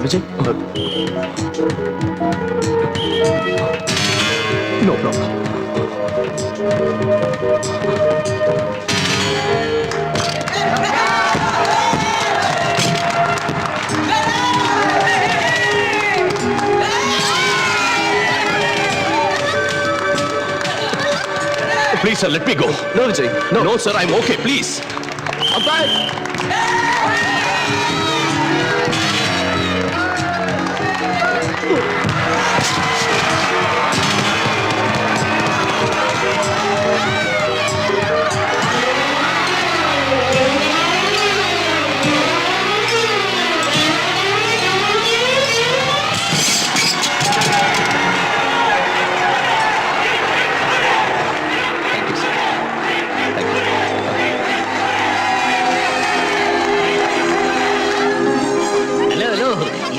Vijay. No problem. Please, sir, let me go. No, Vijay. No. No, sir, I'm okay. Please. Abhay!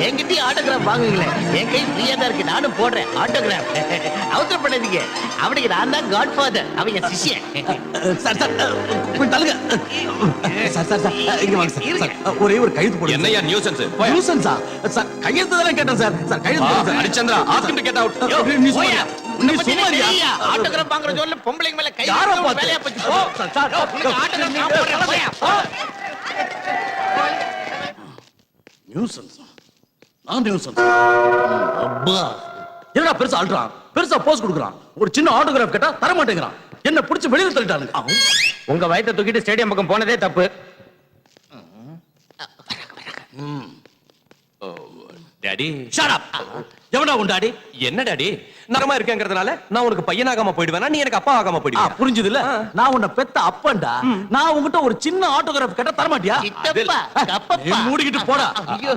என்கிட்டயும் autograph வாங்குங்களேன். என் கை ஃப்ரீயா தான் இருக்கு, நானும் போடுறேன் ஆட்டோகிராஃப். அவசரப்படாதீங்க, அவனுக்கு நான் தான் காட் ஃபாதர், அவங்க சிஷ்யன். சார் சார் கொஞ்சம் தள்ளுங்க. சார் சார் சார் இங்க வாங்க சார். சார் ஒரே ஒரு கையெழுத்து போடுங்க. என்னையா நியூசன்ஸ்? நியூசன்ஸா? சார் கையெழுத்து தானே கேட்டேன் சார். சார் கையெழுத்து போடுங்க sir. Harishchandra, ask him to get out. நீ சும்மாரியா? நீ சும்மாரியா? ஆட்டோகிராஃப் வாங்குற ஜோன்ல பொம்பளைங்க மேல கை யாரை வைக்கிற பார்த்து? வேலையா போச்சு. போ. சார் சார் உனக்கு ஆட்டோகிராஃப் நான் போடுறேன், போயா. போ. நியூசன்ஸ். நான் நியூசன்ஸ். அப்பா என்னடா பெருசா ஆள்றான், பெருசா போஸ் கொடுக்குறான். ஒரு சின்ன ஆட்டோகிராஃப் கேட்டா தர மாட்டேங்கிறான். என்ன பிடிச்சு வெளியில தள்ளிட்டானுங்க. உங்க வயித்தை தூக்கிட்டு ஸ்டேடியம் பக்கம் போனதே தப்பு. Daddy, shut up. எவனா உன் டாடி? என்ன டாடி? நரமா இருக்கேங்கிறதுனால நான் உனக்கு பையனாகாம போயிடுவேனா, நீ எனக்கு அப்பா ஆகாம போயிடுவியா? புரிஞ்சது இல்ல? நான் உன்னை பெத்த அப்பன்டா. நான் உன்கிட்ட ஒரு சின்ன ஆட்டோகிராஃப் கேட்டா தர மாட்டியா? சித்தப்பா, கப்பப்பா. மூடிக்கிட்டு போடா. ஐயோ.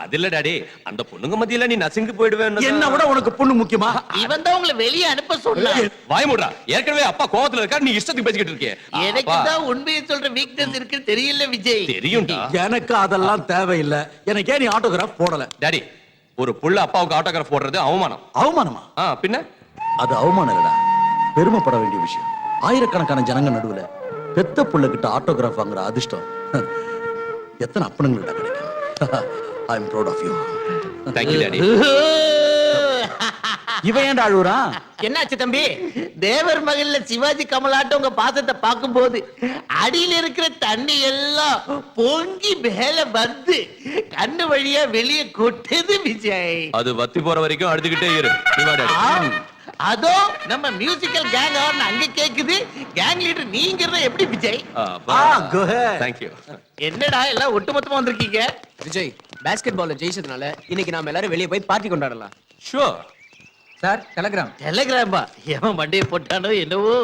அது இல்ல டாடி, அந்த பொண்ணுங்க மத்தியில நீ நசுங்கி போயிடுவேன்னு. என்ன விட உனக்கு பொண்ணு முக்கியமா? இவன் தான் உங்களை வெளியே அனுப்ப சொன்னான். வாய் மூடுடா. ஏற்கனவே அப்பா கோவத்துல இருக்கா, நீ இஷ்டத்துக்கு பேசிக்கிட்டு இருக்கியே. எனக்கு தான் உண்மையை சொல்ற வீக்னஸ் இருக்கு தெரியல விஜய். தெரியும்டா. எனக்கு அதெல்லாம் தேவையில்லை. எனக்கே நீ ஆட்டோகிராஃப் போடல. டாடி, ஒரு புள்ள அப்பாவுக்கு ஆட்டோகிராஃப் போடுறது அவமானம். அவமானமா? பின்ன அது அவமானம் இல்லடா, பெருமைப்பட வேண்டிய விஷயம். ஆயிரக்கணக்கான ஜனங்க நடுவுல பெத்த புள்ள கிட்ட ஆட்டோகிராஃப் வாங்குற அதிர்ஷ்டம் எத்தனை அப்பனுங்கள்ட்ட கிடைக்கும். I am proud of you. Thank you daddy. இவன் ஏன்டா அழுவுறான்? என்னாச்சு தம்பி? தேவர் மகள்ல சிவாஜி கமலாட்டம் உங்க பாசத்தை பார்க்கும்போது அடியில இருக்கிற தண்ணி எல்லாம் பொங்கி மேல வந்து கண்ணு வழியா வெளியே கொட்டுது விஜய். அது வத்தி போற வரைக்கும் அழுதுகிட்டே இரு. நீ வா டாடி. அதோ நம்ம மியூசிக்கல் கேங் ஆர்னு அங்க கேக்குது. கேங் லீடர் நீங்கறத எப்படி Vijay? go ahead. Thank you. என்னடா எல்லாம் ஒட்டுமொத்தமா வந்திருக்கீங்க? விஜய், பாஸ்கெட் பால்ல ஜெயிச்சதுனால இன்னைக்கு நாம எல்லாரும் வெளியே போய் பார்ட்டி கொண்டாடலாம். Sure. Sir, telegram. டெலிகிராம்பா? எவன் மண்டையை போட்டானோ என்னவோ.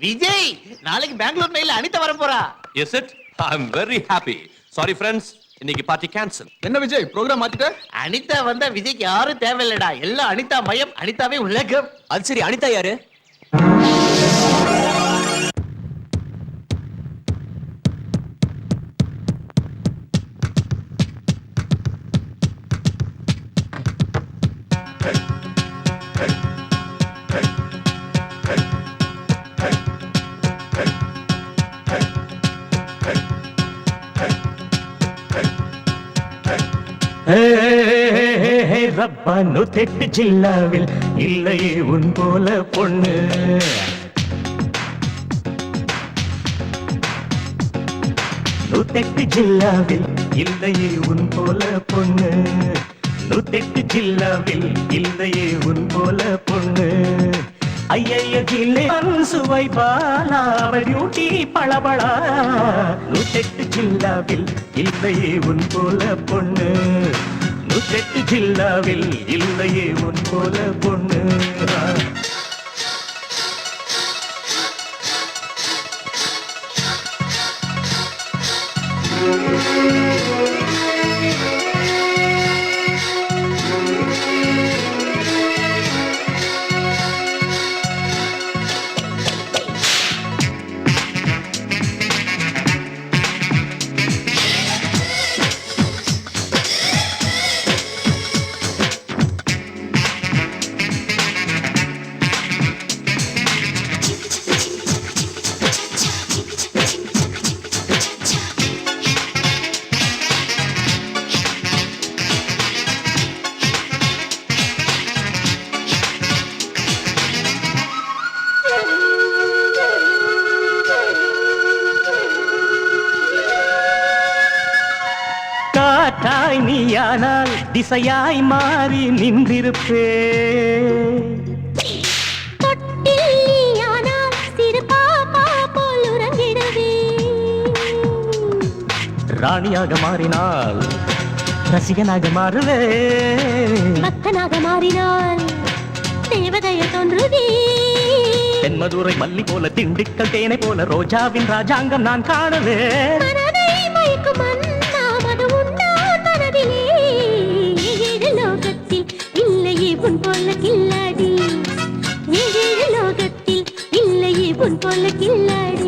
விஜய், நாளைக்கு பெங்களூர் மெயில அனிதா வர போறா. Is it? I'm very happy. Sorry friends, இன்னைக்கு பார்ட்டி கேன்சல். என்ன விஜய், ப்ரோகிராம் மாத்திட்ட? அனிதா வந்தா விஜய்க்கு யாரும் தேவையில்லடா. எல்லாம் அனிதா மயம், அனிதாவே உலகம். அது சரி, அனிதா யாரு? ரப்பானு தெட்டு ஜில்லாவில் இல்லையே உன் போல பொண்ணு. நூத்தெட்டு ஜில்லாவில் இல்லையே உன் போல பொண்ணு. நூத்தெட்டு ஜில்லாவில் இல்லையே உன் போல பொண்ணு. ஐய ஜில்லே சுவை பாலா டியூட்டி பளபளா. நூத்தெட்டு ஜில்லாவில் இல்லையே உன் போல பொண்ணு. நூத்தெட்டு ஜில்லாவில் இல்லையே உன் போல பொண்ணு. காற்றாய் நீயானால் திசையாய் மாறி நின்றிருப்பே. ராணியாக மாறினால் ரசிகனாக மாறுவே. பக்தனாக மாறினால் தேவதைய தோன்றுவே. தென்மதுரை மல்லி போல திண்டுக்கல் தேனை போல ரோஜாவின் ராஜாங்கம் நான் காணவே. மனதை மயக்கும் மன்னாமது உண்டான் மனதிலே. ஏழு லோகத்தில் இல்லையே உன் போல கில்லாடி. ஏழு லோகத்தில் இல்லையே உன் போல கில்லாடி.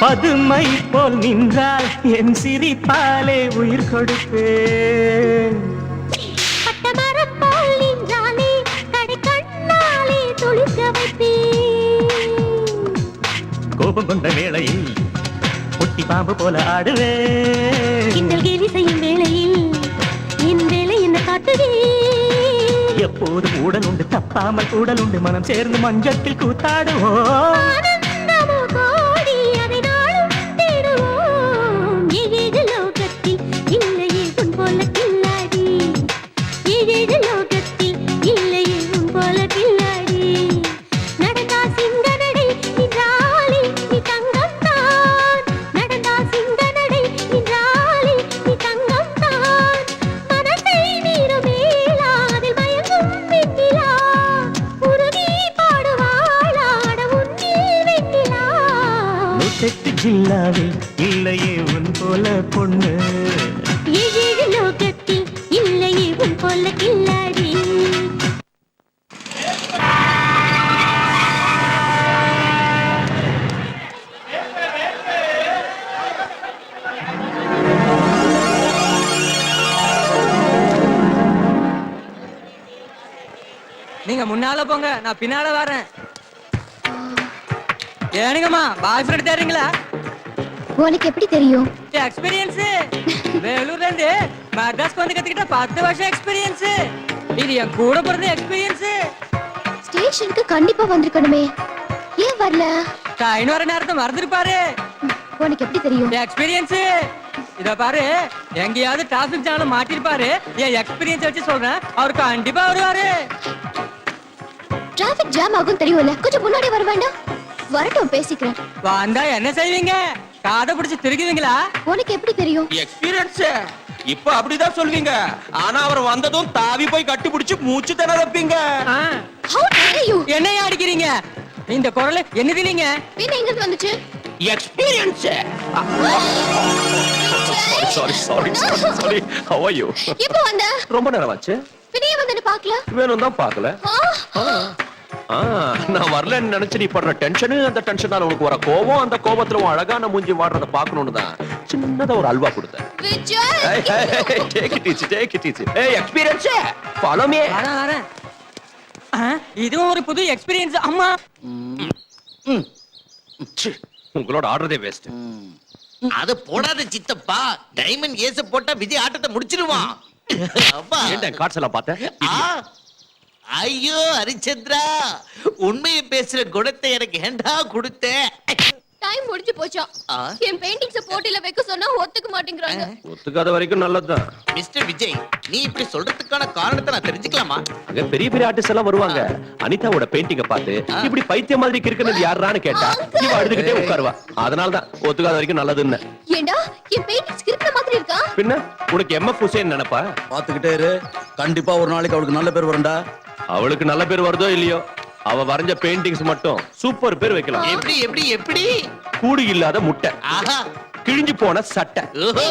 பதுமை போல் நின்றால் என் சிரிப்பாலே உயிர் கொடுப்பேன். பட்டமரம் போல் நின்றாலே கடை கண்ணாலே துளிக்க வைப்பேன். கோபம் கொண்ட வேளையில் ஒட்டி பாம்பு போல ஆடுவேன். கிண்டல் கேலி செய்யும் வேளையில் என் வேலை என்ன காட்டுவே. எப்போதும் ஊடல் உண்டு தப்பாமல் கூடல் உண்டு மனம் சேர்ந்து மஞ்சத்தில் கூத்தாடுவோம். ஆனந்தமோ கோடி அதை நாளும் தேடுவோம். ஏழு லோகத்தில் இல்லையே உன் போல கில்லாடி. ஏழு லோகத்தில் இல்லையே உன் போல கில்லாடி. நடந்தா சிங்க நடை நின்றாலே நீ தங்கம் தான். நடந்தா சிங்க நடை நின்றாலே நீ தங்கம் தான். மனசை மீறும் மேலா அதில் மயங்கும் வெண்ணிலா. உருகி பாடுவாளாட உன்னில் வெண்ணிலா. நூற்றெட்டு ஜில்லாவில் இல்லையே உன் போல பொண்ணு. ஏழு லோகத்தில் இல்லையே உன் போல கில்லாடி. நீங்க முன்னால போங்க, நான் பின்னால வரேன். ஏனுங்கம்மா பாய் ஃப்ரெண்ட் தேடுறீங்களா? உனக்கு எப்படி தெரியும்? எக்ஸ்பீரியன்ஸ் வேலூர்ல இருந்து மெட்ராஸ்க்கு வந்து கத்துக்கிட்ட 10 வருஷம் எக்ஸ்பீரியன்ஸ். இது என் கூட பிறந்த எக்ஸ்பீரியன்ஸ். ஸ்டேஷனுக்கு கண்டிப்பா வந்திருக்கணுமே, ஏன் வரல? ட்ரெயின் வர நேரத்தை மறந்துருப்பாரு. உனக்கு எப்படி தெரியும்? எக்ஸ்பீரியன்ஸ் இத பாரு, எங்கேயாவது டிராபிக் ஜாம்ல மாட்டிருப்பாரு. என் எக்ஸ்பீரியன்ஸ் வச்சு சொல்றேன், அவர் கண்டிப்பா வருவாரு. டிராபிக் ஜாம் ஆகும் தெரியும்ல, கொஞ்சம் முன்னாடி வர வேண்டாம்? வரட்டும், பேசிக்கிறேன். வந்தா என்ன செய்வீங்க? காதை பிடிச்சு திருகுவீங்களா? உனக்கு எப்படி தெரியும்? எக்ஸ்பீரியன்ஸ் இப்ப அப்படிதான் சொல்வீங்க. ஆனா அவர் வந்ததும் தாவி போய் கட்டி பிடிச்சு மூச்சு திணற வைப்பீங்க. How dare you? என்னையா அடிக்கிறீங்க? இந்த குரல் என்னது இல்லைங்க? பின்ன எங்க இருந்து வந்துச்சு? Experience. Sorry sorry sorry sorry. How are you? இப்போ வந்த? ரொம்ப நேரம் ஆச்சு. பின்ன ஏன் வந்து பார்க்கல? வேணும் தான் பார்க்கல. நான் வரலன்னு நினைச்சு நீ படுற டென்ஷனு, அந்த டென்ஷனால உனக்கு வர கோபம், அந்த கோபத்துல உன் அழகான மூஞ்சி வாடுறத பார்க்கணும்னு தான் சின்னதா ஒரு அல்வா கொடுத்தேன். Vijay, take it easy, take it easy. ஏய் எக்ஸ்பீரியன்ஸ் ஃபாலோ மீ. வரேன். இதுவும் ஒரு புது எக்ஸ்பீரியன்ஸ். அம்மா உங்களோட ஆடுறதே வேஸ்ட். அது போடாத சித்தப்பா, டைமண்ட் ஏச போட்டா விஜய் ஆட்டத்தை முடிச்சிருவான். அப்பா ஏன்டா கார்ட்ஸ் எல்லாம் பார்த்தேன்? ஐயோ ஹரிச்சந்திரா, உண்மையை பேசுற குணத்தை எனக்கு ஏண்டா கொடுத்த? டைம் முடிஞ்சு போச்சாம். என் பெயிண்டிங்ஸ் போட்டியில வைக்க சொன்னா ஒத்துக்க மாட்டேங்கிறாங்க. ஒத்துக்காத வரைக்கும் நல்லதுதான். மிஸ்டர் விஜய், நீ இப்படி சொல்றதுக்கான காரணத்தை நான் தெரிஞ்சுக்கலாமா? அங்க பெரிய பெரிய ஆர்டிஸ்ட் எல்லாம் வருவாங்க. அனிதாவோட பெயிண்டிங்க பார்த்து இப்படி பைத்தியம் மாதிரி கிறுக்குனது யாரான்னு கேட்டா இவ அழுதுகிட்டே உட்காருவா. அதனாலதான் ஒத்துக்காத வரைக்கும் நல்லதுன்னு. ஏண்டா என் பெயிண்டிங்ஸ் கிறுக்குன மாதிரி இருக்கா? பின்ன உனக்கு எம்எஃப் ஹுசேன் நினைப்பா? பாத்துக்கிட்டே இரு, கண்டிப்பா ஒரு நாளைக்கு அவளுக்கு நல்ல பேர் வரும்டா. அவளுக்கு நல்ல பேர் வருதோ இல்லையோ, அவ வரைஞ்ச பெயிண்டிங்ஸ் மட்டும் சூப்பர் பேர் வைக்கலாம். எப்படி எப்படி எப்படி? கூடு இல்லாத முட்டை, ஆஹா, கிழிஞ்சு போன சட்டை, ஓஹோ,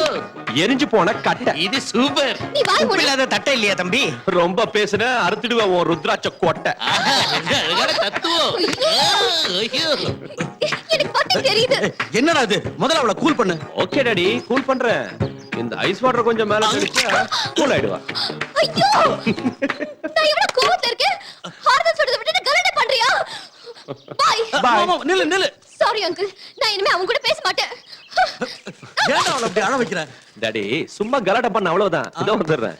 எரிஞ்சு போன கட்டை. இது சூப்பர். நீ வாய் மூடு. இல்லாத தட்டை இல்லையா தம்பி? ரொம்ப பேசுன அறுத்துடுவேன் உன் ருத்ராட்ச கொட்டை. ஆஹா, என்ன அழகான தத்துவம். ஐயோ, எனக்கு பத்தி தெரியுது. என்னடா இது? முதல்ல அவளை கூல் பண்ணு. ஓகே டாடி, கூல் பண்றேன். இந்த ஐஸ் வாட்டர் கொஞ்சம் மேல தெளிச்சா கூல் ஆயிடுவா. ஐயோ, நான் எவ்வளவு கோவத்துல இருக்கேன். ஹார்தல் சொல்றத விட்டு கலாட்டா பண்றியா? பாய். மாமா, நில்லு நில்லு. சாரி அங்கிள், நான் இனிமே அவங்க கூட பேச மாட்டேன். ஏன்டா அவளை அப்படி அழ வைக்கிற? டாடி சும்மா கலாட்டா பண்ண அவ்வளவுதான். இதோ வந்துடுறேன்.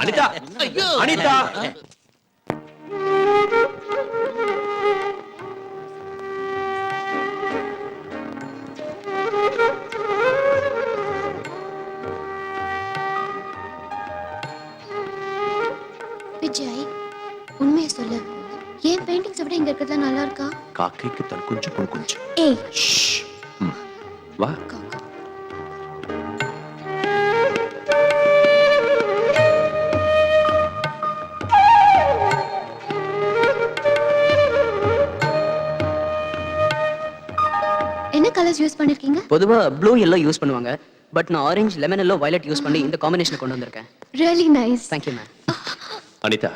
அனிதா, ஐயோ. அனிதா. விஜய், உண்மையை சொல்லு. ஏன் பெயிண்டிங்ஸ் விட இங்க இருக்கிறது நல்லா இருக்கா? காக்கைக்கு தன் குஞ்சு பொன் குஞ்சு. ஏய், வா. காக்கா. என்ன கலர்ஸ் யூஸ் பண்ணிருக்கீங்க? பொதுவா ப்ளூ எல்லோ யூஸ் பண்ணுவாங்க, பட் நான் orange lemon yellow violet use பண்ணி இந்த காம்பினேஷன் கொண்டு வந்திருக்கேன். Really nice. Thank you ma'am. Anitha,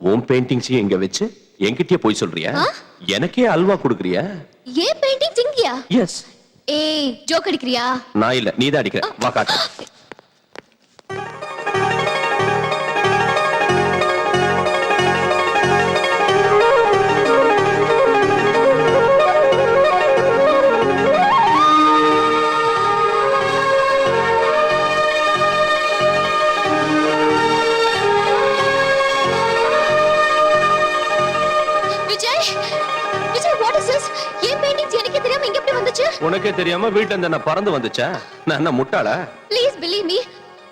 உன் பெயிண்டிங்ஸையும் எங்க வச்சு என்கிட்டயே போய் சொல்றியா? எனக்கே அல்வா கொடுக்குறியா? ஏன் பெயிண்டிங்ஸ் இங்கயா? எஸ். ஏய், ஜோக் அடிக்கிறியா? நான் இல்ல, நீதான் அடிக்கிற. வா காட்டு. Vijay, Vijay, what is this? ஏன் பெயிண்டிங்ஸ் எனக்கே தெரியாம இங்க எப்படி வந்துச்சு? உனக்கே தெரியாம வீட்டுல இருந்து நான் பறந்து வந்துச்சா? நான் என்ன முட்டாளா? Please believe me.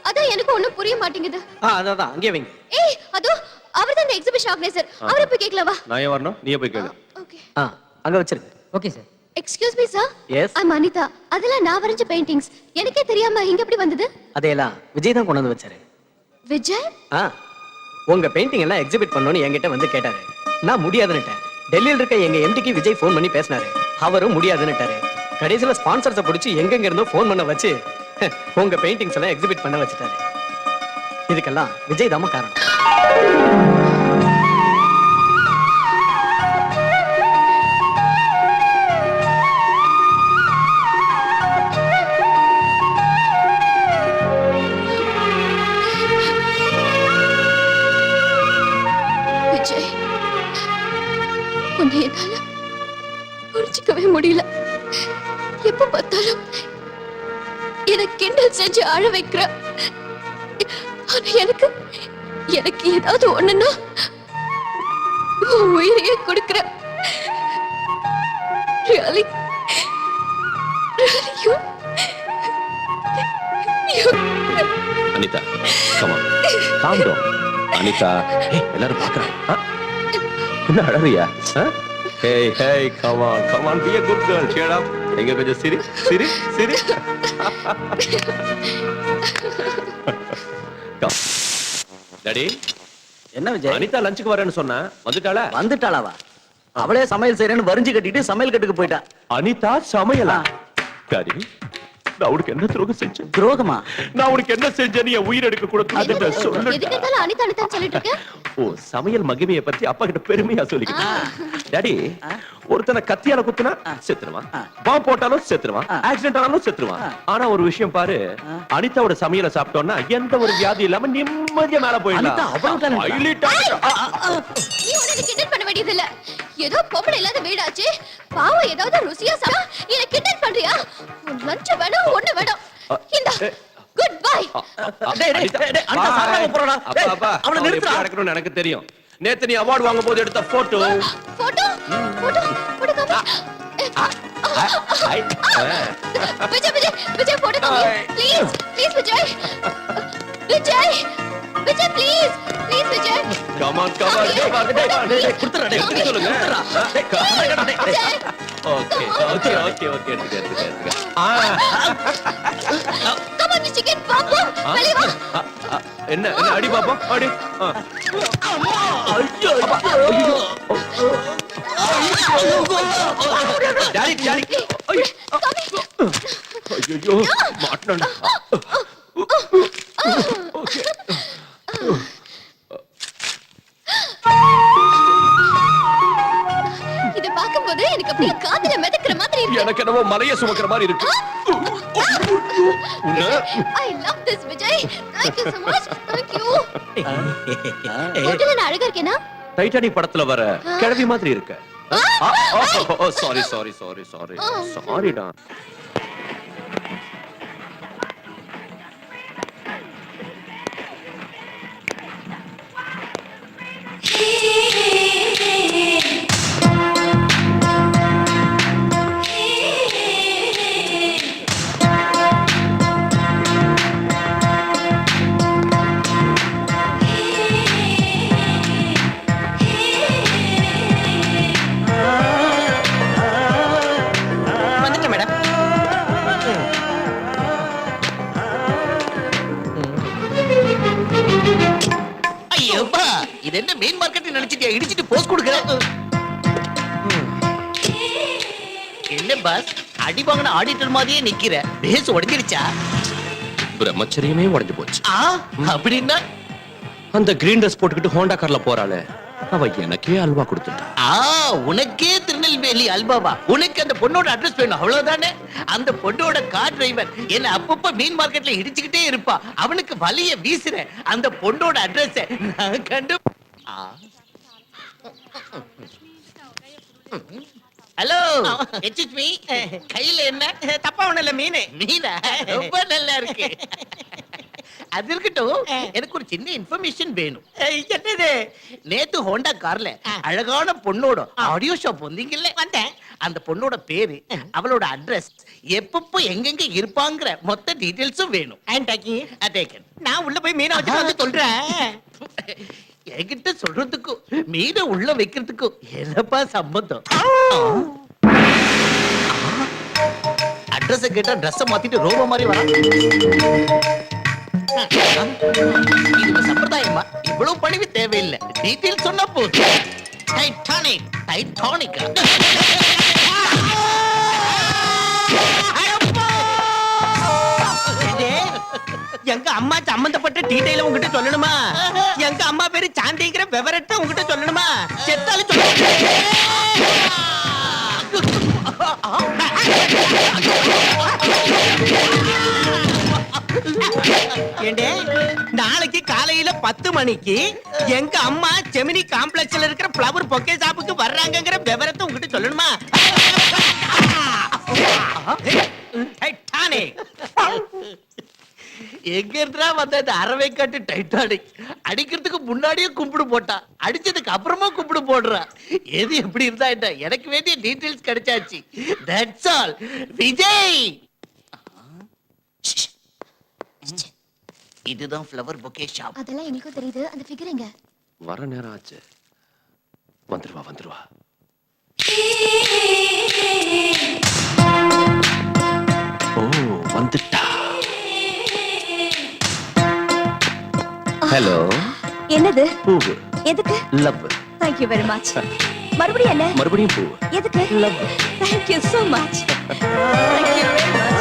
அதான் எனக்கு ஒண்ணும் புரிய மாட்டேங்குது. அதான் அங்கே வைங்க. ஏய், அதோ அவர்தான் இந்த எக்ஸிபிஷன் ஆர்கனைசர். அவரை போய் கேட்கலாம் வா. நான் ஏன் வரணும்? நீயே போய் கேளு. ஓகே. அங்க வச்சிருங்க. Okay sir. Excuse me sir. Yes. ஐ அம் அனிதா. அதெல்லாம் நான் வரைஞ்ச பெயிண்டிங்ஸ். எனக்கே தெரியாம இங்க எப்படி வந்தது? அதையெல்லாம் விஜய் தான் கொண்டு வந்து வச்சாரு. விஜய்? உங்க பெயிண்டிங் எல்லாம் எக்ஸிபிட் பண்ணணும்னு என்கிட்ட வந்து கேட்டாரு. நான் முடியாதுன்னுட்டேன். டெல்லியில் இருக்க எங்க எம்டிக்கு விஜய் ஃபோன் பண்ணி பேசினாரு. அவரும் முடியாதுன்னுட்டாரு. கடைசியில ஸ்பான்சர்ஸை பிடிச்சி எங்கெங்க இருந்தோ ஃபோன் பண்ண வச்சு உங்க பெயிண்டிங்ஸ் எல்லாம் எக்ஸிபிட் பண்ண வச்சுட்டாரு. இதுக்கெல்லாம் விஜய் தாம காரணம். விஜய், உன்னை என்னால புரிஞ்சுக்கவே முடியல. எப்ப பார்த்தாலும் எனக்கு கிண்டல் செஞ்சு அழ வைக்கிற. ஆனா எனக்கு ஏதாவது ஒண்ணுன்னா உன் உயிரையே கொடுக்கிற. Really? Really, you... Anitha, come on. Calm down. Anitha, எல்லாரும் பார்க்கறாங்க. என்ன அழறியா? Hey, hey, come on, be a good girl. Cheer up. எங்க கொஞ்சம் சிரி. Come. டாடி, என்ன விஜய்? அனிதா லஞ்சுக்கு வரேன்னு சொன்னா வந்துட்டாளா? வந்துட்டாளாவா? அவளே சமையல் செய்யறேன்னு வரிஞ்சு கட்டிட்டு சமையல் கட்டுக்கு போயிட்டா. அனிதா சமையலா? டாடி, நான் உனக்கு என்ன துரோகம் செஞ்சேன்? துரோகமா? நான் உனக்கு என்ன செஞ்சேன்னு என் உயிர் எடுக்க கூட எதுக்கு சொல்லு. இருந்தாலும் அனிதா அனிதான்னு சொல்லிட்டு இருக்க? ஓ, சமையல் மகிமையை பத்தி அப்பா கிட்ட பெருமையா சொல்லிக்கிட்டேன். டாடி, ஒருத்தனை கத்தியால குத்துனா செத்துருவான், பாம்பு போட்டாலும் செத்துருவான், ஆக்சிடென்ட் ஆனாலும் செத்துருவான். ஆனா ஒரு விஷயம் பாரு, அனிதாவோட சமையலை சாப்பிட்டோம்னா எந்த ஒரு வியாதி இல்லாம நிம்மதியா மேல அனிதா அவ்வளவு talent ஆ? போயிடலாம். நீ உடனே கிண்டல் பண்ண வேண்டியது இல்ல. ஏதோ பொம்பளை இல்லாத வீடாச்சு, பாவம் ஏதாவது ருசியா சாப்பிட்டா என்ன கிண்டல் பண்றியா? உன் லஞ்ச் வேணும், ஒண்ணு வேணும். இந்த குட் பை. அனிதா சாப்பிடாம போறடா. அவளை நிறுத்துடா. எனக்கு தெரியும். நேத்து நீ அவார்டு வாங்கும் போது எடுத்த போட்டோ போட்டோ காமி. விஜய் விஜய் விஜய் போட்டு please please Vijay Vijay Vijay please please Vijay Come on. குடுத்துறா டேய் எடுத்து சொல்லுங்க. விஜய் Okay. எடுத்துக்க. come on you get bum bum வெளிய வா என்ன அடி பாப்போம் அடி. டாடி. ஐயோ மாட்டணும். ஓகே. இத பாக்கும்போது எனக்கு அப்படியே காதுல மிதக்குற மாதிரி இருக்கு எனக்கு என்னவோ மலைய சுமக்கிற மாதிரி இருக்கு. I love this Vijay thank you so much thank you ஹோட்டல்ல நான் அழகா இருக்கேனா டைட்டானிக் படத்துல வர கிழவி மாதிரி இருக்க. சாரி சாரிடா. வந்துட்டேன் மேடம். ஐயோப்பா இது என்ன மெயின் மார்க்கெட் நினைச்சிட்டியா இடிச்சிட்டு போஸ்ட் கொடுக்குற என்ன பாஸ் அடி வாங்கின ஆடிட்டர் மாதிரியே நிக்கிற பேஸ் உடைஞ்சிருச்சா பிரம்மச்சரியமே உடைஞ்சு போச்சு. அப்படின்னா அந்த கிரீன் ட்ரெஸ் போட்டுக்கிட்டு ஹோண்டா கார்ல போறாளே அவ எனக்கே அல்வா கொடுத்துட்டா. உனக்கே திருநெல்வேலி அல்பாவா உனக்கு அந்த பொண்ணோட அட்ரஸ் வேணும் அவ்வளவுதானே அந்த பொண்ணோட கார் டிரைவர் என்ன அப்பப்ப மீன் மார்க்கெட்ல இடிச்சுக்கிட்டே இருப்பா அவனுக்கு வலிய வீசுற அந்த பொண்ணோட அட்ரஸ் நான் கண்டு ஹலோ மீ கையில என்ன தப்பா ஒண்ணு இல்ல மீனா ரொம்ப நல்லா இருக்கு அது இருக்கட்டும் எனக்கு ஒரு சின்ன இன்ஃபர்மேஷன் வேணும் என்னது நேத்து ஹோண்டா கார்ல அழகான பொண்ணோட ஆடியோ ஷாப் வந்தீங்கல்ல வந்தேன் அந்த பொண்ணோட பேரு அவளோட அட்ரஸ் எப்பப்போ எங்கெங்க இருப்பாங்கற மொத்த டீடைல்ஸும் வேணும் நான் உள்ள போய் மீனை வச்சுட்டு வந்து சொல்றேன் என்கிட்ட சொல்றதுக்கும் மீனை உள்ள வைக்கிறதுக்கும் என்னப்பா சம்பந்தம் அட்ரஸ் கேட்டா ட்ரெஸ் மாத்திட்டு ரோபோ மாதிரி வரா இது சம்பிரதாயமா இவ்வளவு பணிவு தேவையில்லை டீடைல் சொன்னா போதும் டைட்டானிக் எங்க அம்மா சம்பந்தப்பட்ட டீடைல உங்ககிட்ட சொல்லணுமா எங்க அம்மா பேரு சாந்திங்கிற விவரத்தை உங்ககிட்ட சொல்லணுமா செத்தாலும் ஏண்டே நாளைக்கு காலையில 10 மணிக்கு எங்க அம்மா ஜெமினி காம்ப்ளெக்ஸ்ல இருக்கிற ஃப்ளவர் பொக்கே ஷாப்புக்கு வர்றாங்கங்கிற விவரத்தை உங்ககிட்ட சொல்லணுமா எங்க இருந்தா வந்த இந்த அரவை காட்டு டைட்டானிக் அடிக்கிறதுக்கு முன்னாடியே கும்பிடு போட்டா அடிச்சதுக்கு அப்புறமா கும்பிடு போடுறா எது எப்படி இருந்தா என்ன எனக்கு வேண்டிய டீடைல்ஸ் கிடைச்சாச்சு தட்ஸ் ஆல் விஜய் இதுதான் ஃப்ளவர் பொக்கே ஷாப் அதெல்லாம் எங்களுக்கும் தெரியுது அந்த ஃபிகர் எங்க வர நேரம் ஆச்சு. வந்துருவா. ஓ வந்துட்டா. ஹலோ என்னது பூவு. எதுக்கு love. thank you very much மறுபடியும் என்ன மறுபடியும் பூவு. எதுக்கு love. thank you so much thank you very much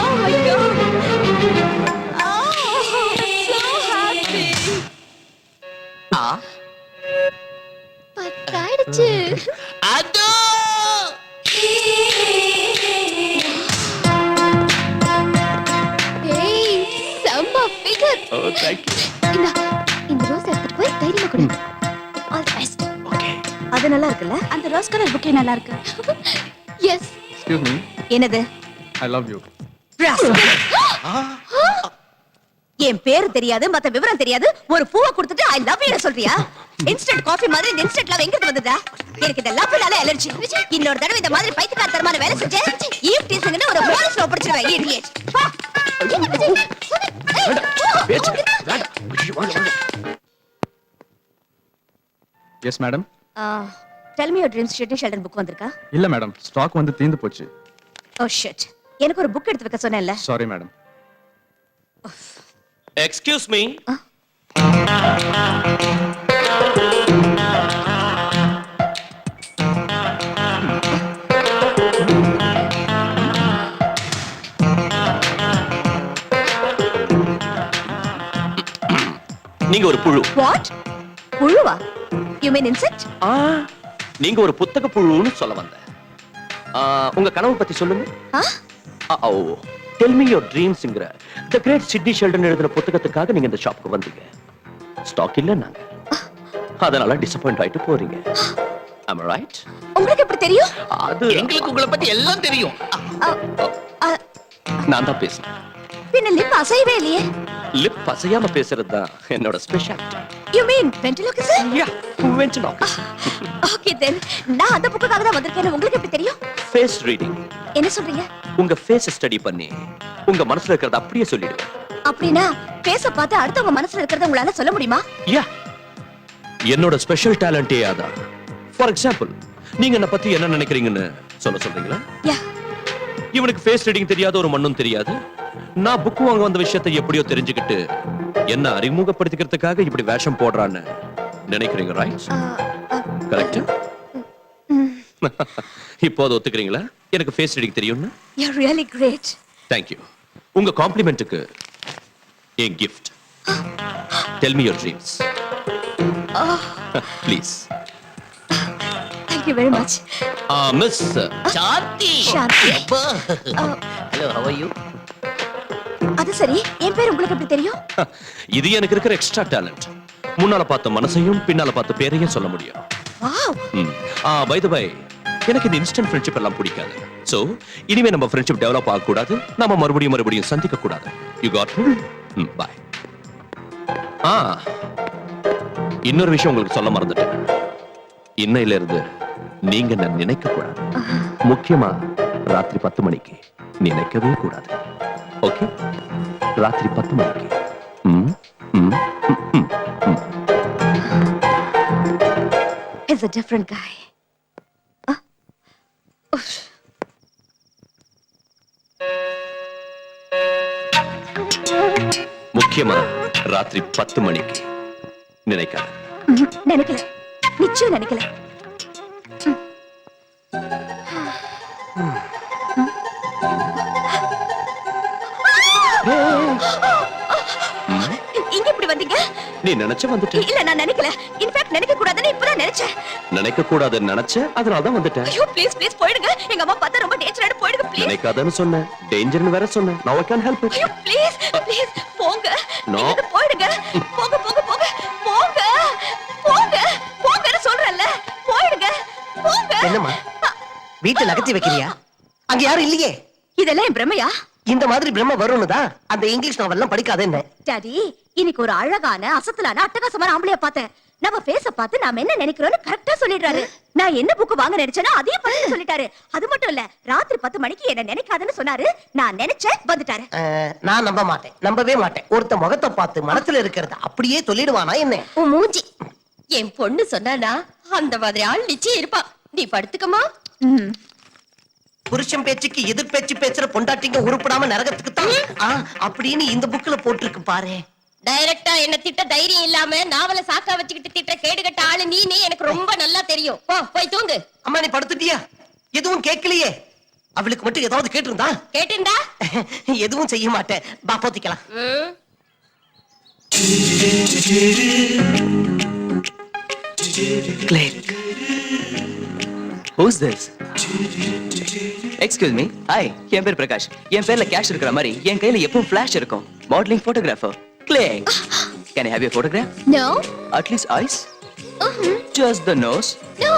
oh my god oh so happy பத்தாயிடுச்சு அதோ ஏய் செம்ம ஃபிகர் ஓ தேங்க் யூ. இந்த ரோஸ் எடுத்துட்டு போய் தைரியமா கொடு ஆல் தி பெஸ்ட் ஓகே. அது நல்லா இருக்குல்ல அந்த ரோஸ் கலர் புக்கே நல்லா இருக்கு எஸ் என்னது I love you. என் பேரு தெரியாது மத்த விவரம் தெரியாது ஒரு பூவை கொடுத்துட்டு ஐ லவ் யூ சொல்றியா இன்ஸ்டன்ட் காஃபி மாதிரி இந்த இன்ஸ்டன்ட் லவ் எங்க இருந்து வந்ததா எனக்கு இந்த லவ்னால அலர்ஜி இன்னொரு தடவை இந்த மாதிரி பைத்தியக்காரத்தனமான வேலை செஞ்ச ஈவ் டீசிங்னு ஒரு போலீஸ்ல ஒப்படைச்சிடுவேன் idiot yes madam. Tell me your dreams Sidney Sheldon book வந்திருக்கா இல்ல மேடம், ஸ்டாக் வந்து தீந்து போச்சு. ஓ ஷிட் எனக்கு ஒரு புக் எடுத்து வைக்க சொன்னேன்ல சாரி மேடம். Excuse me. நீங்க ஒரு புழு. வாட் புழுவா யூ மீன் இன்செக்ட் நீங்க ஒரு புத்தக புழுன்னு சொல்ல வந்தேன். உங்க கனவு பத்தி சொல்லுங்க. டெல் மீ யுவர் ட்ரீம்ஸ்ங்கற தி கிரேட் சிட்னி ஷெல்டன் எழுதின புத்தகத்துக்காக நீங்க இந்த ஷாப்புக்கு வந்தீங்க. ஸ்டாக் இல்ல நாங்க, அதனால டிசப்பாயிண்ட் ஆயிட்டு போறீங்க. am I right? உங்களுக்கு எப்படி தெரியும் அது எங்களுக்கு உங்களை பத்தி எல்லாம் தெரியும். நான் தான் பேசுறேன். பின்ன லிப் அசையவே இல்லையே லிப் அசையாம பேசுறது தான் என்னோட speciality. You mean ventriloquism ventriloquism. Okay then நான் அந்த புக்குக்காக தான் வந்திருக்கேன். உங்களுக்கு எப்படி தெரியும் ஃபேஸ் ரீடிங். என்ன சொல்றீங்க உங்க ஃபேஸ் ஸ்டடி பண்ணி உங்க மனசுல இருக்கிறத அப்படியே சொல்லிடுவேன். அப்படினா ஃபேஸ பார்த்து அடுத்தவங்க மனசுல இருக்கிறத உங்களால சொல்ல முடியுமா? யா, என்னோட ஸ்பெஷல் டேலண்டே அதான். ஃபார் எக்ஸாம்பிள், நீங்க என்ன பத்தி என்ன நினைக்கிறீங்கன்னு சொல்றீங்களா? யா, இவனுக்கு ஃபேஸ் ரீடிங் தெரியாத ஒரு மண்ணும் தெரியாது. நான் புக் வாங்க வந்த விஷயத்தை எப்படியோ தெரிஞ்சுக்கிட்டு என்ன அறிமுகப்படுத்திக்கிறதுக்காக இப்படி வேஷம் போடுறான்னு நினைக்கிறீங்க, ரைட்? கரெக்ட். இப்போது ஒத்துக்கிறீங்களா எனக்கு ஃபேஸ் ரீடிங் தெரியும்னு? You are really great. Thank you. உங்க காம்ப்ளிமெண்ட்டுக்கு a gift. Tell me your dreams. Please. Thank you very much. Miss. Shanthi. Shanthi. Hello, how are you? அது சரி, என் பேர் உங்களுக்கு எப்படி தெரியும்? இது எனக்கு இருக்கிற எக்ஸ்ட்ரா டேலண்ட். முன்னால பார்த்த மனசையும் பின்னால பார்த்த பேரையும் சொல்ல முடியும். வாவ். பை தி பை, எனக்கு இந்த இன்ஸ்டன்ட் ஃப்ரெண்ட்ஷிப் எல்லாம் பிடிக்காது. சோ இனிமே நம்ம ஃப்ரெண்ட்ஷிப் டெவலப் ஆக கூடாது, நாம மறுபடியும் சந்திக்க கூடாது. You got me? பை. இன்னொரு விஷயம் உங்களுக்கு சொல்ல மறந்துட்டேன். இன்னையில இருந்து நீங்க நான் நினைக்க கூடாது. முக்கியமா ராத்திரி 10 மணிக்கு நினைக்கவே கூடாது. ஓகே? ராத்திரி 10 மணிக்கு. He's a different guy. முக்கியமா ராத்திரி 10 மணிக்கு நினைக்காத. நினைக்கல, நிச்சயம் நினைக்கல. இங்க இப்படி வந்தீங்க? நீ நினைச்ச வந்துட்ட. இல்ல, நான் நினைக்கல. இன்ஃபேக்ட் நினைக்க கூடாதுன்னு இப்பதான் நினைச்சேன். நினைக்க கூடாதுன்னு நினைச்ச, அதனால தான் வந்துட்டேன். ஐயோ ப்ளீஸ் ப்ளீஸ் போயிடுங்க. எங்க அம்மா பார்த்தா ரொம்ப டேஞ்சரான, போயிடுங்க ப்ளீஸ். நினைக்காதன்னு சொன்னேன், டேஞ்சர்னு வேற சொன்னேன். Now I can't help it. ஐயோ ப்ளீஸ் ப்ளீஸ் போங்க. No. நீங்க போயிடுங்க. போங்க போங்க போங்க போங்க போங்க போங்கன்னு சொல்றேன்ல. போயிடுங்க போங்க. என்னம்மா வீட்டை நகர்த்தி வைக்கிறியா? அங்க யாரும் இல்லையே. இதெல்லாம் என் பிரமையா? இந்த மாதிரி பிரம்ம வரும்னு தான் அந்த இங்கிலீஷ் நாவல்லாம் படிக்காத என்ன. டாடி, இன்னைக்கு ஒரு அழகான அசத்தலான அட்டகாசமான ஆம்பளைய பார்த்தேன். நம்ம ஃபேஸ பார்த்து நாம என்ன நினைக்கிறோம்னு கரெக்டா சொல்லிடுறாரு. நான் என்ன புக் வாங்க நினைச்சேனோ அதையும் பார்த்து சொல்லிட்டாரு. அது மட்டும் இல்ல, ராத்திரி 10 மணிக்கு என்ன நினைக்காதன்னு சொன்னாரு. நான் நினைச்சேன், வந்துட்டாரு. நான் நம்ப மாட்டேன், நம்பவே மாட்டேன். ஒருத்த முகத்தை பார்த்து மனசுல இருக்கிறது அப்படியே சொல்லிடுவானா என்ன? உன் மூஞ்சி. என் பொண்ணு சொன்னானா அந்த மாதிரி ஆள் நிச்சயம் இருப்பா. நீ படுத்துக்கமா. புருஷன் பேச்சுக்கு எதிர் பேச்சு பேசுற பொண்டாட்டிங்க உருப்படாம நரகத்துக்கு தான் அப்படின்னு இந்த புக்ல போட்டிருக்கு பாரு. டைரக்டா என்ன திட்ட தைரியம் இல்லாம நாவல சாக்கா வச்சுக்கிட்டு திட்ட கேடுகட்ட ஆளு நீ எனக்கு ரொம்ப நல்லா தெரியும். போ போய் தூங்கு. அம்மா நீ படுத்துட்டியா? எதுவும் கேட்கலையே. அவளுக்கு மட்டும் ஏதாவது கேட்டிருந்தா? கேட்டிருந்தா எதுவும் செய்ய மாட்டேன். பா போத்திக்கலாம். Click. Who's this? Excuse me. Hi, என் பேர் பிரகாஷ். என் பேர்ல கேஷ் இருக்கிற மாதிரி என் கையில எப்பவும் ஃபிளாஷ் இருக்கும். Modelling photographer. Click. Can I have your photograph? No. At least eyes? Just the nose? No.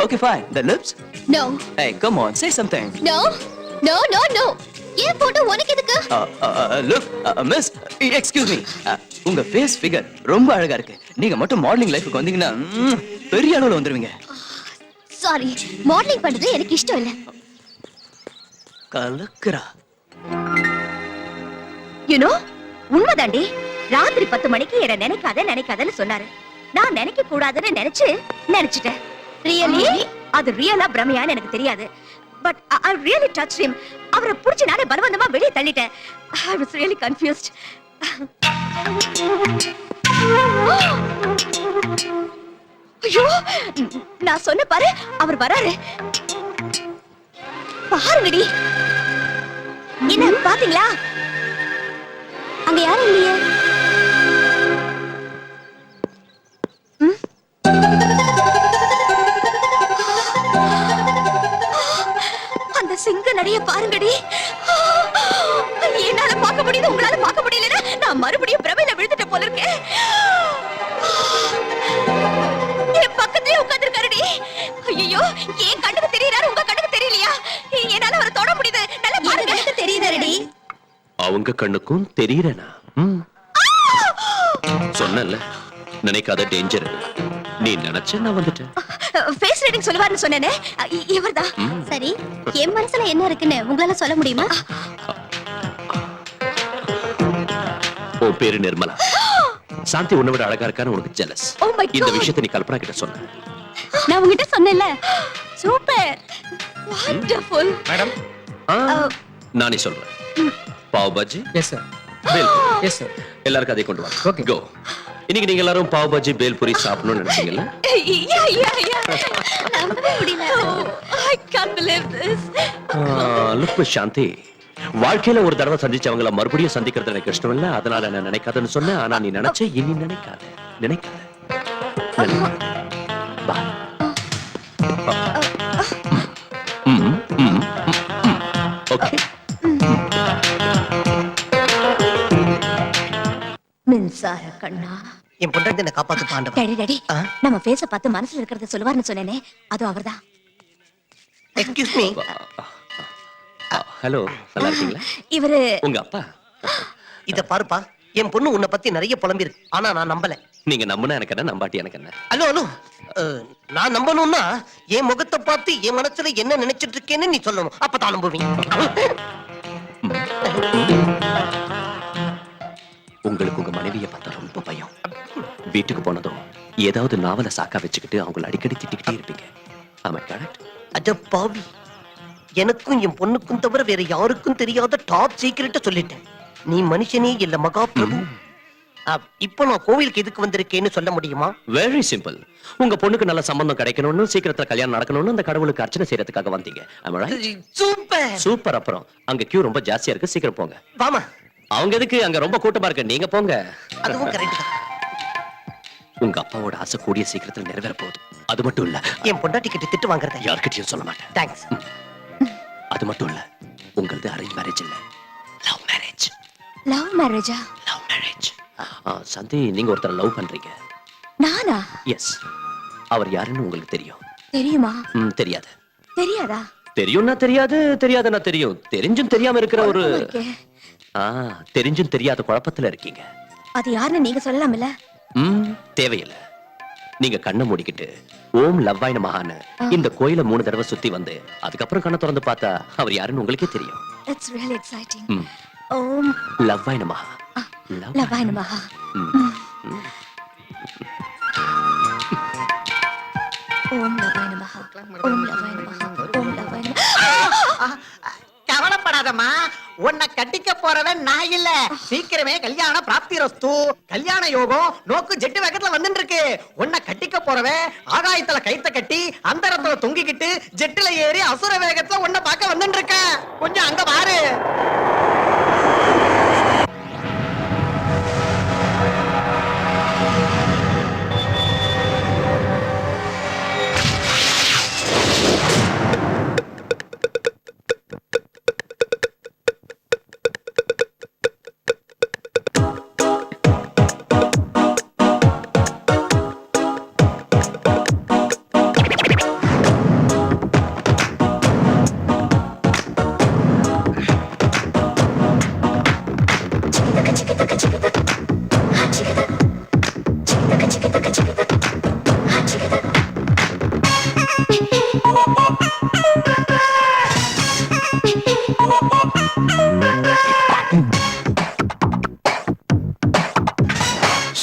Okay, fine. The lips? No. Hey, come on, say something. No. No, no, no. ஏன் photo உனக்கு எதுக்கு? Look miss, excuse me, உங்க face figure ரொம்ப அழகா இருக்கு. நீங்க மட்டும் modelling லைஃப்க்கு வந்தீங்கன்னா பெரிய அளவுல வந்துருவீங்க. சாரி, மாடலிங் பண்றது எனக்கு இஷ்டம் இல்ல. கலக்குறா. யூ நோ, உண்மைதாண்டி. ராத்திரி 10 மணிக்கு என்ன நினைக்காதன்னு சொன்னாரு. நான் நினைக்க கூடாதுன்னு நினைச்சிட்டேன். ரியலி அது ரியலா பிரமையான்னு எனக்கு தெரியாது. But I really touch him. அவரை புடிச்சு நானே பலவந்தமா வெளியே தள்ளிட்டேன். I was really confused. ஐயோ, நான் சொன்ன பாரு, அவர் வராரு. பாருங்கடி. என்ன பாத்தீங்களா? அங்க யாரும் இல்லையே. அந்த சிங்க நடைய பாருங்கடி. என்னால பார்க்க முடியுது, உங்களால பார்க்க முடியலன்னா நான் மறுபடியும் பிரமையில விழுந்துட்ட போல இருக்கேன். என் பக்கத்துலயே உட்கார்ந்திருக்காருடி. ஐயோ, என் கண்ணுக்கு தெரியறாரு, உங்க கண்ணுக்கு தெரியலையா? என்னால அவரை தொட முடியுது. நல்லா பாருங்க. தெரியுதாடி? அவங்க கண்ணுக்கும் தெரியறேனா? சொன்னல, நினைக்காத டேஞ்சர். நீ நினைச்ச நான் வந்துட்டேன். ஃபேஸ் ரீடிங் சொல்லுவாருன்னு சொன்னேனே, இவர்தான். சரி, என் மனசுல என்ன இருக்குன்னு உங்களால சொல்ல முடியுமா? ஓ பேரு நிர்மலா. சாந்தி உன்னை விட அழகா இருக்கான்னு உனக்கு ஜெலஸ். Oh my God. இந்த விஷயத்தை நீ கல்பனா கிட்ட சொன்ன. நான் உங்ககிட்ட சொன்னேன்ல. Super, wonderful. மேடம், நானே சொல்றேன். Pav bhaji, yes sir. Bhel yes sir. எல்லாருக்கும் அதை கொண்டு வா. Okay. கோ. இன்னைக்கு நீங்க எல்லாரும் பாவ் பாஜி பேல்பூரி சாப்பிடணும்னு நினைச்சீங்கல்ல? நம்பவே முடியல. I can't believe this. Look Shanti, வாழ்க்கையில ஒரு தடவை சந்திச்சவங்கள மறுபடியும் சந்திக்கிறது எனக்கு இஷ்டம் இல்ல. அதனால நான் நினைக்காதன்னு சொன்னேன். ஆனா நீ நினைச்ச, இனி நினைக்காத. பா. ஓகே. மின்சார கண்ணா, என் பொண்டாட்டி என்ன காப்பாத்து பாண்டவன். டேடி டேடி, நம்ம ஃபேஸ பார்த்து மனசுல இருக்கிறத சொல்லுவார்னு சொன்னேனே, அது அவர்தான். Excuse me. ஹலோ, நல்லா இருக்கீங்களா? இவரு உங்க அப்பா. இத பாருப்பா, என் பொண்ணு உன்னை பத்தி நிறைய புலம்பி இருக்கு. ஆனா நான் நம்பல. நீங்க நம்புனா எனக்கு என்ன, நம்பாட்டி எனக்கு என்ன? ஹலோ ஹலோ, நான் நம்பணும்னா என் முகத்தை பார்த்து என் மனசுல என்ன நினைச்சிட்டு இருக்கேன்னு நீ சொல்லணும். அப்பதான் நம்புவீங்க. உங்களுக்கு உங்க மனைவியை பார்த்தா ரொம்ப பயம். வீட்டுக்கு போனதும் ஏதாவது நாவல சாக்கா வச்சுக்கிட்டு அவங்களை அடிக்கடி திட்டிக்கிட்டே இருப்பீங்க. ஆமா, கரெக்ட்? அட பாவி, எனக்கும் என் பொண்ணுக்கும் தவிர வேற யாருக்கும் தெரியாத டாப் சீக்கிரட்ட சொல்லிட்டேன். நீ மனுஷனே இல்ல மகாபிரபு. இப்போ நான் கோவிலுக்கு எதுக்கு வந்திருக்கேன்னு சொல்ல முடியுமா? Very simple. உங்க பொண்ணுக்கு நல்ல சம்பந்தம் கிடைக்கணும்னு, சீக்கிரத்துல கல்யாணம் நடக்கணும்னு அந்த கடவுளுக்கு அர்ச்சனை செய்யறதுக்காக வந்தீங்க. Super super. அப்புறம் அங்க கியூ ரொம்ப ஜாஸ்தியா இருக்கு, சீக்கிரம் போங்க. வாமா. அவங்க எதுக்கு, அங்க ரொம்ப கூட்டமா இருக்கு, நீங்க போங்க. அதுவும் கரெக்ட் தான். உங்க அப்பாவோட ஆசை கூடிய சீக்கிரத்துல நிறைவேற போகுது. அது மட்டும் இல்ல, என் பொண்டாட்டி கிட்ட திட்டு வாங்குறத யார்கிட்டயும் சொல்ல மாட்டேன். தேங்க்ஸ். அது மட்டும் இல்ல, உங்களது அரேஞ்ச் மேரேஜ் இல்ல, லவ் மேரேஜ். லவ் மேரேஜா? Love marriage. சந்தி, நீங்க ஒருத்தர் லவ் பண்றீங்க. நானா? எஸ். அவர் யாருன்னு உங்களுக்கு தெரியும்? தெரியுமா? தெரியாது. தெரியாதா? தெரியும்னா தெரியாது, தெரியாதுன்னா தெரியும். தெரிஞ்சும் தெரியாம இருக்கிற ஒரு இருக்கே. தெரிஞ்சும் தெரியாத குழப்பத்துல இருக்கீங்க. அது யாருன்னு நீங்க சொல்லலாம்ல? தேவையில்லை. நீங்க கண்ணை மூடிக்கிட்டு ஓம் லவ்வாய் நமஹான்னு இந்த கோயிலை 3 தடவை சுத்தி வந்து அதுக்கப்புறம் கண்ணை திறந்து பார்த்தா அவர் யாருன்னு உங்களுக்கே தெரியும். It's really exciting. ஓம் லவ்வாய் நமஹா. லவ்வாய் நமஹா. ஓம் லவ்வாய் நமஹா. ஓம் லவ்வாய் நமஹா. ஓம் லவ்வாய் நமஹா. கவலைப்படாதம்மா, உன்னை கட்டிக்க போறவன் நான் இல்ல. சீக்கிரமே கல்யாண பிராப்தி ரஸ்து. கல்யாண யோகம் நோக்கு ஜெட்டு வேகத்துல வந்துட்டு இருக்கு. உன்னை கட்டிக்க போறவன் ஆகாயத்துல கைத்த கட்டி அந்தரத்துல தொங்கிக்கிட்டு ஜெட்டுல ஏறி அசுர வேகத்துல உன்னை பார்க்க வந்துட்டு இருக்க. கொஞ்சம் அங்க பாரு.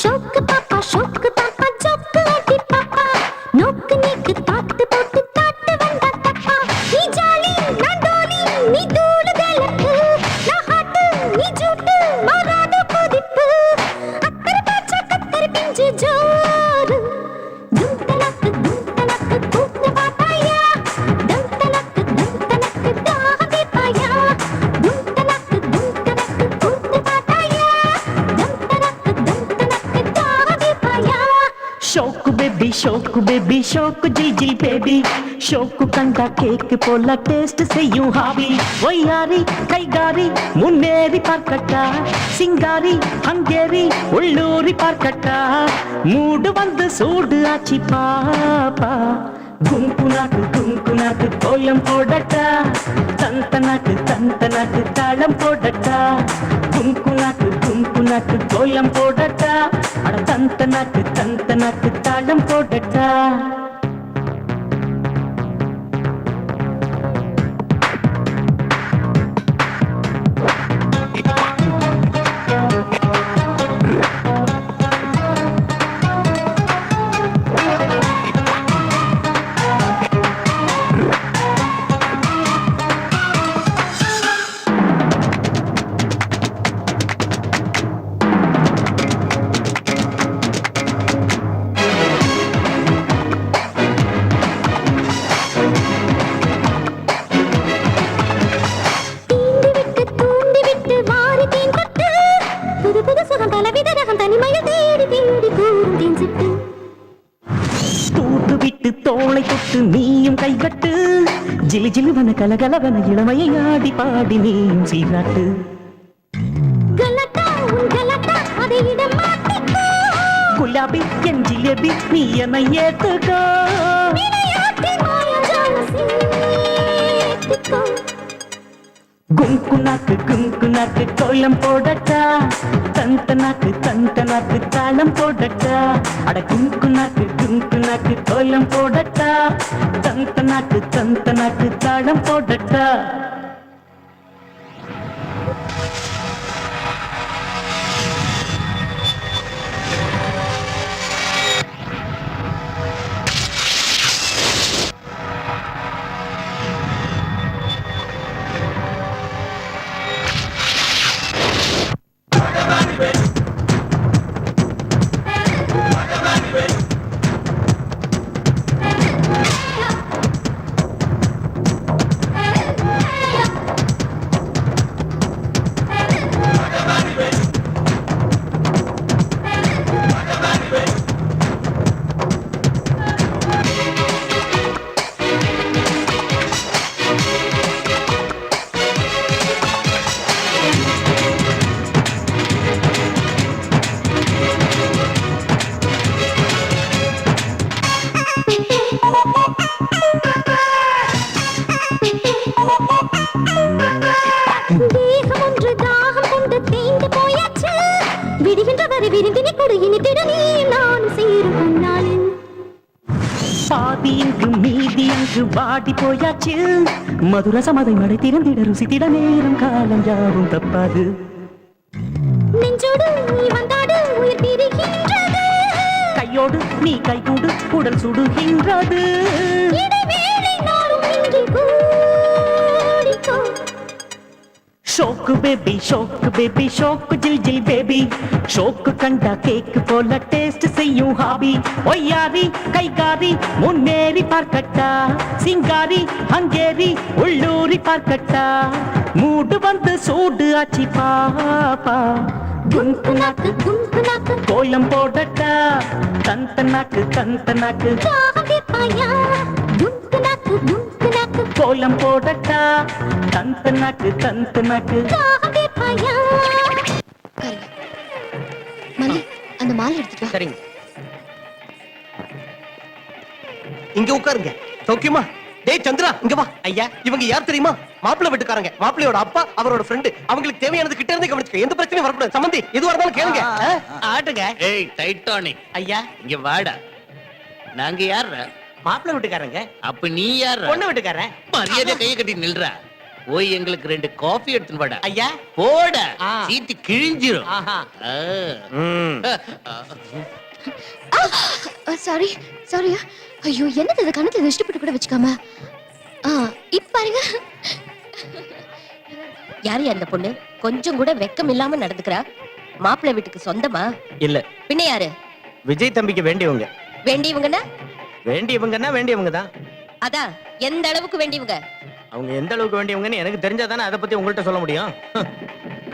ஷோக்கு பாப்பா ஜோக்கு அடி பாப்பா நோக்கு நீக்கு தாட்டு போட்டு தாட்டு வந்தா தப்பா நீ ஜாலி நான் டோலி நீ தூளு கலப்பு நான் ஹாட்டு நீ ஜூட்டு மாறாத கொதிப்பு அக்கறை பாச்சா கத்தரி பிஞ்சு ஜோரு தும்தனக்கு கூத்து பாட்டாயா தும்தனக்கு தாகதி பாயா தும்தனக்கு கூத்து பாட்டாயா தும்தனக்கு தாகதி பாயா ஷோக்கு பேபி ஷோக்கு ஜில் ஜில் பேபி ஷோக்கு கண்டா கேக்கு போல டேஸ்ட் செய்யும் ஹாபி ஒய்யாரி கைகாரி முன்னேறி பார்க்கட்டா சிங்காரி ஹங்கேரி உள்ளூரி பார்க்கட்டா மூடு வந்து சூடு ஆச்சி பாப்பா குங்குனாக்கு கோலம் போடட்டா தந்தனாக்கு தாளம் போடட்டா குங்குனாக்கு கோலம் போடட்டா அட தந்தனாக்கு தாளம் போடட்டா தூண்டி விட்டு வாரி தேன் கொட்டு புது சுகம் பலவித ரகம் தனிமையில் தேடி தேடி கூறும் தேன் சிட்டு தூத்து விட்டு தோளை தொட்டு நீயும் கைகட்டு ஜிலு ஜிலுவன கலகலவன இளமையை ஆடி பாடி நீயும் சீராட்டு கலட்டா உன் கலட்டா அதை இடம் மாட்டிக்கோ குலாபி என் ஜிலேபி நீ என்னை ஏத்துக்கோ விளையாட்டி மாயாஜால சேர்த்துக்கோ குங்குனாக்கு கோலம் போடட்டா தந்தனாக்கு தாளம் போடட்டா அட குங்குனாக்கு கோலம் போடட்டா தந்தனாக்கு தாளம் போடட்டா தேகம் ஒன்று தாகம் கொண்டு தேய்ந்து போயாச்சு விடுகின்ற வரை விருந்தினை கொடு இனித்திட நீ நானும் சேரும் முன்னாளில் பாதி இங்கு மீதி அங்கு வாடி போயாச்சு மதுரசமதை மடை திறந்திட ருசித்திட நேரம் காலம் யாவும் தப்பாது நெஞ்சோடு நீ வந்தாடு உயிர் பிரிகின்றது கையோடு நீ கைகூடு உடல் சுடுகின்றது இடைவேளை நாளும் இன்றி கூடிக்கோ ஷோக்கு பேபி ஷோக்கு ஜில் ஜில் பேபி ஷோக்கு கண்டா கேக்கு போல டேஸ்ட் செய்யும் ஹாபி ஒய்யாரி கைகாரி முன்னேறி பார்க்கட்டா சிங்காரி ஹங்கேரி உள்ளூரி பார்க்கட்டா மூடு வந்து சூடு ஆச்சி பாப்பா குங்குனாக்கு கோலம் போடட்டா தந்தனாக்கு தாகதி பாயா குங்குனாக்கு கோலம் போடட்டா தந்தனாக்கு தாகதி பாயா மணி அந்த மாலை எடுத்துட்டு வா. சரிங்க. இங்க உட்காருங்க. சௌக்கியமா? டேய் சந்திரா, இங்க வா. ஐயா, இவங்க யார் தெரியுமா? மாப்பிள்ளை வீட்டுக்காரங்க. மாப்பிள்ளையோட அப்பா, அவரோட ஃப்ரெண்ட். அவங்களுக்கு தேவையானது கிட்ட இருந்து கவனிச்சுக்க. எந்த பிரச்சனையும் வரக்கூடாது. சம்பந்தி, எதுவா இருந்தாலும் கேளுங்க. ஆட்டுங்க. ஏய் டைட்டானிக், ஐயா, இங்க வாடா. நாங்க யார்? மாப்பிள்ளை வீட்டுக்காரங்க. அப்ப நீ யார்? பொண்ணு வீட்டுக்காரன். மரியாதை கையை கட்டி நில்றா. போய் எங்களுக்கு 2 காஃபி எடுத்துன்னு வாடா. ஐயா போட ஆ. சீட்டு கிழிஞ்சிரும். ஆஹா சாரி சாரியா. ஐயோ என்னது இது கணத்துல திருஷ்டி போட்டு கூட வச்சுக்காம. இப்ப பாருங்க. யாரு அந்த பொண்ணு கொஞ்சம் கூட வெக்கம் இல்லாம நடந்துக்கிறா? மாப்பிள்ளை வீட்டுக்கு சொந்தமா? இல்ல பின்ன யாரு? விஜய் தம்பிக்கு வேண்டியவங்க. வேண்டியவங்கன்னா? வேண்டியவங்கன்னா வேண்டியவங்க தான். அதான் எந்த அளவுக்கு வேண்டியவங்க? அவங்க எந்த அளவுக்கு வேண்டியவங்கன்னு எனக்கு தெரிஞ்சாதானே அதை பத்தி உங்கள்கிட்ட சொல்ல முடியும்.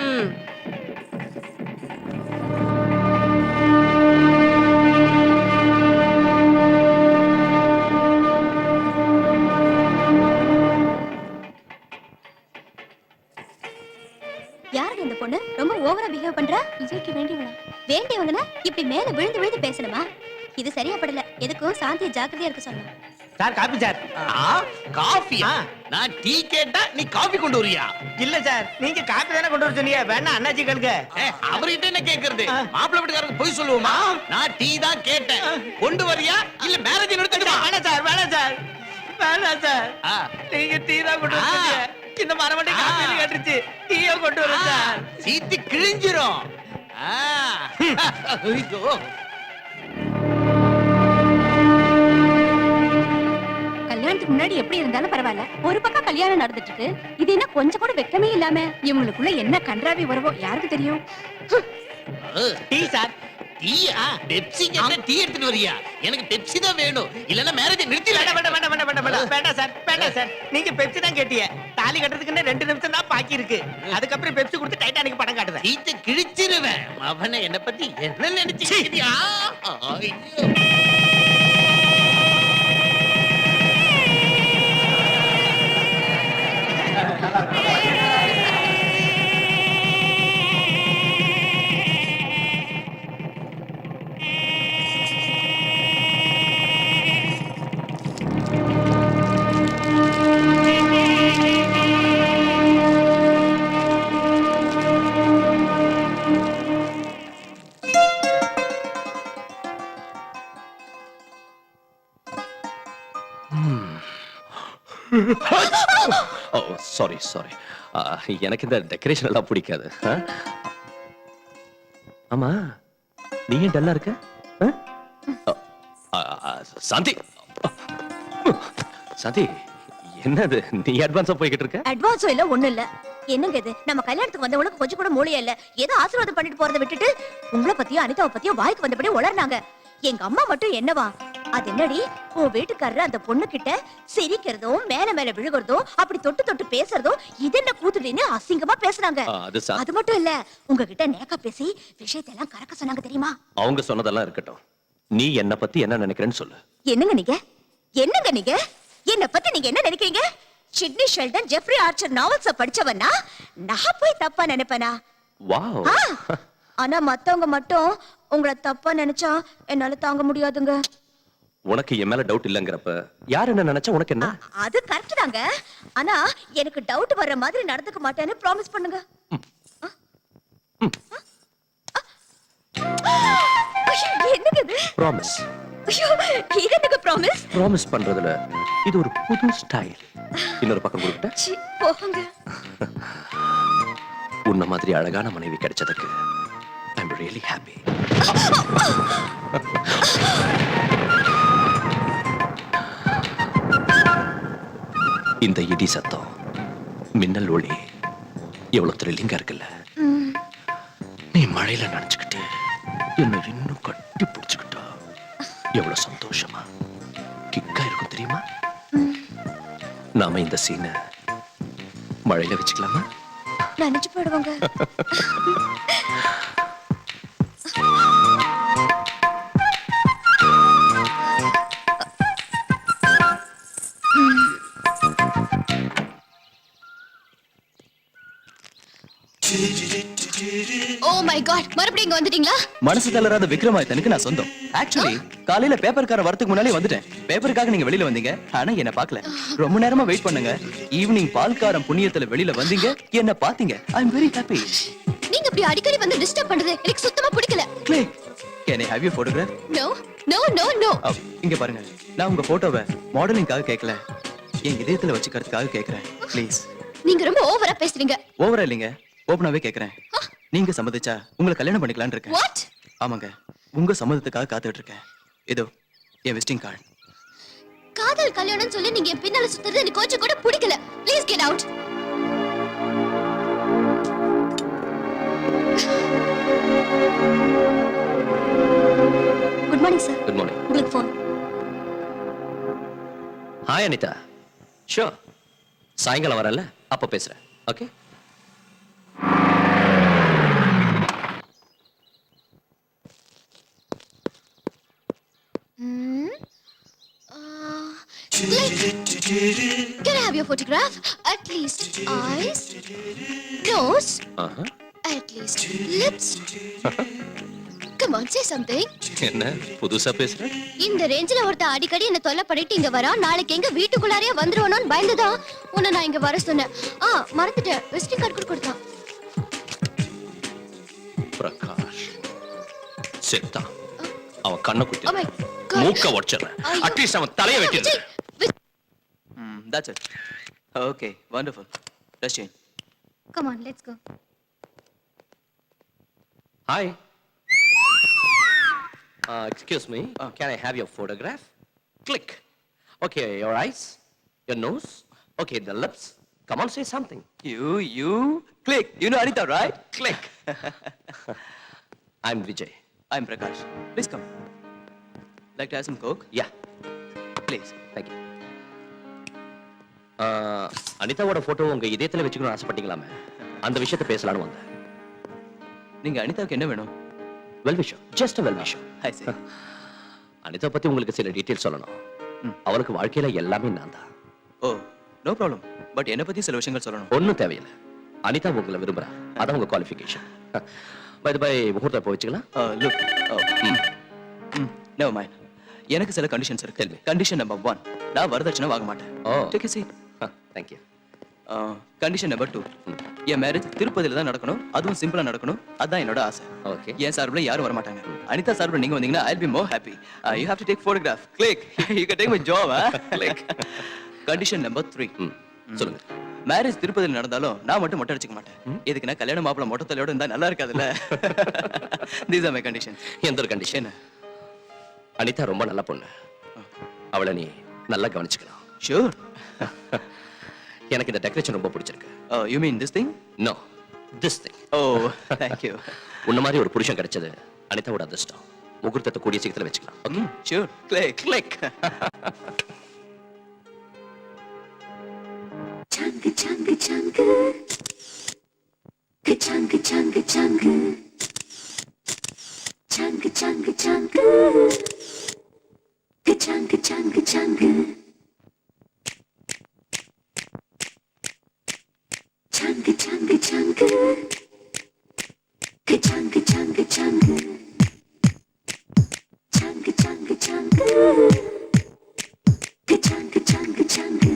ம். யாருங்க இந்த பொண்ணு ரொம்ப ஓவரா பிஹேவ் பண்றா? விஜய்க்கு வேண்டியவங்க. வேண்டியவங்கன்னா இப்படி மேல விழுந்து விழுந்து பேசணுமா? இது சரியா படல. எதுக்கும் சாந்தியை ஜாக்கிரதையா இருக்க சொன்னா. Sir coffee sir. காஃபியா? நான் டீ கேட்டா நீ காஃபி கொண்டு வரியா? இல்ல சார் நீங்க காபி தானே கொண்டு வர சொன்னீங்க. வேணா அண்ணாச்சி கேளுங்க. அவர்கிட்ட என்ன கேக்குறது? மாப்பிள்ளை வீட்டுக்காரருக்கு போய் சொல்லுவோமா? நான் டீ தான் கேட்டேன். கொண்டு வரியா இல்ல மேரேஜ் நிறுத்திடுமா? வேணாம் சார் வேணாம் சார் வேணாம் சார். நீங்க டீ தான் கொண்டு வர சொன்னீங்க. இந்த மரமண்டி காபி கேட்டுச்சு. டீயோ கொண்டு வர சார். சீட்டு கிழிஞ்சிரும். ஐயோ. கல்யாணத்துக்கு முன்னாடி எப்படி இருந்தாலும் பரவாயில்ல. ஒரு பக்கம் கல்யாணம் நடந்துட்டு இருக்கு. இது என்ன கொஞ்சம் கூட வெக்கமே இல்லாம இவங்களுக்குள்ள என்ன கன்றாவி வருவோ யாருக்கு தெரியும்? Tea sir. டீயா? பெப்சி கேட்டா டீ எடுத்துட்டு வரியா? எனக்கு பெப்சி தான் வேணும். இல்லன்னா மேரேஜ் நிறுத்திட. வேண்டாம் சார் வேண்டாம் சார். நீங்க பெப்சி தான் கேட்டீங்க. தாலி கட்டுறதுக்கு 2 நிமிஷம் தான் பாக்கி இருக்கு. அதுக்கப்புறம் பெப்சி கொடுத்து டைட்டானிக் படம் காட்டுறேன். சீட்டு கிழிச்சிருவேன். அவனை என்ன பத்தி என்ன நினைச்சியா? ஓ சாரி சாரி. எனக்கு இந்த டெக்கரேஷன் எல்லாம் பிடிக்காது. ஆமா நீ ஏன் டல்லா இருக்க? சாந்தி சாந்தி என்னது நீ அட்வான்ஸா போய்கிட்டு இருக்க? அட்வான்ஸோ இல்ல ஒண்ணு இல்ல. என்னங்க இது? நம்ம கல்யாணத்துக்கு வந்தவங்களுக்கு கொஞ்சம் கூட மூளையே இல்ல. ஏதோ ஆசீர்வாதம் பண்ணிட்டு போறதை விட்டுட்டு உங்களை பத்தியும் அனிதாவை பத்தியும் வாய்க்கு வந்தபடியே உளர்னாங்க. எங்க அம்மா மட்டும் என்னவா? அது என்னடி உன் வீட்டுக்காரர் அந்த பொண்ணு கிட்ட சிரிக்கிறதும் மேல மேல விழுகிறதும் அப்படி தொட்டு தொட்டு பேசுறதும் இது என்ன கூத்துடின்னு அசிங்கமா பேசுறாங்க. அது மட்டும் இல்ல உங்ககிட்ட நேக்கா பேசி விஷயத்தெல்லாம் கறக்க சொன்னாங்க தெரியுமா? அவங்க சொன்னதெல்லாம் இருக்கட்டும். நீ என்ன பத்தி என்ன நினைக்கிறேன்னு சொல்லு. என்னங்க நீங்க? என்னங்க நீங்க? என்ன பத்தி நீங்க என்ன நினைக்கிறீங்க? சிட்னி ஷெல்டன், ஜெஃப்ரி ஆர்ச்சர் நாவல்ஸ படிச்சவனா? நான் போய் தப்பா நினைப்பேனா? வாவ். ஆனா மத்தவங்க மட்டும் உங்களை தப்பா நினைச்சா என்னால தாங்க முடியாதுங்க. உனக்கு என் மேல டவுட் இல்லங்கறப்ப யார் என்ன நினைச்சா உனக்கு என்ன? அது கரெக்ட் தாங்க. ஆனா எனக்கு டவுட் வர்ற மாதிரி நடந்துக்க மாட்டேன்னு ப்ராமிஸ் பண்ணுங்க. என்னங்க இது? ப்ராமிஸ். ஐயோ இது என்னங்க ப்ராமிஸ்? ப்ராமிஸ் பண்றதுல இது ஒரு புது ஸ்டைல். இன்னொரு பக்கம் கொடுக்கட்ட? சி போங்க. உன்ன மாதிரி அழகான மனைவி கிடைச்சதுக்கு I'm really happy. இந்த இடி சத்தம், மின்னல் ஒளி எவ்வளவு த்ரில்லிங்கா இருக்குல்ல. நீ மழையில நனைஞ்சுக்கிட்டு என்ன இன்னும் கட்டி பிடிச்சுக்கிட்டா எவ்வளவு சந்தோஷமா கிக்கா இருக்கும் தெரியுமா? நாம இந்த சீனை மழையில வச்சுக்கலாமா? நினைச்சு போயிடுவாங்க. ஓ மை காட், மறுபடியும் இங்க வந்துட்டீங்களா? மனசு தளராத விக்ரமாதித்தனுக்கு நான் சொந்தம். ஆக்சுவலி காலையில பேப்பர்கார வரதுக்கு முன்னாலே வந்துட்டேன். பேப்பருக்காக நீங்க வெளியில வந்தீங்க, ஆனா என்ன பார்க்கல. ரொம்ப நேரமா வெயிட் பண்ணுங்க. ஈவினிங் பால்காரம் புண்ணியத்துல வெளியில வந்தீங்க, என்ன பாத்தீங்க. I am very happy. நீங்க இப்படி அடிக்கடி வந்து டிஸ்டர்ப் பண்றது எனக்கு சுத்தமா பிடிக்கல. Click. Can I have your photograph? No no no no. இங்க பாருங்க, நான் உங்க போட்டோவை மாடலிங்காக கேட்கல, என் இதயத்துல வச்சுக்கிறதுக்காக கேட்கிறேன். ப்ளீஸ் நீங்க ரொம்ப ஓவரா பேசுறீங்க. ஓவரா இல்லைங்க, ஓபனாவே கேக்குறேன். நீங்க சம்மதிச்சா உங்களை கல்யாணம் பண்ணிக்கலாம்னு இருக்கேன். வாட்? ஆமாங்க, உங்க சம்மதத்துக்காக காத்துட்டு இருக்கேன். இதோ என் விசிட்டிங் கார்டு. காதல் கல்யாணம் சொல்லி நீங்க என் பின்னால சுத்துறது எனக்கு கொஞ்சம் கூட பிடிக்கல. Please get out. Good morning sir. Good morning. உங்களுக்கு ஃபோன். ஹாய் அனிதா. ஷூர், சாயங்காலம் வரல, அப்ப பேசுறேன். Okay. Can I have your photograph? At least eyes, nose, at least lips. Come on, say something. என்ன புதுசா பேசுற? இந்த ரேஞ்சில ஒருத்த அடிக்கடி என்ன தொல்லை பண்ணிட்டு இங்க வரா. நாளைக்கு எங்க வீட்டுக்குள்ளாரே வந்துருவானோன்னு பயந்துதான் உன்னை நான் இங்க வர சொன்னேன். மறந்துட்டேன். விசிட்டிங் கார்டு கூட கொடுத்தான். பிரகாஷ் செத்தா. அவன் கண்ணை Oh குத்தி my God. மூக்க உடைச்சறேன். ஐயோ. அட்லீஸ்ட் அவன் தலையை வெட்டிடுறேன். That's it. Okay, wonderful. Let's change. Come on, let's go. Hi. Excuse me. Can I have your photograph? Click. Okay, your eyes, your nose. Okay, the lips. Come on, say something. You click. You know Anita, right? Click. I'm Vijay. I'm Prakash. Please come. Like to have some Coke? Yeah, Please. thank you. அனிதாவோட photo உங்க இதயத்துல வச்சுக்கணும்னு ஆசைப்பட்டீங்களாமே, அந்த விஷயத்தை பேசலாம்னு வந்தேன். நீங்க அனிதாவுக்கு என்ன வேணும்? வெல் விஷயம், ஜஸ்ட் வெல் விஷயம். I see. அனிதா பத்தி உங்களுக்கு சில டீடைல்ஸ் சொல்லணும். அவளுக்கு வாழ்க்கையில எல்லாமே நான் தான். Oh, no problem. பட் என்ன பத்தி சில விஷயங்கள் சொல்லணும். ஒன்னும் தேவையில்லை. அனிதா உங்களை விரும்புறா, அதான் உங்க குவாலிஃபிகேஷன். பை தி பை, முகூர்த்தம் போய் வச்சுக்கலாம். Look. Never mind. எனக்கு சில கண்டிஷன்ஸ் இருக்கு. Tell me. கண்டிஷன் நம்பர் 1, நான் வரதட்சணை வாங்க மாட்டேன். Take a seat. Thank you. Condition number 2, என் மேரேஜ் திருப்பதியில தான் நடக்கணும், அதுவும் சிம்பிளா நடக்கணும். அதான் என்னோட ஆசை. ஓகே. என் சார்பில் யாரும் வர மாட்டாங்க. அனிதா சார்பில் நீங்க வந்தீங்கன்னா I'll be more happy. You have to take photograph. Click. You can take my job. Click. Condition number 3, சொல்லுங்க. மேரேஜ் திருப்பதியில் நடந்தாலும் நான் மட்டும் மொட்டை அடிச்சுக்க மாட்டேன். இதுக்கு நான் கல்யாண மாப்பிள்ள மொட்டை தலையோட இருந்தா நல்லா இருக்காதுல்ல. These are my conditions. எந்த ஒரு கண்டிஷன்? அனிதா ரொம்ப நல்ல பொண்ணு, அவளை நீ நல்லா கவனிச்சுக்கணும். Sure. எனக்கு இந்த டெக்கரேஷன் ரொம்ப பிடிச்சிருக்கு. You mean this thing? No, this thing. Oh, thank you. உன்ன மாதிரி ஒரு புருஷன் கிடைச்சது அனிதாவோட அதிர்ஷ்டம். முகூர்த்தத்தை கூடிய சீக்கிரத்துல வச்சுக்கலாம். Okay. Sure. Click. Click. Chunga chunga chunga. Chunga chunga chunga. Chunga chunga chunga. Chunga chunga chunga. Chunga chunga chunga. Chunga chunga chunga. Chunga chunga chunga. Chunga chunga chunga.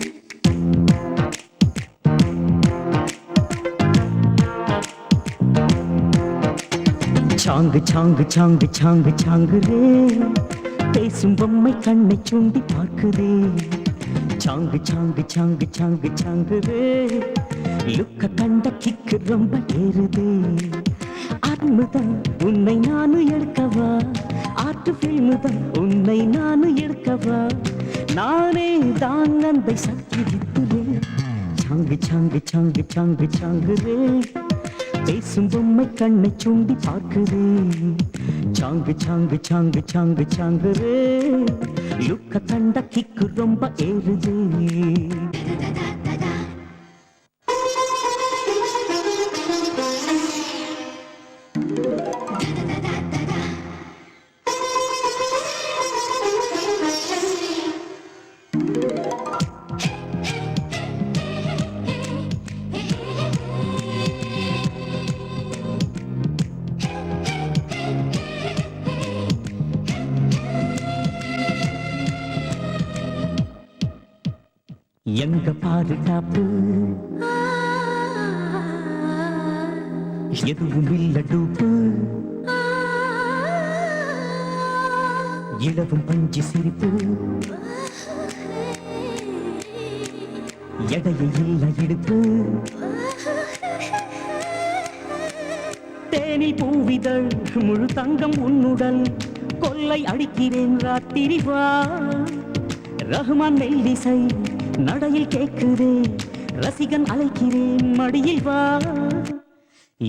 சாங்கு சாங்கு சாங்கு சாங்கு சாங்கு ரே, பேசும் பொம்மை கண்ணை சுண்டி பார்க்குதே. சாங்கு சாங்கு சாங்கு சாங்கு சாங்கு ரே, லுக்க கண்ட கிக்கு ரொம்ப ஏறுதே. அன்புதான் உன்னை நானும் எடுக்கவா, ஆட்டு பில்முதான் உன்னை நானும் எடுக்கவா. நானே தான் அந்த சக்தி வித்துவே. சாங்கு சாங்கு சாங்கு சாங்கு சாங்கு ரே, பேசும் பொம்மை கண்ணை சுண்டி பார்க்குதே. சாங்கு சாங்கு சாங்கு சாங்கு சாங்கு ரே, லுக்க கண்ட கிக்கு ரொம்ப ஏறுதே. எங்க பாதுகாப்பு எதுவும் இல்ல டூப்பு, இளவும் பஞ்சு சிரிப்பு, எடையை இல்ல இடுப்பு தேனில் பூவிதழ் முழு தங்கம் உன்னுடல் கொள்ளை அடிக்கிறேன் ராத்திரி வா ரஹ்மான் மெல்லிசை நடையில் கேட்குதே ரசிகன் அழைக்கிறேன் மடியில் வா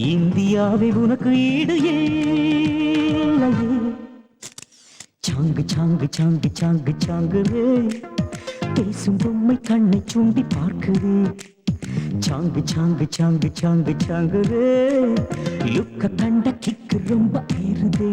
இந்தியாவை உனக்கு ஈடு இல்லையே சாங்கு சாங்கு சாங்கு சாங்கு சாங்கு பேசும் பொம்மை கண்ணை சூண்டி பார்க்குதே சாங்கு சாங்கு சாங்கு சாங்கு சாங்கு லுக்க கண்ட கிக்கு ரொம்ப ஏறுதே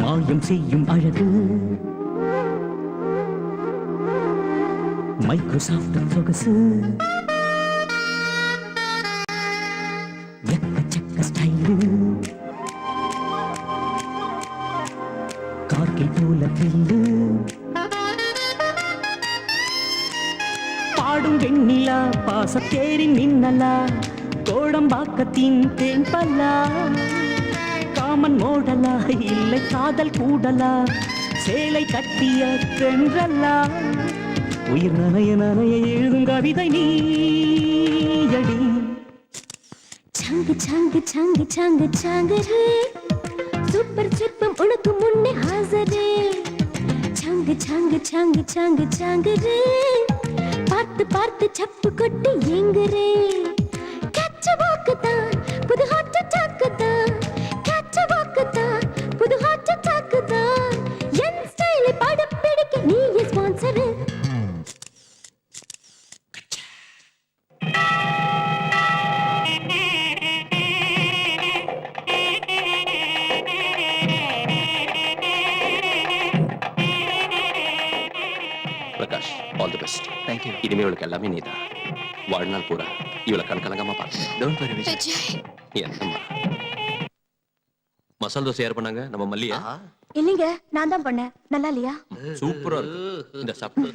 மாயம் செய்யும் அழகு மைக்ரோசாஃப்ட் சொகசு எக்கச்சக்க ஸ்டைலு கார்கில் போல தில்லு பாடும் வெண்ணிலா பாசத்தேரின் மின்னலா கோடம்பாக்கத்தின் தேன்பல்லா காமன் மோடலா இல்லை காதல் கூடலா சேலை கட்டிய தென்றல்லா உயிர் நனைய நனைய எழுதும் கவிதை நீயடி சாங்கு சாங்கு சாங்கு சாங்கு சாங்கு ரே சூப்பர் சிப்பம் உனக்கு முன்னே ஹாசரே சாங்கு சாங்கு சாங்கு சாங்கு சாங்கு ரே பார்த்து பார்த்து சப்பு கொட்டி எங்குரே கச்ச வாக்குதான் புது ஹாட் அட்டாக்குதான் கச்ச வாக்குதான் புது ஹாட் அட்டாக்குதான் என் ஸ்டைலை படம் பிடிக்க நீ sponsor Prakash all the best thank you. இனிமே இவளுக்கு எல்லாமே நீதான் வாழ்நாள் பூரா இவளை கண்கலங்கமா பார்த்து டோன்ட் வரி விஜய். விஜய் என்னம்மா மசால் தோசை யார் பண்ணாங்க நம்ம மல்லியா இல்லைங்க நான் தான் பண்ணேன் நல்லா இல்லையா சூப்பரா இருக்கு இந்த சாப்பிடு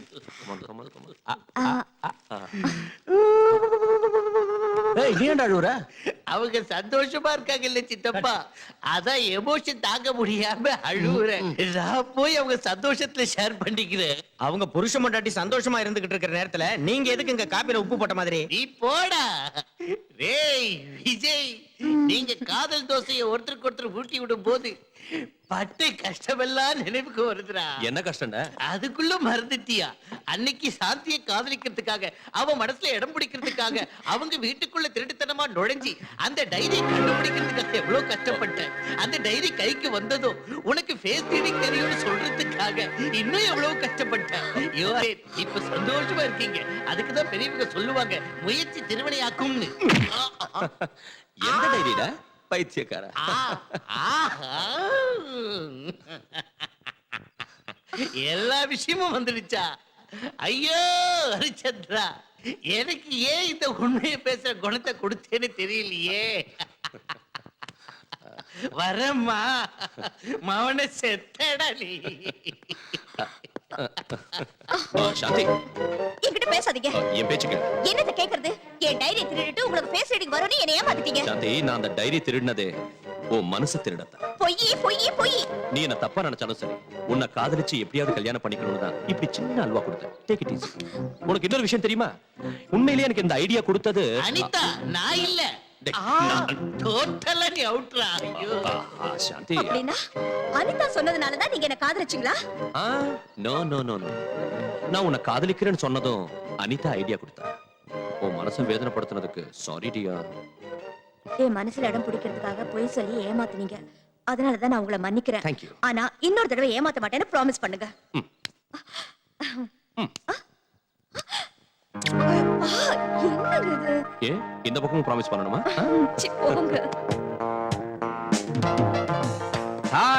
ஏய் நீ ஏன்டா அழுவுற அவங்க சந்தோஷமா இருக்காங்க இல்ல சித்தப்பா அதான் எமோஷன் தாங்க முடியாம அழுவுறேன் நான் போய் அவங்க சந்தோஷத்துல ஷேர் பண்ணிக்கிறேன் அவங்க புருஷ மண்டாட்டி சந்தோஷமா இருந்துகிட்டு இருக்கிற நேரத்துல நீங்க எதுக்கு இங்க காப்பில உப்பு போட்ட மாதிரி நீ போடா டேய் விஜய் நீங்க காதல் தோசையை ஒருத்தருக்கு ஒருத்தர் ஊட்டி விடும் போது பட்ட கஷ்டமெல்லாம் நினைவுக்கு வருதுடா என்ன கஷ்டம்டா அதுக்குள்ள மறந்துட்டியா அன்னைக்கு சாந்தியை காதலிக்கிறதுக்காக அவ மனசுல இடம் பிடிக்கிறதுக்காக அவங்க வீட்டுக்குள்ள திருட்டுத்தனமா நுழைஞ்சி அந்த டைரி கண்டுபிடிக்கிறதுக்காக எவ்வளவு கஷ்டப்பட்டேன் அந்த டைரி கைக்கு வந்ததும் உனக்கு ஃபேஸ் ரீடிங் தெரியும்னு சொல்றதுக்காக இன்னும் எவ்வளவு கஷ்டப்பட்டேன் ஐயோ இப்ப சந்தோஷமா இருக்கீங்க அதுக்குதான் பெரியவங்க சொல்லுவாங்க முயற்சி திருவினையாக்கும்னு எந்த டைரிடா பைத்தியக்கார எல்லா விஷயமும் வந்துடுச்சா ஐயோ ஹரிச்சந்திரா எனக்கு ஏன் இந்த உண்மையை பேசுற குணத்தை கொடுத்தேன்னு தெரியலையே வரம்மா மவனை செத்தடா நீ சாந்தி என்கிட்ட பேசாதீங்க என் பேச்சுக்க என்னத்த கேக்குறது என் டைரி திருடிட்டு உங்களுக்கு ஃபேஸ் ரீடிங் வரும்னு என்னை ஏமாத்திட்டீங்க சாந்தி நான் அந்த டைரி திருடினதே ஓ மனசு திருடத்தான் பொய் பொய் பொய் நீ என்ன தப்பா நினைச்சாலும் சரி உன்னை காதலிச்சு எப்படியாவது கல்யாணம் பண்ணிக்கணும்னு தான் இப்படி சின்ன அல்வா கொடுத்தேன் டேக் இட் ஈஸி உனக்கு இன்னொரு விஷயம் தெரியுமா உண்மையிலேயே எனக்கு இந்த ஐடியா கொடுத்தது அனிதா நான் இல்ல டோட்டலா நீ அவுட்ரா ஐயோ சாந்தி அப்படின்னா அனிதா சொன்னதுனால தான் நீங்க என்ன காதலிச்சீங்களா நோ நோ நோ நோ நான் உன்னை காதலிக்கிறேன்னு சொன்னதும் அனிதா ஐடியா கொடுத்தா உன் மனசை வேதனைப்படுத்தினதுக்கு சாரி டியா என் மனசுல இடம் பிடிக்கிறதுக்காக பொய் சொல்லி ஏமாத்துனீங்க அதனால தான் நான் உங்களை மன்னிக்கிறேன் Thank you. ஆனா இன்னொரு தடவை ஏமாத்த மாட்டேன்னு ப்ராமிஸ் பண்ணுங்க என்னங்க இது ஏ இந்த பக்கமும் ப்ராமிஸ் பண்ணணுமா சி, போங்க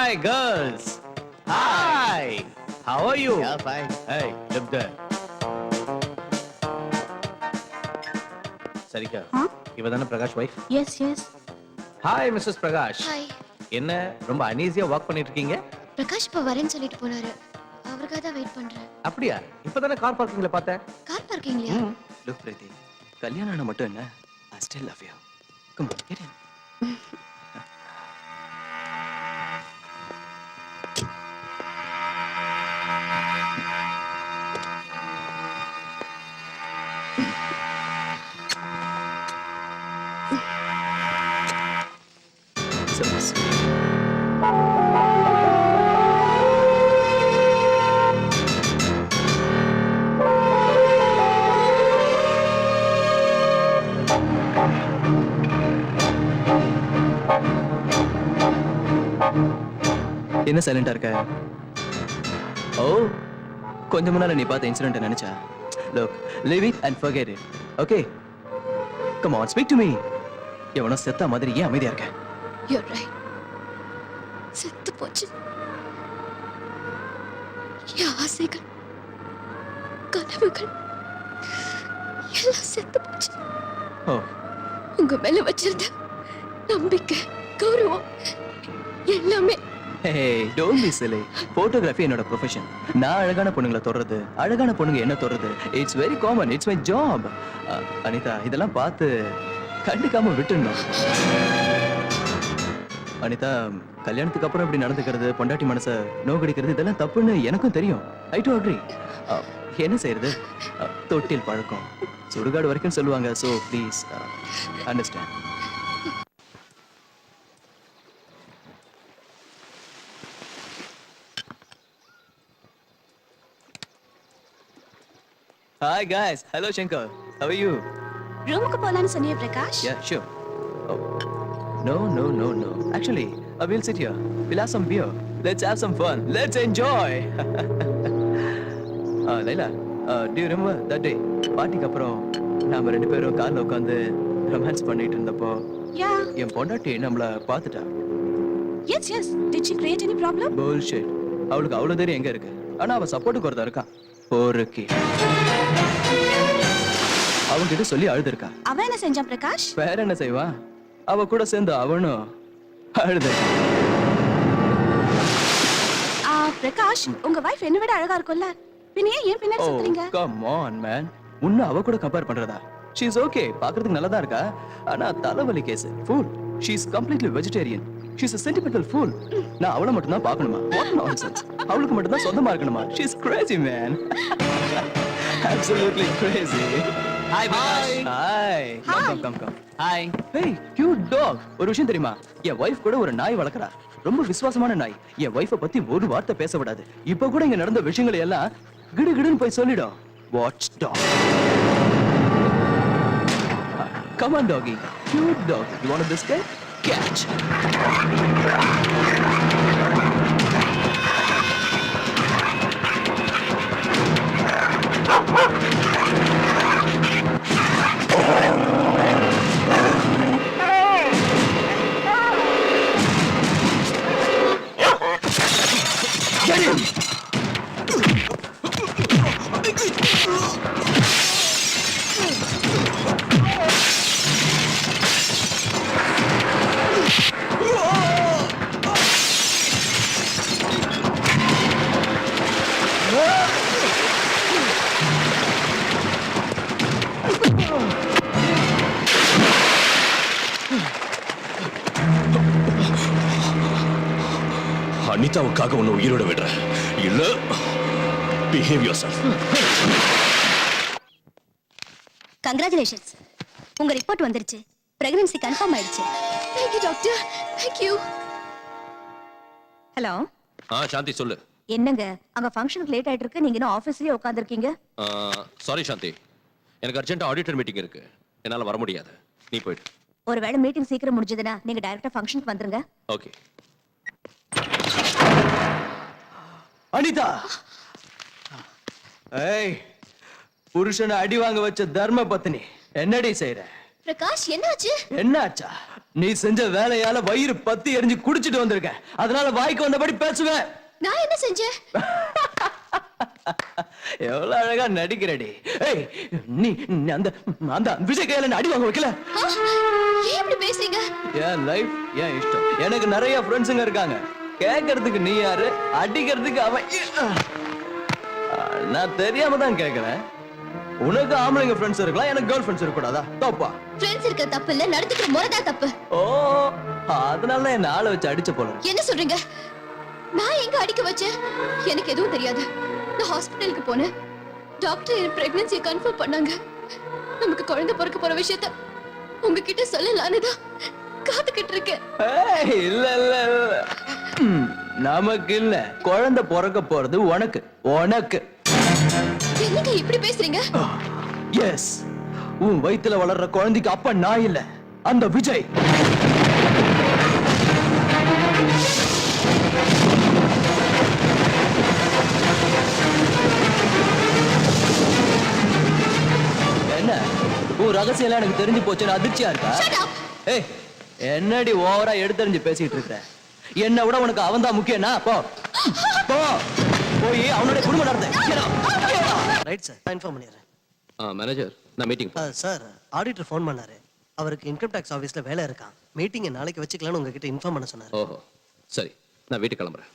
Hi girls. Hi. How are you? Yeah, fine. Hey, look there. சரிக்கா, இவதானே Prakash wife? Yes yes. Hi missus Prakash. Hi. என்ன ரொம்ப அனீசியா வாக் பண்ணிட்டு இருக்கீங்க? பிரகாஷ் இப்ப வரேன்னு சொல்லிட்டு போனாரு. அவருக்காக தான் வெயிட் பண்றேன். அப்படியா? இப்பதானே கார் பார்க்கிங்ல பார்த்தேன். கார் பார்க்கிங்லயா? லுக் பிரீத்தி, கல்யாணம் ஆன மட்டும் என்ன, I still love you. Come on, get in. என்ன சைலண்டா இருக்க? ஓ, கொஞ்சம் முன்னால நீ பார்த்த இன்சிடென்ட் நினைச்சா? Look, leave it and forget it. Okay? Come on, speak to me. எவனோ செத்த மாதிரி ஏன் அமைதியா இருக்க? You're right. செத்து போச்சு. என் ஆசைகள், கனவுகள் எல்லாம் செத்து போச்சு. ஓ, உங்க மேல வச்சிருந்த நம்பிக்கை, கௌரவம் எல்லாமே. hey, don't be silly. Photography என்னோட ப்ரொஃபஷன். நான் அழகான பொண்ணுங்களை தொடறது, அழகான பொண்ணுங்க என்ன தொடறது, it's very common, it's my job. Anita, இதெல்லாம் பார்த்து கண்டுக்காம விட்டுடணும். அனிதா, கல்யாணத்துக்கு அப்புறம் இப்படி நடந்துக்கிறது, பொண்டாட்டி மனசை நோக்கடிக்கிறது, இதெல்லாம் தப்புன்னு எனக்கும் தெரியும். ஐ டு அக்ரி. என்ன செய்யறது, தொட்டில் பழக்கம், சுடுகாடு வரைக்கும் சொல்லுவாங்க. So please understand. Hi guys, hello Shankar. How are you? ரூமுக்கு போலான்னு சொன்னியே Prakash? Yeah, sure. Oh. No. Actually, we'll sit here. We'll have some beer. Let's have some fun. Let's enjoy. Laila, do you remember that day? பார்ட்டிக்கு அப்புறம் நாம ரெண்டு பேரும் கார்ல உட்கார்ந்து ரொமான்ஸ் பண்ணிட்டு இருந்தப்போ Yeah. என் பொண்டாட்டி நம்மள பார்த்துட்டா. Yes. Did she create any problem? Bullshit. அவளுக்கு அவ்வளவு தைரியம் எங்க இருக்கு? ஆனா அவ சப்போர்ட்டுக்கு ஒருத்தர் இருக்கா. போருக்கு அவங்க கிட்ட சொல்லி அழுதுருக்கா. அவ என்ன செஞ்சான் பிரகாஷ்? வேற என்ன செய்வா? அவ கூட சேர்ந்து அவனும் அழுது. பிரகாஷ், உங்க வைஃப் என்ன விட அழகா இருக்கும்ல, பின்ன ஏன் பின்னாடி சுத்துறீங்க? கம் ஆன் மேன், உன்ன அவ கூட கம்பேர் பண்றதா? ஷீ இஸ் ஓகே, பார்க்கிறதுக்கு நல்லதா இருக்கா, ஆனா தலைவலி case. Fool. She is completely vegetarian. She is a sentimental fool. நான் அவளை மட்டும் தான் பார்க்கணுமா? What nonsense. அவளுக்கு மட்டும் தான் சொந்தமா இருக்கணுமா? She is crazy man. Absolutely crazy. Hi Prakash. Hi. Come. Hi. Hey, cute dog. ஒரு விஷயம் தெரியுமா? என் வைஃப் கூட ஒரு நாய் வளர்க்கறா. ரொம்ப விசுவாசமான நாய். என் வைஃபை பத்தி ஒரு வார்த்தை பேச விடாது. இப்போ கூட இங்க நடந்த விஷயங்களை எல்லாம் கிடுகிடுன்னு போய் சொல்லிடும். Watch dog. Come on doggy. Cute dog. You want a biscuit? Catch. Get him! அனிதாவுக்காக உன்னை உயிரோட விடுற இல்ல? Behave yourself. கங்க்ராச்சுலேஷன்ஸ், உங்க ரிப்போர்ட் வந்துருச்சு. பிரெக்னன்சி கன்ஃபார்ம் ஆயிடுச்சு. Thank you doctor. Thank you. Hello. Shanti சொல்லு. என்னங்க, அங்க ஃபங்க்ஷனுக்கு லேட் ஆயிட்டு இருக்கு, நீங்க இன்னும் ஆபீஸ்லயே உட்கார்ந்திருக்கீங்க? சாரி சாந்தி, எனக்கு அர்ஜென்ட்டா ஆடிட்டர் மீட்டிங் இருக்கு, என்னால வர முடியாது. நீ போயிடு. ஒருவேளை மீட்டிங் சீக்கிரம் முடிஞ்சதுன்னா நீங்க டைரக்டா ஃபங்க்ஷனுக்கு வந்துருங்க. ஓகே. அனிதா, ஏய், புருஷனை அடி வாங்க வச்ச தர்ம பத்னி என்னடி செய்யற? பிரகாஷ், என்னாச்சு? என்னாச்சா? நீ செஞ்ச வேலையால வயிறு பத்தி எரிஞ்சு குடிச்சிட்டு வந்திருக்க. அதனால வாய்க்கு வந்தபடி பேசுவேன். நான் என்ன செஞ்சேன்? எவ்வளவு அழகா நடிக்கிறடி. ஏய், நீ அந்த அந்த விஜய் கையில அடி வாங்க வைக்கல. ஏன் இப்படி பேசுறீங்க? என் லைஃப் என் இஷ்டம். எனக்கு நிறைய ஃப்ரெண்ட்ஸுங்க இருக்காங்க. கேட்கறதுக்கு நீ யாரு, அடிக்கிறதுக்கு அவன். நான் தெரியாம தான் கேட்கிறேன். உனக்கு ஆம்பளைங்க ஃப்ரெண்ட்ஸ் இருக்கலாம், எனக்கு கேர்ள் ஃப்ரெண்ட்ஸ் இருக்க கூடாதா? தப்பா? ஃப்ரெண்ட்ஸ் இருக்க தப்பு இல்ல, நடந்துக்கிற முறைதான் தப்பு. ஓ, அதனால என்ன ஆளை வச்சு அடிச்ச போல. என்ன சொல்றீங்க? நான் எங்க அடிக்க வச்சேன்? எனக்கு எதுவும் தெரியாது. நான் ஹாஸ்பிடலுக்கு போனேன். டாக்டர் என் பிரெக்னன்சியை கன்ஃபார்ம் பண்ணாங்க. நமக்கு குழந்தை பிறக்க போற விஷயத்த உங்ககிட்ட சொல்லலான்னு தான் காத்துக்கிட்டு இருக்கேன். ஏய், இல்ல இல்ல இல்ல. நமக்கு இல்ல, குழந்தை பிறக்க போறது உனக்கு. உனக்கு என்னங்க இப்படி பேசுறீங்க? எஸ், உன் வயித்துல வளர்ற குழந்தைக்கு அப்ப நான் இல்ல, அந்த விஜய். என்ன உன் ரகசியம் எல்லாம் எனக்கு தெரிஞ்சு போச்சுன்னு அதிர்ச்சியா இருக்கா? ஏய், என்னடி ஓவரா எடுத்தறிஞ்சு பேசிட்டு இருக்க? என்ன விட உனக்கு அவன் தான் முக்கியம்னா? போ போ, போய் அவனுடைய குடும்பம் நடத்த. ரைட் சார், நான் இன்ஃபார்ம் பண்ணிடுறேன். மேனேஜர், நான் மீட்டிங் சார், ஆடிட்டர் ஃபோன் பண்ணாரு. அவருக்கு இன்கம் டாக்ஸ் ஆஃபீஸ்ல வேலை இருக்கான். மீட்டிங்கை நாளைக்கு வச்சுக்கலாம்னு உங்ககிட்ட இன்ஃபார்ம் பண்ண சொன்னாரு. ஓஹோ, சரி, நான் வீட்டுக்கு கிளம்புறேன்.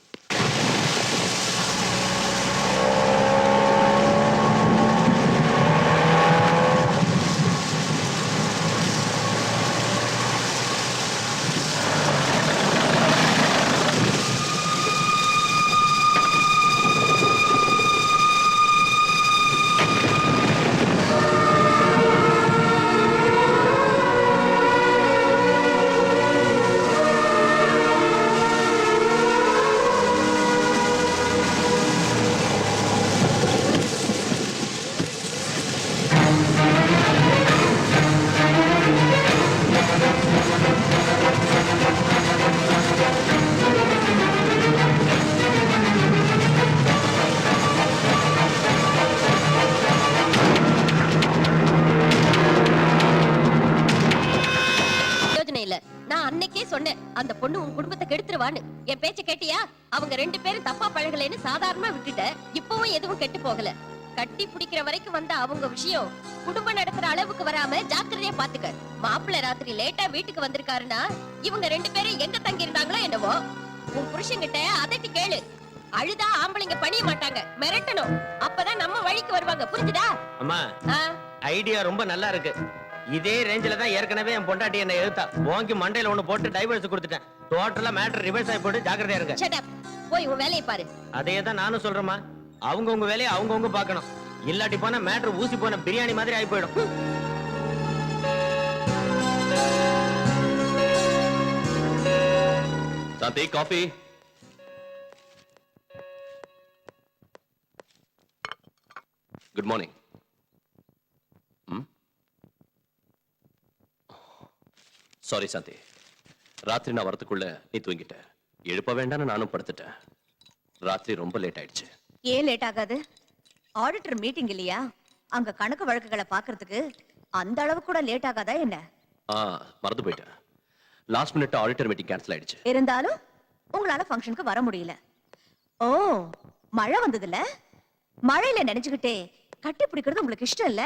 அந்த பொண்ணு உன் குடும்பத்தை கெடுத்துருவான்னு. என் பேச்ச கேட்டியா? அவங்க 2 பேரும் தப்பா பழகலைன்னு சாதாரணமா விட்டுட்ட. இப்பவும் எதுவும் கெட்டு போகல. கட்டி பிடிக்கிற வரைக்கும் வந்த அவங்க விஷயம் குடும்பம் நடத்துற அளவுக்கு வராம ஜாக்கிரதையா பாத்துக்க. மாப்பிள்ளை ராத்திரி லேட்டா வீட்டுக்கு வந்திருக்காருன்னா இவங்க 2 பேரும் எங்க தங்கி இருந்தாங்களோ என்னவோ. உன் புருஷன்கிட்ட அதட்டி கேளு. அழுதா ஆம்பளைங்க பணிய மாட்டாங்க, மிரட்டணும். அப்பதான் நம்ம வழிக்கு வருவாங்க. புரிஞ்சுதா? அம்மா, ஐடியா ரொம்ப நல்லா இருக்கு. இதே ரேஞ்சில தான் ஏற்கனவே என் பொண்டாட்டி என்ன எழுத்தா வாங்கி மண்டையில ஒண்ணு போட்டு டைவர்ஸ் கொடுத்துட்டேன். டோட்டலா மேட்டர் ரிவர்ஸ் ஆகி போட்டு ஜாக்கிரதையா இருங்க. Shut up. போய் உன் வேலையை பாரு. அதே தான் நானும் சொல்றேம்மா. அவங்க உங்க வேலையை அவங்கவங்க பார்க்கணும். இல்லாட்டி போனா மேட்டர் ஊசி போன பிரியாணி மாதிரி ஆகி போயிடும். சாந்தி, காஃபி. Good morning. சாரி சாந்தி, ராத்திரி நான் வரதுக்குள்ள நீ தூங்கிட்ட. எழுப்ப வேண்டாம்னு நானும் படுத்துட்டேன். ராத்திரி ரொம்ப லேட் ஆயிடுச்சு. ஏன் லேட் ஆகாது? ஆடிட்டர் மீட்டிங் இல்லையா? அங்க கணக்கு வழக்குகளை பாக்குறதுக்கு அந்த அளவு கூட லேட் ஆகாதா என்ன? மறந்து போயிட்டேன். Last minute auditor meeting cancel ஆயிடுச்சு. இருந்தாலும் உங்களால ஃபங்க்ஷனுக்கு வர முடியல. ஓ, மழை வந்ததுல மழையில நினைச்சுக்கிட்டே கட்டி பிடிக்கிறது உங்களுக்கு இஷ்டம் இல்ல?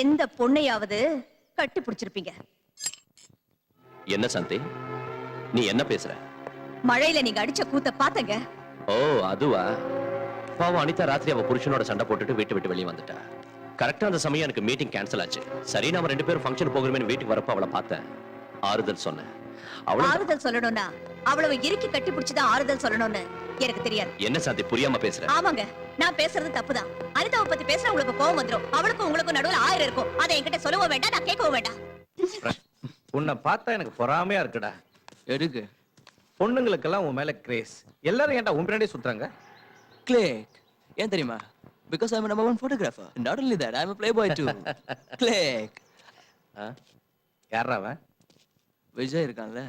எந்த பொண்ணையாவது கட்டி பிடிச்சிருப்பீங்க? என்ன சாந்தி, நீ என்ன பேசுற? மழையில நீங்க அடிச்ச கூத்த பாத்தங்க. ஓ, அதுவா? பாவம் அனிதா ராத்திரி அவ புருஷனோட சண்டை போட்டுட்டு வீட்டு விட்டு வெளியே வந்துட்டா. கரெக்டா அந்த சமயம் எனக்கு மீட்டிங் கேன்சல் ஆச்சு. சரி, நாம 2 பேரும் ஃபங்க்ஷன் போகிறோமே வீட்டுக்கு வரப்ப அவளை பார்த்தேன். ஆறுதல் சொன்னேன். ஆறுதல் சொல்லணும்னா அவ்வளவு இறுக்கி கட்டி பிடிச்சுதான் ஆறுதல் சொல்லணும்னு எனக்கு தெரியாது. என்ன சாந்தி, புரியாம பேசுற? ஆமாங்க, நான் பேசுறது தப்புதான். அனிதாவை பத்தி பேசுற உங்களுக்கு கோவம் வந்துரும். அவளுக்கும் உங்களுக்கும் நடுவுல 1000 இருக்கும். அதை என்கிட்ட சொல்லவும் வேண்டாம், நான் கேட்கவும் வேண்டாம். உன்னை பார்த்தா எனக்கு பொறாமையா இருக்குடா. எதுக்கு? பொண்ணுங்களுக்கெல்லாம் உன் மேல கிரேஸ். எல்லாரும் ஏன்டா உன் பின்னாடியே சுத்துறாங்க? கிளிக். ஏன் தெரியுமா? Because I'm a number 1 photographer. Not only that, I'm a playboy too. Click. யாரா அவன்? விஜய் இருக்கான்ல,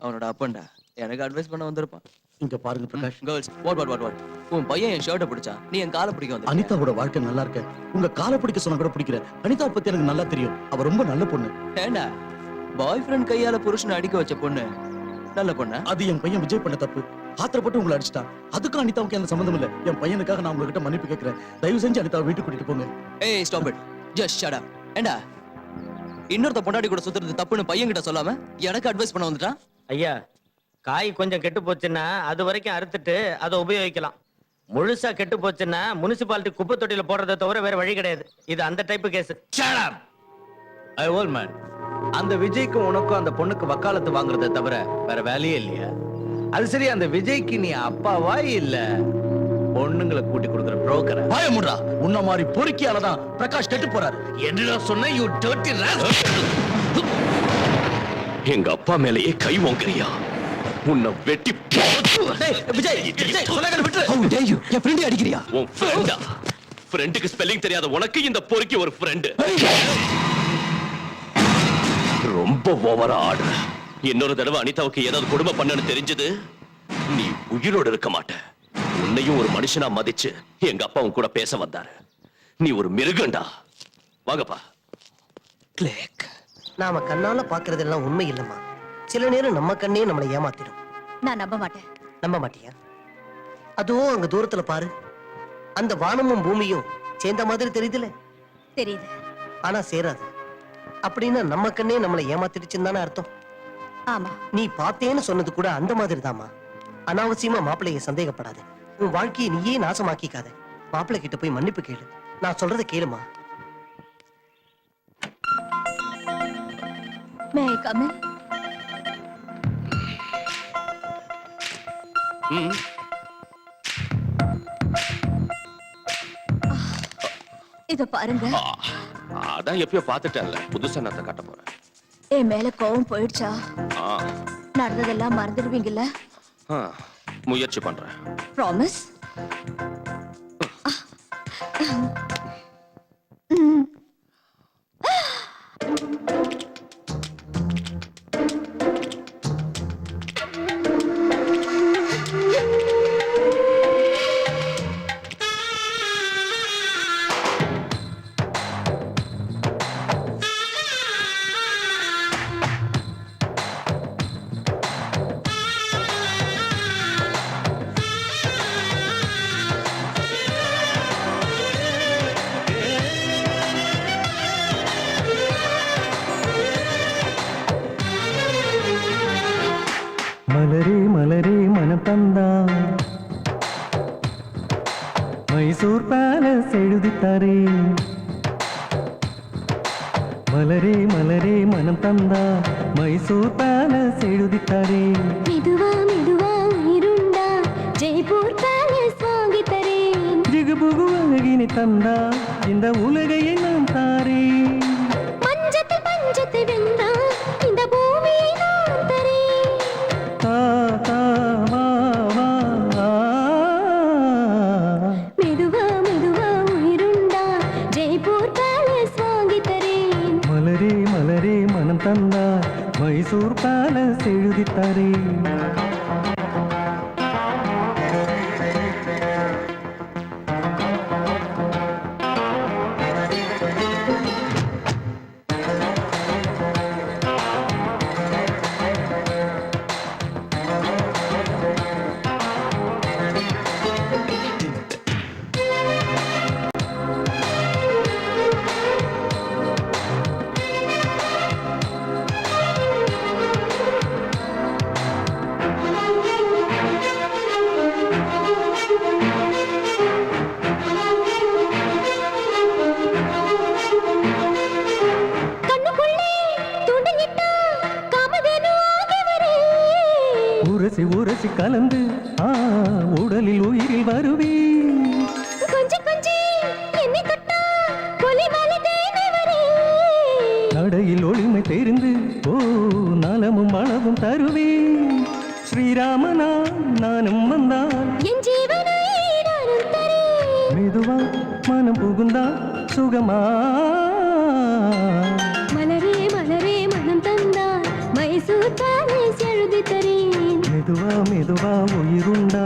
அவனோட அப்பன்டா. எனக்கு அட்வைஸ் பண்ண வந்திருப்பான். இங்க பாருங்க பிரகாஷ். Girls, what. உன் பையன் என் ஷர்ட்டை பிடிச்சான், நீ என் காலை பிடிக்க வந்த. அனிதாவோட வாழ்க்கை நல்லா இருக்க. உங்க காலை பிடிக்க சொன்னா கூட பிடிக்கிற. அனிதாவை பத்தி எனக்கு நல்லா தெரியும். அவ ரொம்ப நல்ல பொண்ணு. ஏண்டா, பாய் ஃப்ரெண்ட் கையால புருஷனை அடிக்க வச்ச பொண்ணு நல்ல பொண்ணா? அது என் பையன் விஜய் பண்ண தப்பு. ஆத்திரப்பட்டு உங்களை அடிச்சிட்டான். அதுக்கும் அனிதாவுக்கு எந்த சம்மந்தம் இல்ல. என் பையனுக்காக நான் உங்ககிட்ட மன்னிப்பு கேட்கிறேன். தயவு செஞ்சு அனிதாவை வீட்டுக்கு கூட்டிட்டு போங்க. ஏய் stop it, just shut up. ஏண்டா இன்னொருத்த பொண்டாட்டி கூட சுத்துறது தப்புன்னு பையன்கிட்ட சொல்லாம எனக்கு அட்வைஸ் பண்ண வந்துட்டான்? ஐயா, காய் கொஞ்சம் கெட்டு போச்சுன்னா அது வரைக்கும் அறுத்துட்டு அதை உபயோகிக்கலாம். முழுசா கெட்டு போச்சுன்னா முனிசிபாலிட்டி குப்பை தொட்டியில போடுறதை தவிர வேற வழி கிடையாது. இது அந்த டைப் கேஸ். ஐ ஓல் மேன், அந்த விஜய்க்கும் உனக்கும் அந்த பொண்ணுக்கு வக்காலத்து வாங்குறதை தவிர வேற வேலையே இல்லையா? அது சரி, அந்த விஜய்க்கு நீ அப்பாவா இல்ல பொண்ணுங்களை கூட்டி கொடுக்குற புரோக்கர்? பயமுடா, உன்ன மாதிரி பொறுக்கியாலதான் பிரகாஷ் கெட்டு போறாரு. என்னடா சொன்ன யூ டர்ட்டி ராஸ்கல். எங்க அப்பா மேலேயே கை ஓங்கறியா? உன்னை வெட்டி விஜய் விஜய் சொல்லாத விட்டு. How dare you? என் ஃப்ரெண்ட் அடிக்கிறியா? உன் ஃப்ரெண்டா? ஃப்ரெண்டுக்கு ஸ்பெல்லிங் தெரியாத உனக்கு இந்த பொறுக்கி ஒரு ஃப்ரெண்ட்? ரொம்ப ஓவரா ஆடுற. இன்னொரு தடவை அனிதாவுக்கு ஏதாவது கொடுமை பண்ணனு தெரிஞ்சது நீ உயிரோடு இருக்க மாட்ட. உன்னையும் ஒரு மனுஷனா மதிச்சு எங்க அப்பாவும் கூட பேச வந்தாரு. நீ ஒரு மிருகண்டா. வாங்கப்பா. கிளிக். நாம கண்ணால பாக்குறதெல்லாம் உண்மை இல்லம்மா. சில நேரம் நம்ம கண்ணே நம்மளை ஏமாத்திடும். நான் நம்ப மாட்டேன். நம்ப மாட்டியா? அதுவும் அங்க தூரத்துல பாரு, அந்த வானமும் பூமியும் சேர்ந்த மாதிரி தெரியுதுல. தெரியுது. ஆனா சேராது. அப்படின்னா நம்ம கண்ணே நம்மளை ஏமாத்திடுச்சுன்னு தானே அர்த்தம். ஆமா. நீ பார்த்தேன்னு சொன்னது கூட அந்த மாதிரி தாமா. அனாவசியமா மாப்பிள்ளைய சந்தேகப்படாத. உன் வாழ்க்கையை நீயே நாசமாக்கிக்காத. மாப்பிள்ளை கிட்ட போய் மன்னிப்பு கேளு. நான் சொல்றதை கேளுமா. May I come in? இத பாருங்க. அதான் எப்பயோ பாத்துட்டேன்ல, புதுசா நான் காட்ட போறேன். என் மேல கோவம் போயிடுச்சா? ஆ, நடந்ததெல்லாம் மறந்துடுவீங்கல்ல? ஆ, முயற்சி பண்றேன். ப்ராமிஸ்? மலரே மலரே மனம் தந்தா மைசூர் பேலஸ் எழுதித்தாரே. மலரே மலரே மனம் தந்தா மைசூர் பேலஸ் எழுதித்தாரே. மெதுவா மெதுவா உயிருண்டா ஜெய்ப்பூர் பேலஸ் வாங்கி தரேன். ஜிகுபுகு அழகினை தந்தா இந்த உலகையை நான் தாரே. பஞ்சத்தை பஞ்சத்தை வென்றா இந்த பூமியை நான் தரேன். தா தா வா வா ஆ. மெதுவா மெதுவா உயிருண்டா ஜெய்ப்பூர் பேலஸ் வாங்கி தரேன். மலரே மலரே மனம் தந்தா மைசூர் பேலஸ் எழுதித்தாரே. கண்ணுக்குள்ளே தூண்டிலிட்டா காமதேனு ஆகி வரேன். உரசி உரசி கலந்து உடலில் உயிரில் வருவே. கொஞ்சி கொஞ்சி என்னை தொட்டா கொலிமாலை தேனை வரேன். நடையில் ஒளிமை தெரிந்து நலமும் அளவும் தருவே. ஸ்ரீராமனா நானும் வந்தான் என் ஜீவனை நானும் தரேன். மெதுவா மனம் புகுந்தா சுகமா. மலரே மலரே மனம் தந்தார் மைசூர் பேலஸ் எழுதி தரேன். மெதுவா மெதுவா உயிருண்டா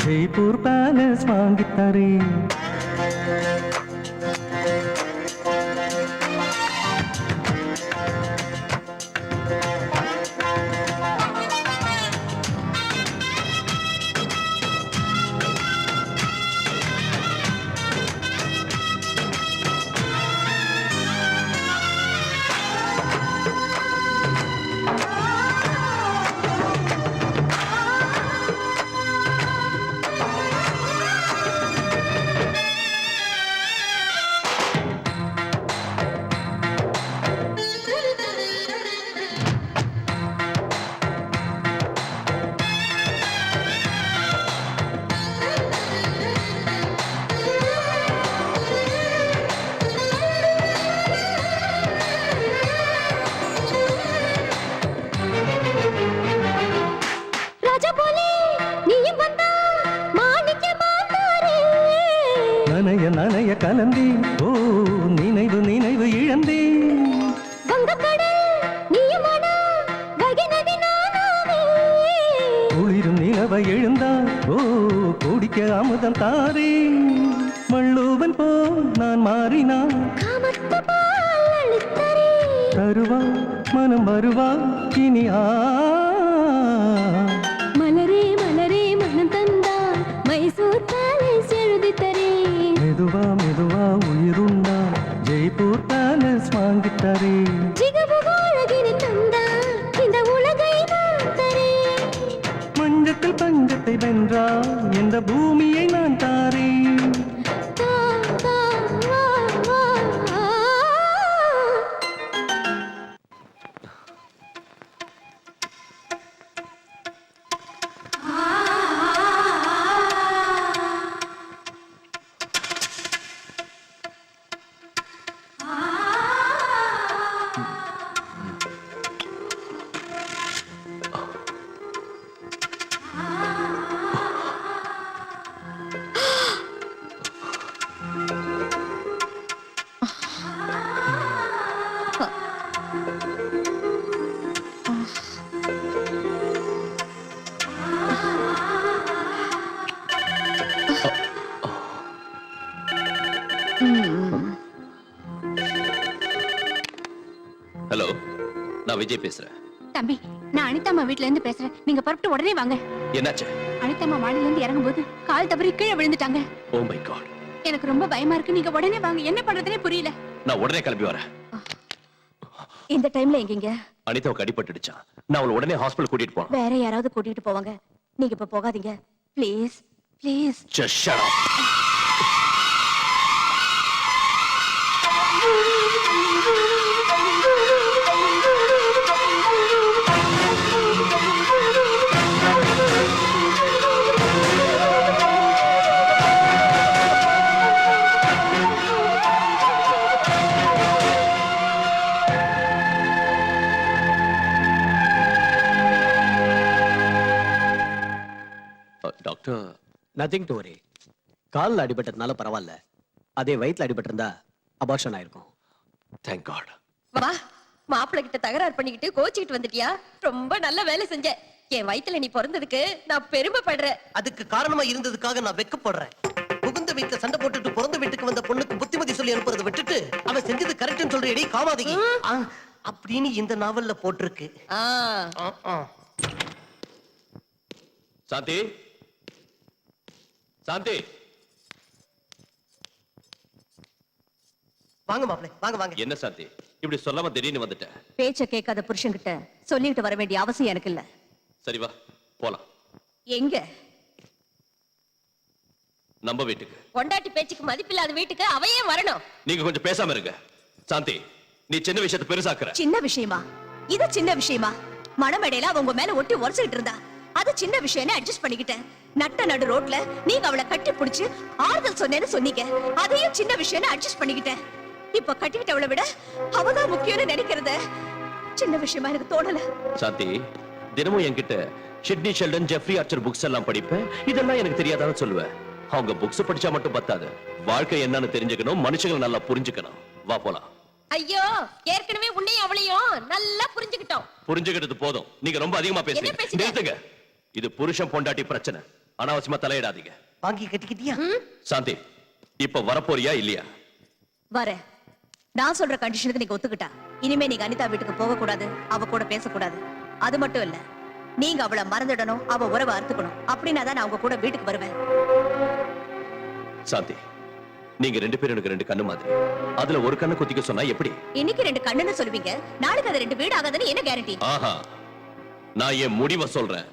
ஜெய்ப்பூர் பேலஸ் வாங்கித்தரே. நனைய நனைய கலந்தேன் ஓ நினைவு நினைவு இழந்தேன் வங்கக்கடல் நீயுமானா வைகை நதி நானாவே குளிரும் நிலவை எழுந்தால் ஓ குடிக்க அமுதம் தாரே மள்ளூவன் போ நான் மாறினான் காமத்து பால் அளித்தரே தருவா மனம் வருவா இனி மலரே மலரே மனம் தந்தால் மைசூர் பேலஸ் எழுதி தரேன் மெதுவா மெதுவா உயிருண்டா ஜெய்ப்பூர் பேலஸ் வாங்கித்தரே ஜிகபுகு அழகினை தந்தால் இந்த உலகை நான் தரேன் மஞ்சத்தில் பஞ்சத்தை வென்றா இந்த பூமியை நான் தாரேன் தா தா வா வா ஹலோ, நான் விஜய் பேசுறேன். தம்பி, நான் அனிதாம்மா வீட்ல இருந்து பேசுறேன். நீங்க புறப்பட்டு உடனே வாங்க. என்னாச்சு? அனிதாம்மா மாடியில இருந்து இறங்கும்போது கால் தவறி கீழே விழுந்துட்டாங்க. Oh my God. எனக்கு ரொம்ப பயமா இருக்கு. நீங்க உடனே வாங்க. என்ன பண்றதுனே புரியல. நான் உடனே கிளம்பி வரேன். இந்த டைம்ல எங்கீங்க? அனிதாவுக்கு அடிபட்டுடுச்சான். நான் அவளை உடனே ஹாஸ்பிடல் கூட்டிட்டு போறேன். வேற யாராவது கூட்டிட்டு போவாங்க. நீங்க இப்ப போகாதீங்க. Please please. Just shut up. Doctor, nothing to worry. காலில் அடிபட்டதுனால பரவாயில்ல. அதே வயிற்றுல அடிபட்டிருந்தா அபார்ஷன் ஆயிருக்கும். thank God. வா, மாப்பிள்ளை கிட்ட தகராறு பண்ணிக்கிட்டு கோச்சிக்கிட்டு வந்துட்டியா? ரொம்ப நல்ல வேலை செஞ்ச. என் வயித்துல நீ பிறந்ததுக்கு நான் பெருமைப்படுறேன். அதுக்கு காரணமா இருந்ததுக்காக நான் வெக்கப்படுறேன். புகுந்த வீட்டுல சண்டை போட்டுட்டு பிறந்த வீட்டுக்கு வந்த பொண்ணுக்கு புத்திமதி சொல்லி அனுப்புறதை விட்டுட்டு அவன் செஞ்சது கரெக்ட்னு சொல்றேடி காமாதகி அப்படின்னு இந்த நாவல்ல போட்டிருக்கு. சாந்தி, சாந்தி, வாங்க மாப்பிள்ளை, வாங்க வாங்க. என்ன சாந்தி இப்படி சொல்லாம திடீர்னு வந்துட்ட? பேச்ச கேட்காத புருஷன்கிட்ட சொல்லிட்டு வர வேண்டிய அவசியம் எனக்கு இல்ல. சரி வா போலாம். எங்க? நம்ம வீட்டுக்கு. பொண்டாட்டி பேச்சுக்கு மதிப்பில்லாத வீட்டுக்கு அவையே வரணும். நீங்க கொஞ்சம் பேசாம இருங்க. சாந்தி, நீ சின்ன விஷயத்தை பெருசாக்குற. சின்ன விஷயமா? இது சின்ன விஷயமா? மணமேடையில அவங்க மேல ஒட்டி உரசிட்டு இருந்தா அது சின்ன விஷயம்னு அட்ஜஸ்ட் பண்ணிக்கிட்டேன். நட்ட நடு ரோட்ல நீங்க அவளை கட்டி பிடிச்சு ஆறுதல் சொன்னேன்னு சொன்னீங்க. அதையும் சின்ன விஷயம்னு அட்ஜஸ்ட் பண்ணிக்கிட்டேன். இப்ப கட்டிக்கிட்டவளை விட அவதான் முக்கியம்னு நினைக்கிறத சின்ன விஷயமா எனக்கு தோணல. சாந்தி, தினமும் என்கிட்ட Sidney Sheldon, Jeffrey Archer books எல்லாம் படிப்பேன். இதெல்லாம் எனக்கு தெரியாதான்னு சொல்லுவேன். அவங்க புக்ஸ் படிச்சா மட்டும் பத்தாது, வாழ்க்கை என்னன்னு தெரிஞ்சுக்கணும், மனுஷங்களை நல்லா புரிஞ்சுக்கணும். வா போலாம். ஐயோ, ஏற்கனவே உன்னையும் அவளையும் நல்லா புரிஞ்சுக்கிட்டோம். புரிஞ்சுக்கிட்டது போதும். நீங்க ரொம்ப அதிகமா பேசுறீங்க. பேசுறீங்க? நிறுத்துங்க. இது புருஷன் பொண்டாட்டி பிரச்சனை. அனாவசியமா தலையிடாதீங்க. வாங்கி கட்டிக்கிட்டியா? சாந்தி, இப்ப வரப்போறியா இல்லையா? வர. நான் சொல்ற கண்டிஷனுக்கு நீங்க ஒத்துக்கிட்டா இனிமே நீங்க அனிதா வீட்டுக்கு போக கூடாது, அவ கூட பேசக்கூடாது. அது மட்டும் இல்ல, நீங்க அவளை மறந்துடணும், அவ உறவை அறுத்துக்கணும். அப்படின்னா தான் நான் உங்க கூட வீட்டுக்கு வருவேன். சாந்தி, நீங்க ரெண்டு பேரும் எனக்கு ரெண்டு கண்ணு மாதிரி. அதுல ஒரு கண்ணை குத்திக்க சொன்னா எப்படி? இன்னைக்கு ரெண்டு கண்ணுன்னு சொல்லுவீங்க, நாளைக்கு அது ரெண்டு வீடு ஆகாதுன்னு என்ன கேரண்டி? ஆஹா, நான் என் முடிவை சொல்றேன்.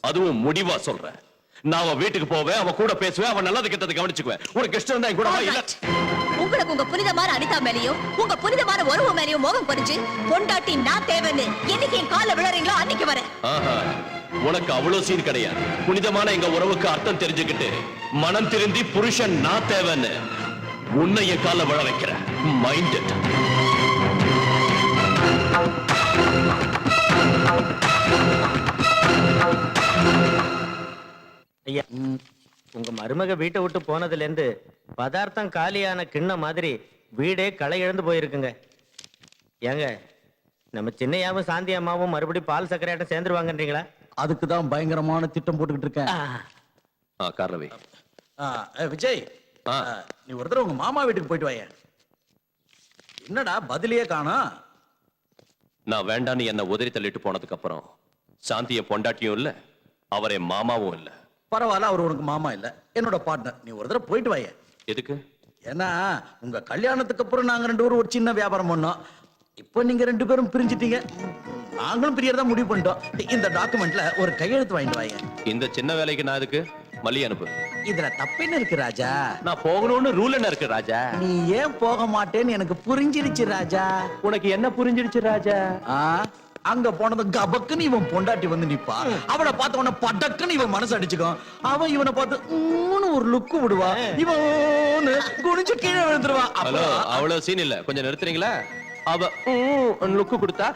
அதுவும் முடிவா சொல்றேன். நான் அவ வீட்டுக்கு போவேன், அவ கூட பேசுவேன், அவ நல்லது கெட்டது கவனிச்சுக்குவேன். உனக்கு இஷ்டம் இருந்தா என் கூட வா. இல்ல உங்களுக்கு உங்க புனிதமான அனிதா மேலயும் உங்க புனிதமான உறவு மேலயும் மோகம் பறிச்சு பொண்டாட்டி நான் தேவைன்னு என்னைக்கு என் கால விழறீங்களோ அன்னைக்கு வரேன். ஆஹா, உனக்கு அவ்வளவு சீன் கிடையாது. புனிதமான எங்க உறவுக்கு அர்த்தம் தெரிஞ்சுக்கிட்டு மனம் திருந்தி புருஷன் நான் தேவைன்னு உன்னை என் கால விழ வைக்கிற மைண்ட். ஐயா, உங்க மருமக வீட்டை விட்டு போனதுல இருந்து பதார்த்தம் காலியான கிண்ண மாதிரி வீடே களை இழந்து போயிருக்குங்க. ஏங்க நம்ம சின்னையாவும் சாந்தி அம்மாவும் மறுபடியும் பால் சர்க்கரையாட்டம் சேர்ந்துருவாங்கன்றீங்களா? அதுக்கு தான் பயங்கரமான திட்டம் போட்டுக்கிட்டு இருக்கேன். காரணவே விஜய், ஆ. நீ ஒரு தடவை உங்க மாமா வீட்டுக்கு போயிட்டு வாய. என்னடா பதிலையே காணோம்? நான் வேண்டான்னு என்ன உதறி தள்ளிட்டு போனதுக்கு அப்புறம் சாந்திய பொண்டாட்டியும் இல்ல, அவரே மாமாவும் இல்ல. பரவாயில்ல, அவர் உனக்கு மாமா இல்ல, என்னோட பார்ட்னர். நீ ஒரு தடவை போயிட்டு வாய. எதுக்கு? ஏன்னா உங்க கல்யாணத்துக்கு அப்புறம் நாங்க 2 பேரும் ஒரு சின்ன வியாபாரம் பண்ணோம். இப்போ நீங்க 2 பேரும் பிரிஞ்சிட்டீங்க, நாங்களும் பிரியறதா முடிவு பண்ணிட்டோம். இந்த டாக்குமெண்ட்ல ஒரு கையெழுத்து வாங்கிட்டு வாங்க. இந்த சின்ன வேலைக்கு நான் எதுக்கு? மல்லி அனுப்பு. இதுல தப்பென்ன இருக்கு ராஜா? நான் போகணும்னு ரூல் என்ன இருக்கு ராஜா? நீ ஏன் போக மாட்டேன்னு எனக்கு புரிஞ்சிருச்சு ராஜா. உனக்கு என்ன புரிஞ்சிடுச்சு ராஜா? அங்க போனது கபக்குன்னு இவன் பொண்டாட்டி வந்து நிப்பா. அவனை பார்த்த உடனே படக்குன்னு இவன் மனசு அடிச்சுக்கும். அவன் இவனை பார்த்து ஒரு லுக்கு விடுவா, இவன் குனிஞ்சு கீழே விழுந்துருவா. ஹலோ, அவ்வளவு சீன் இல்ல, கொஞ்சம் நிறுத்துறீங்களா? அவ லுக்கு கொடுத்தா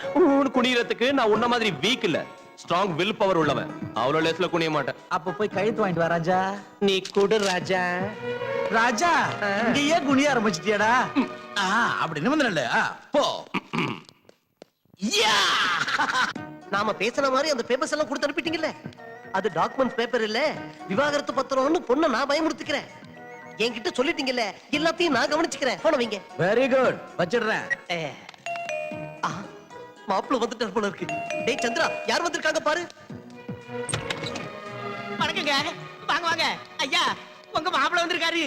குனியறதுக்கு நான் உன்ன மாதிரி வீக் இல்ல, ஸ்ட்ராங் வில் பவர் உள்ளவன். அவ்வளவு லேஸ்ல குனிய மாட்டேன். அப்ப போய் கையெழுத்து வாங்கிட்டு வா ராஜா. நீ கொடு ராஜா. ராஜா, இங்க ஏன் குனிய ஆரம்பிச்சிட்டியாடா? அப்படின்னு வந்து போ. நாம பேசின மாதிரி அந்த பேப்பர்ஸ் எல்லாம் கொடுத்து அனுப்பிட்டீங்கல்ல, அது டாக்குமெண்ட் பேப்பர் இல்ல, விவாகரத்து பத்திரம்னு பொண்ணை நான் பயமுறுத்திக்கிறேன். என்கிட்ட சொல்லிட்டீங்கல்ல, எல்லாத்தையும் நான் கவனிச்சுக்கிறேன். போன வைங்க. வெரி குட், வச்சிடுறேன். மாப்பிள்ள வந்துட்டார் போல இருக்கு. டேய் சந்திரா, யார் வந்திருக்காங்க பாரு. வணக்கங்க. வாங்க வாங்க ஐயா, உங்க மாப்பிள்ள வந்திருக்காரு.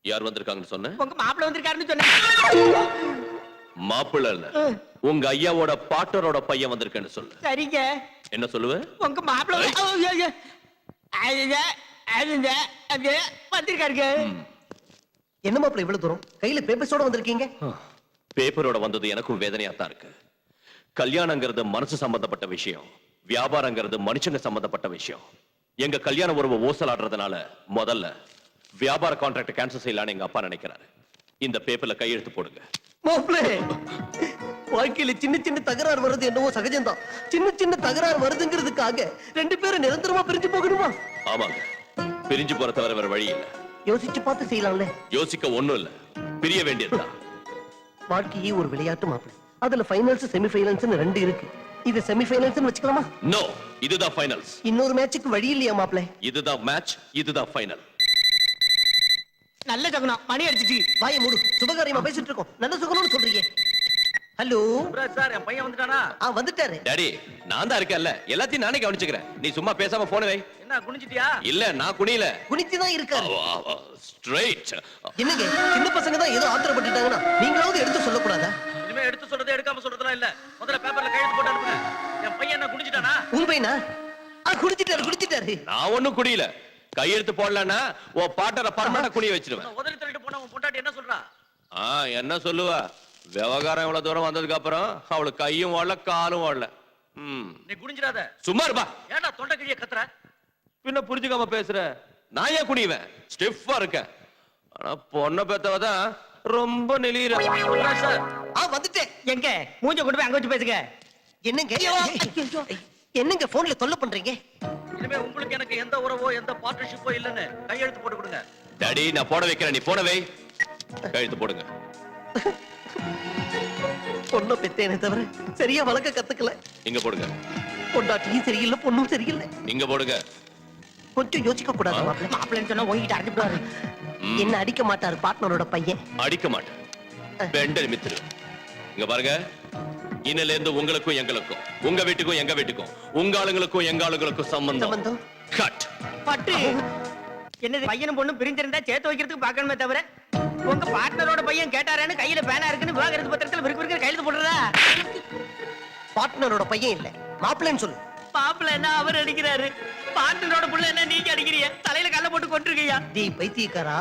யார் வந்திருக்காங்கன்னு சொன்ன? உங்க மாப்பிள்ள வந்திருக்காருன்னு சொன்னேன். மாப்பிள்ள இல்ல, உங்க ஐயாவோட பாட்டரோட பையன் வந்திருக்கேன்னு சொல்லு. சரிங்க. என்ன சொல்லுவ? உங்க மாப்பிள்ள வந்திருக்காருங்க. என்ன மாப்பிள்ள இவ்வளவு தூரம் கையில பேப்பர்ஸோட வந்திருக்கீங்க? பேப்பரோட வந்தது எனக்கும் வேதனையா தான் இருக்கு. கல்யாணங்கிறது மனசு சம்பந்தப்பட்ட விஷயம், வியாபாரங்கிறது மனுஷங்க சம்பந்தப்பட்ட விஷயம். எங்க கல்யாண உறவு ஓசலாடுறதுனால முதல்ல வியாபார கான்ட்ராக்ட் கேன்சல் செய்யலான்னு எங்க அப்பா நினைக்கிறாரு. இந்த பேப்பர்ல கையெழுத்து போடுங்க. மாப்பிள்ள, வாழ்க்கையில சின்ன சின்ன தகராறு வருது என்னவோ சகஜம்தான். சின்ன சின்ன தகராறு வருதுங்கிறதுக்காக 2 பேரும் நிரந்தரமா பிரிஞ்சு போகணுமா? ஆமாங்க, பிரிஞ்சு போற தவிர வேற வழி இல்ல. யோசிச்சு பார்த்து செய்யலாம்ல. யோசிக்க ஒண்ணும் இல்ல, பிரிய வேண்டியதுதான். வாழ்க்கையே ஒரு விளையாட்டு மாப்பிள்ள. அதுல ஃபைனல்ஸ் செமி ஃபைனல்ஸ் 2 இருக்கு. இது செமி ஃபைனல்ஸ் வச்சுக்கலாமா? நோ, இதுதான் ஃபைனல்ஸ். இன்னொரு மேட்சுக்கு வழி இல்லையா மாப்பிள்ள? இதுதான் மேட்ச், இதுதான் ஃபைனல். நல்ல சகுனம், மணி அடிச்சிச்சு. வாயை மூடு, சுபகாரியமா பேசிட்டு இருக்கோம். நல்ல சுகனம்னு சொல்றீங்க. ஹலோ சார், என் பையன் வந்துட்டானா? வந்துட்டாரு. டாடி, நான் தான் இருக்கேன்ல, எல்லாத்தையும் நானே கவனிச்சுக்கிறேன். நீ சும்மா பேசாம போன வை. என்ன குனிஞ்சிட்டியா? இல்ல, நான் குனியல, குனிச்சுதான் இருக்காரு. ஸ்ட்ரைட். என்னங்க, சின்ன பசங்க தான் ஏதோ ஆத்திரப்பட்டுட்டாங்கன்னா நீங்களாவது எடுத்து சொல்லக்கூடாதா? இனிமே எடுத்து சொல்றது எடுக்காம சொல்றதுலாம் இல்ல. முதல்ல பேப்பர்ல கையெழுத்து போட்டு அனுப்புங்க. என் பையன் என்ன குனிஞ்சிட்டானா? உங்க பையனா? குடிச்சிட்டாரு. நான் ஒண்ணும் குடியல. கையெழுத்து போடலன்னா உன் பாட்டரை பர்மனண்டா குனிய வச்சிருவேன். உதறி தள்ளிட்டு போனா உன் பொண்டாட்டி என்ன சொல்றா? என்ன சொல்லுவா? விவகாரம் இவ்வளவு தூரம் வந்ததுக்கு அப்புறம் அவளுக்கு கையும் ஓடல, காலும் ஓடல. நீ குனிஞ்சிடாத. சும்மா இருப்பா. ஏன்டா தொண்டை கிழிய கத்துற? பின்ன புரிஞ்சுக்காம பேசுற. நான் ஏன் குனிவேன்? ஸ்டிஃபா இருக்கேன். ஆனா பொண்ணை பெத்தவதான் ரொம்ப நெளியிற. சார், வந்துட்டேன். எங்க மூஞ்ச கொண்டு போய் அங்க வச்சு பேசுங்க. என்னங்க போன்ல தொல்லை பண்றீங்க? இனிமே உங்களுக்கு எனக்கு எந்த உறவோ எந்த பார்ட்னர்ஷிப்போ இல்லன்னு கையெழுத்து போட்டு கொடுங்க. டாடி, நான் போட வைக்கிறேன், நீ போட வை. கையெழுத்து போடுங்க. பொண்ணை பெத்தேனே தவிர சரியா வளர்க்க கத்துக்கல. இங்க போடுங்க. பொண்டாட்டியும் சரியில்லை, பொண்ணும் சரியில்லை. இங்க போடுங்க. கொஞ்சம் யோசிக்க கூடாது மாப்பிள்ளை. மாப்பிள்ளைன்னு சொன்னா உங்ககிட்ட அடிச்சுடுவாரு. என்ன அடிக்க மாட்டாரு பார்ட்னரோட பையன். அடிக்க மாட்டேன், பெண்டல் மித்துரு. இங்க பாருங்க, இன்னில இருந்து உங்களுக்கும் எங்களுக்கும், உங்க வீட்டுக்கும் எங்க வீட்டுக்கும், உங்க ஆளுங்களுக்கும் எங்க ஆளுங்களுக்கும் சம்பந்தம் கட். பட்டு என்னது, பையனும் பொண்ணும் பிரிஞ்சிருந்தா சேர்த்து வைக்கிறதுக்கு பார்க்கணுமே தவிர உங்க பார்ட்னரோட பையன் கேட்டாரேன்னு கையில பேனா இருக்குன்னு விவாகரத்து பத்திரத்துல விருக்கு கையெழுத்து போடுறதா? பார்ட்னரோட பையன் இல்ல, மாப்பிள்ளைன்னு சொல்லு. மாப்பிள்ள என்ன அவர் அடிக்கிறாரு, பார்ட்னரோட புள்ள என்ன நீங்க அடிக்கிறீங்க? தலையில கல்ல போட்டு கொண்டிருக்கீங்க. டேய் பைத்தியக்காரா,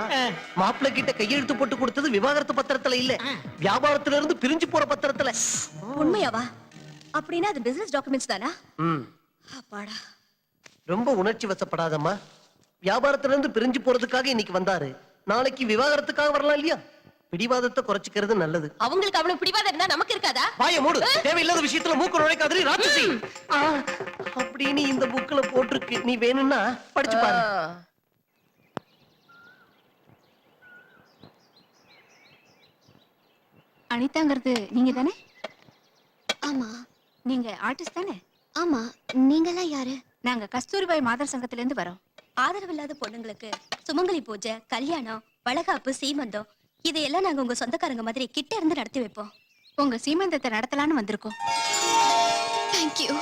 மாப்பிள்ளை கிட்ட கையெழுத்து போட்டு கொடுத்தது விவாகரத்து பத்திரத்துல இல்ல, வியாபாரத்துல இருந்து பிரிஞ்சு போற பத்திரத்துல. உண்மையாவா? அப்படின்னா அது பிசினஸ் டாக்குமெண்ட்ஸ் தானா? அப்பாடா. ரொம்ப உணர்ச்சி வசப்படாதம்மா. வியாபாரத்துல இருந்து பிரிஞ்சு போறதுக்காக இன்னைக்கு வந்தாரு, நாளைக்கு விவாகரத்துக்காக வரலாம் இல்லையா? பிடிவாதத்தை குறைச்சிக்கிறது நல்லது. அவங்களுக்கு அவ்வளவு பிடிவாதம் இருந்தா நமக்கு இருக்காதா? வாயை மூடு, தேவையில்லாத விஷயத்துல மூக்கு நுழைக்காதடி ராட்சசி. அப்படின்னு இந்த புக்ல போட்டிருக்கு, நீ வேணும்னா படிச்சு பாரு. அனிதாங்கிறது நீங்க தானே? ஆமா. நீங்க ஆர்டிஸ்ட் தானே? ஆமா. நீங்கெல்லாம் யாரு? நாங்க கஸ்தூரிபாய் மாதர் சங்கத்துல இருந்து வரோம். ஆதரவில்லாத பொண்ணுங்களுக்கு சுமங்கலி பூஜை, கல்யாணம், வளகாப்பு, சீமந்தம் இதையெல்லாம் நாங்க உங்க சொந்தக்காரங்க மாதிரி கிட்ட இருந்து நடத்தி வைப்போம். உங்க சீமந்தத்தை நடத்தலான்னு வந்திருக்கோம். தேங்க்யூ.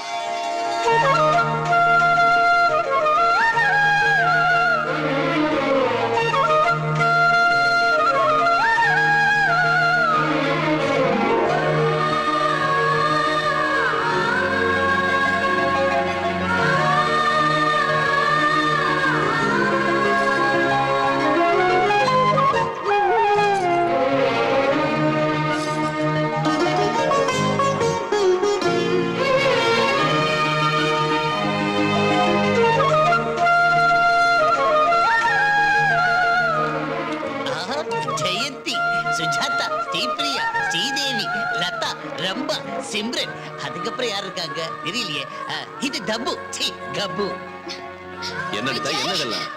ஆஹா, ஜெயந்தி, சுஜாதா, ஸ்ரீபிரியா, ஸ்ரீதேவி, லதா, ரம்பா, சிம்ரன், அதுக்கப்புறம் யார் இருக்காங்க தெரியலையே. இது டப்பு, சீ, கப்பு. என்ன அனிதா, என்னதெல்லாம்?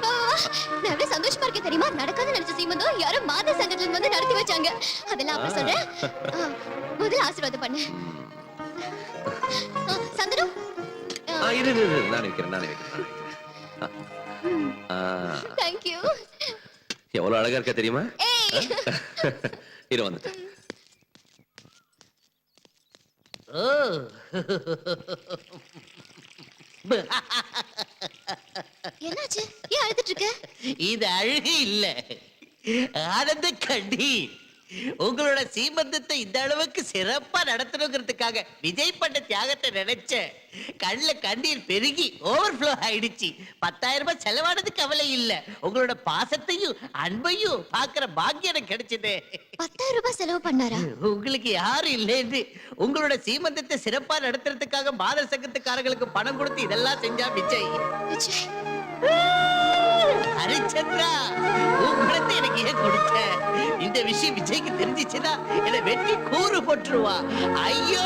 நான் எவ்வளவு சந்தோஷமா இருக்கேன் தெரியுமா? நடக்காத நினைச்ச சீமந்தம் யாரோ மாத சங்கத்துல இருந்து வந்து நடத்தி வச்சாங்க. அதெல்லாம் அப்புறம் சொல்றேன். முதல்ல ஆசீர்வாதம் பண்ணு. சந்தனம். இரு, நானே வைக்கிறேன். தேங்க்யூ. எவ்வளவு அழகா இருக்க தெரியுமா? ஏய். இரு வந்துட்டேன். ஓ. என்னாச்சு? ஏன் அழுதுட்டு இருக்க? இது அழுகு இல்ல, ஆனந்த கண்ணீர். உங்களோட சீமந்தத்தை இந்த அளவுக்கு சிறப்பா நடத்தணுங்கிறதுக்காக விஜய் பண்ண தியாகத்தை நினைச்சேன். கண்ணுல கண்ணீர் பெருகி ஓவர்ஃப்ளோ ஆயிடுச்சு. 10,000 ரூபாய் செலவானது கவலை இல்ல, உங்களோட பாசத்தையும் அன்பையும் பாக்குற பாக்கியம் எனக்கு கிடைச்சது. 10,000 ரூபாய் செலவு பண்ணாரா? உங்களுக்கு யாரும் இல்லைன்னு உங்களோட சீமந்தத்தை சிறப்பா நடத்துறதுக்காக மாதர் சங்கத்துக்காரங்களுக்கு பணம் கொடுத்து இதெல்லாம் செஞ்சா விஜய். விஜய். ஹரிச்சந்திரா, உன் பணத்தை எனக்கு ஏன் கொடுத்த? இந்த விஷயம் விஜய்க்கு தெரிஞ்சிச்சுன்னா என்னை வெட்டி கூறு போட்டுருவா. ஐயோ!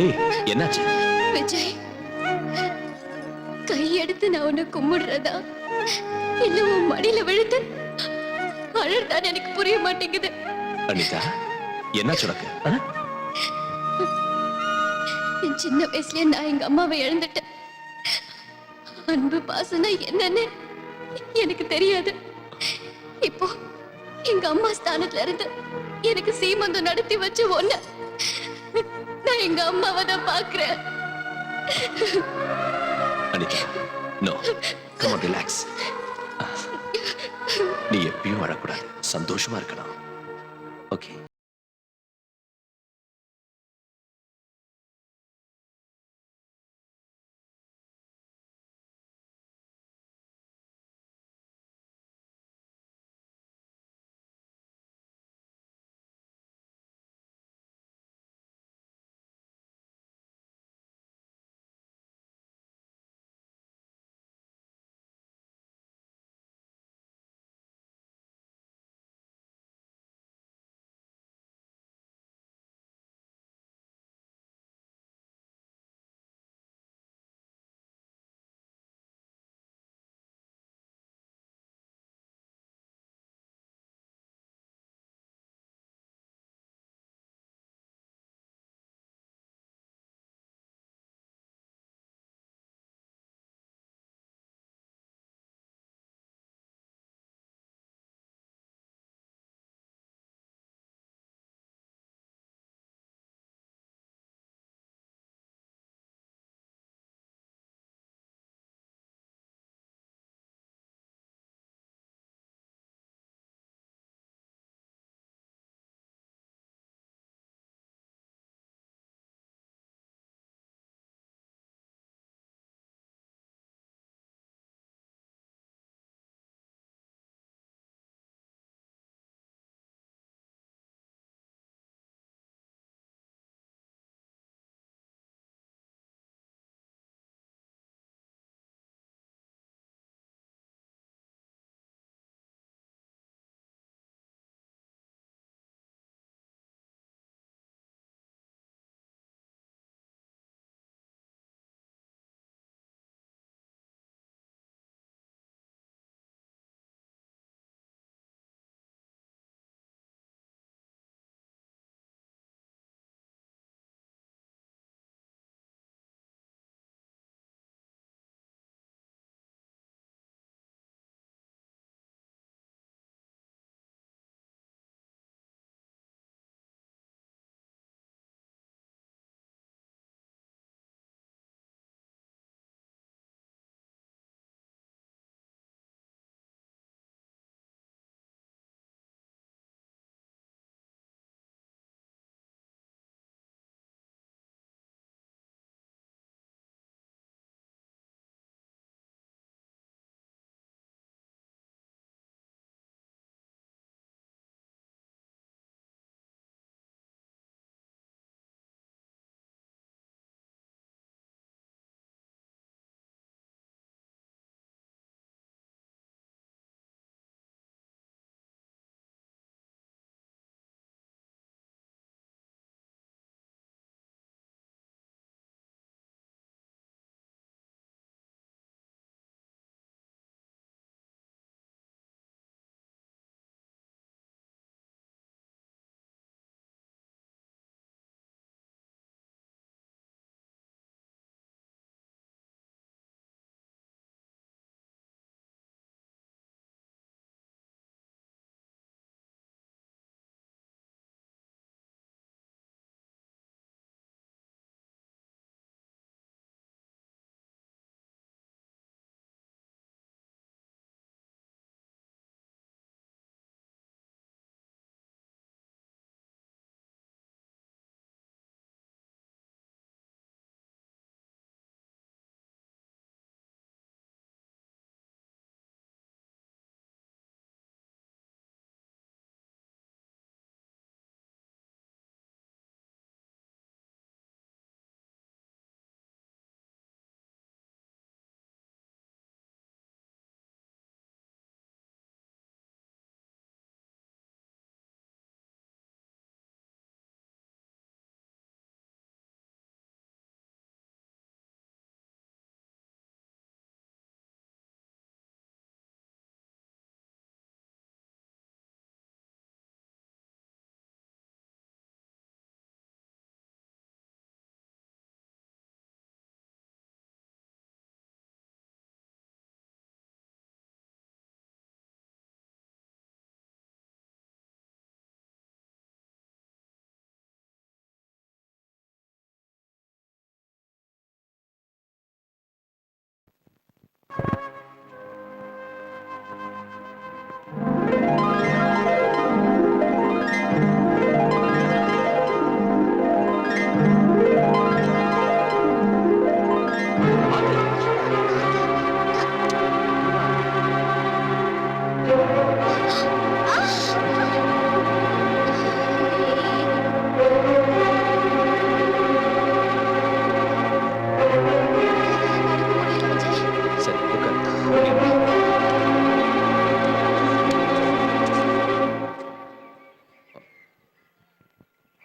ஏய், என்னாச்சு? விஜய், கையெடுத்து நான் உன்னை கும்பிடுறதா இல்ல உன் மடியில விழுந்து அழறதான் எனக்கு புரிய மாட்டேங்குது. அனிதா, என்னாச்சு உனக்கு? என் சின்ன வயசுலயே நான் எங்க அம்மாவை இழந்துட்டேன். அன்பு பாசம்னா என்னன்னு எனக்கு தெரியாது. இப்போ எங்க அம்மா ஸ்தானத்துல இருந்து எனக்கு சீமந்தம் நடத்தி வச்சு ஒண்ணு நான் எங்க அம்மாவை தான் பாக்குறேன். Anitha, no, come on, relax. நீ எப்பயும் அழக்கூடாது, சந்தோஷமா இருக்கணும். ஓகே.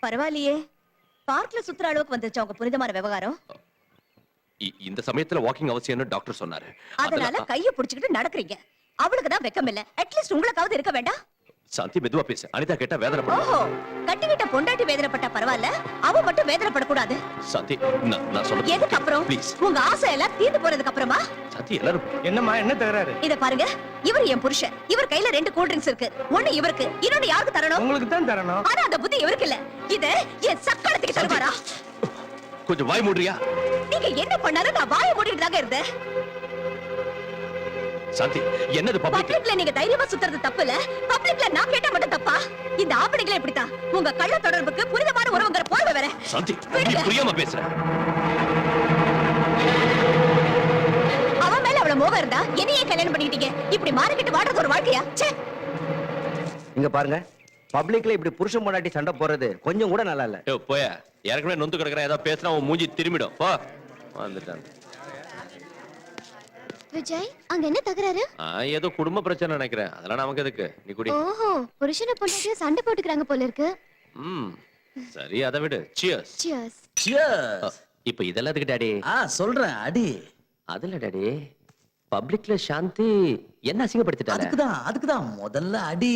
பரவாயில்லையே, பார்க்ல சுத்துற அளவுக்கு வந்துருச்சு உங்க புனிதமான விவகாரம். இந்த சமயத்துல வாக்கிங் அவசியம்னு டாக்டர் சொன்னாரு. அதனால கைய புடிச்சுக்கிட்டு நடக்கிறீங்க. அவளுக்கு தான் வெக்கம் இல்ல. அட்லீஸ்ட் உங்களுக்காவது இருக்க வேண்டாம்? சாந்தி மெதுவா பேசு. அனிதா கேட்டா வேதனைப்படும். ஓஹோ, கட்டிக்கிட்ட பொண்டாட்டி வேதனைப்பட்டா பரவாயில்ல, அவ மட்டும் வேதனைப்படக்கூடாது. சாந்தி நான் சொல்றது எதுக்கு அப்புறம்? ப்ளீஸ். உங்க ஆசை எல்லாம் தீர்ந்து போறதுக்கு அப்புறமா? சாந்தி எல்லாரும் என்னம்மா என்ன தகராறு? இத பாருங்க, இவர் என் புருஷன். இவர் கையில 2 கூல் ட்ரிங்க்ஸ் இருக்கு. ஒண்ணு இவருக்கு, இன்னொன்னு யாருக்கு தரணும்? உங்களுக்கு தான் தரணும். ஆனா அந்த புத்தி இவருக்கு இல்ல. இத என் சக்கரத்துக்கு தருவாரா? கொஞ்சம் வாய் மூடுறியா? நீங்க என்ன பண்ணாலும் நான் வாயை மூடிட்டு தாங்க இருந்தேன். சாந்தி என்னது பப்ளிக்? பப்ளிக்ல நீங்க தைரியமா சுத்துறது தப்பு இல்ல. பப்ளிக்ல நான் கேட்டா மட்டும் தப்பா? இந்த ஆம்பளைங்களே இப்படித்தான். உங்க கள்ள தொடர்புக்கு புனிதமான உறவுங்கிற போர்வை வேற. சாந்தி நீ புரியாம பேசுற. அவன் மேல அவ்வளவு மோகம் இருந்தா என்னையே கல்யாணம் பண்ணிக்கிட்டீங்க. இப்படி மாறிக்கிட்டு வாடுறது ஒரு வாழ்க்கையா? ச்சே. இங்க பாருங்க, பப்ளிக்ல இப்படி புருஷன் பொண்டாட்டி சண்டை போறது கொஞ்சம் கூட நல்லா இல்ல. ஏய் போய, ஏற்கனவே நொந்து கிடக்குற ஏதாவது பேசினா உன் மூஞ்சி திரும்பிடும். போ. வந்துட்டான். விஜய், அங்க என்ன தகராறு? ஏதோ குடும்ப பிரச்சனை நினைக்கிறேன். அதெல்லாம் நமக்கு எதுக்கு? நீ குடி. ஓஹோ, புருஷனை பொண்டாட்டியும் சண்டை போட்டுக்கறாங்க போல இருக்கு. சரி அதை விடு. சியர்ஸ். சியர்ஸ். Cheers. இப்போ இதெல்லாம் எதுக்கு டாடி? சொல்றேன் அடி. அதுல டாடி பப்ளிக்ல சாந்தி என்ன அசிங்கப்படுத்திட்டாங்க? அதுக்குதான் முதல்ல அடி.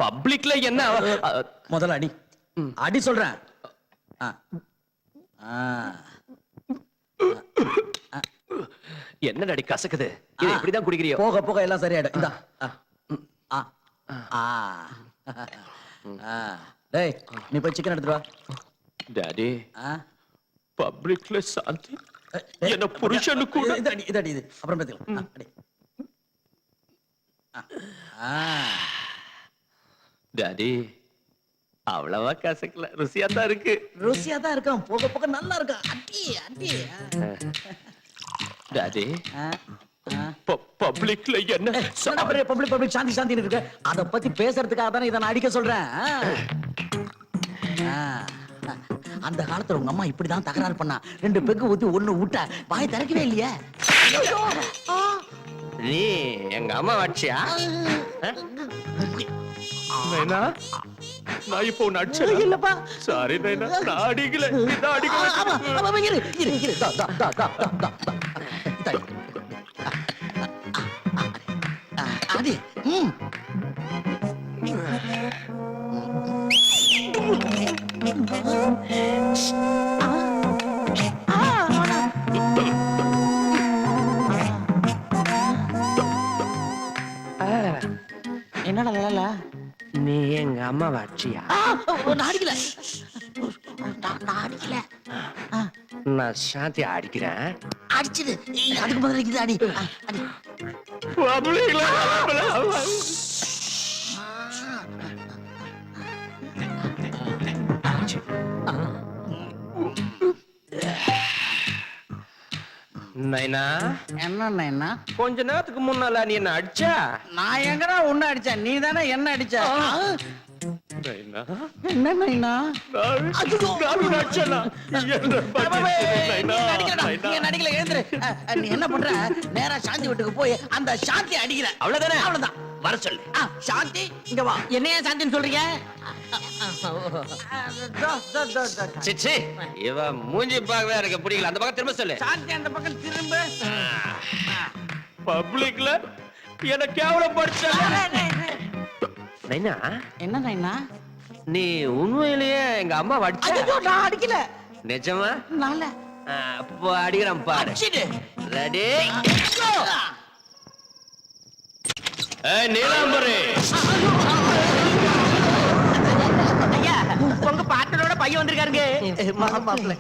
பப்ளிக்ல என்ன முதல்ல அடி. அடி சொல்றேன். என்ன டாடி கசக்குது? இது இப்படிதான் குடிக்கிறியோ? போக போக எல்லாம் சரியாயிடும். இந்தா. டேய், நீ போய் சிக்கன் எடுத்துட்டு வா. டாடி பப்ளிக்ல சாந்தி என்ன புருஷனு கூட இது அடி. அப்புறம் பாத்துக்கலாம். அடி. டாடி அவ்வளவா கசக்கல. ருசியா தான் இருக்கு. ருசியா தான் இருக்கும். போக போக நல்லா இருக்கும். அடி அடி. டாடி பப்ளிக்ல என்ன பப்ளிக் சாந்தி சாந்தி இருக்கு. அத பத்தி பேசுறதுக்காக தானே இதை நான் அடிக்க சொல்றேன். அந்த காலத்துல உங்க அம்மா இப்படிதான் தகராறு பண்ணா. 2 பெக்கு ஊத்தி 1 விட்டா வாய் திறக்கவே இல்லையே. நீ எங்க அம்மா வாட்சியா? நைனா நான் இப்போ உன்னை அடிச்சேனா? இல்லப்பா. சாரி நைனா, நான் அடிக்கல. இதான் அடிக்கல. இரு. அடி. என்னடா வேல? நீ எங்க அம்மா வாட்சியா? நான் அடிக்கல. நான் சாந்தி அடிக்கிறேன். அடிச்சிடு. அதுக்கு பதிலா இது அடி. அடி. நைனா என்ன நைனா? கொஞ்ச நேரத்துக்கு முன்னால நீ என்ன அடிச்சா? நான் எங்கடா உன்ன அடிச்சேன்? நீ தானே என்ன அடிச்ச? நைனா என்ன நைனா? நான் அடிச்சேனா? நீ நடிக்கல. எழுந்துரு. நீ என்ன பண்ற? நேரா சாந்தி வீட்டுக்கு போய் அந்த சாந்தி அடிக்கிற. அவ்வளவுதானே? அவ்வளவுதான். வர சொல்லு. சாந்தி இங்க வா. என்னைய சாந்தின்னு சொல்றீங்க? சிச்சி இவ மூஞ்சி பார்க்கவே எனக்கு பிடிக்கல. அந்த பக்கம் திரும்ப சொல்லு. சாந்தி அந்த பக்கம் திரும்ப. பப்ளிக்ல என்ன கேவலப்படுத்த. நைனா என்ன நைனா? நீ உண்மையிலேயே எங்க அம்மா அடிச்ச? நான் அடிக்கல. நிஜமா? நால. அப்போ அடிக்கிறேன் பாரு. ரெடி? ஏய் நீலாம்பரி, ஐயா உங்க பாட்டனோட பையன் வந்திருக்காருங்க. மாப்பிள்ள.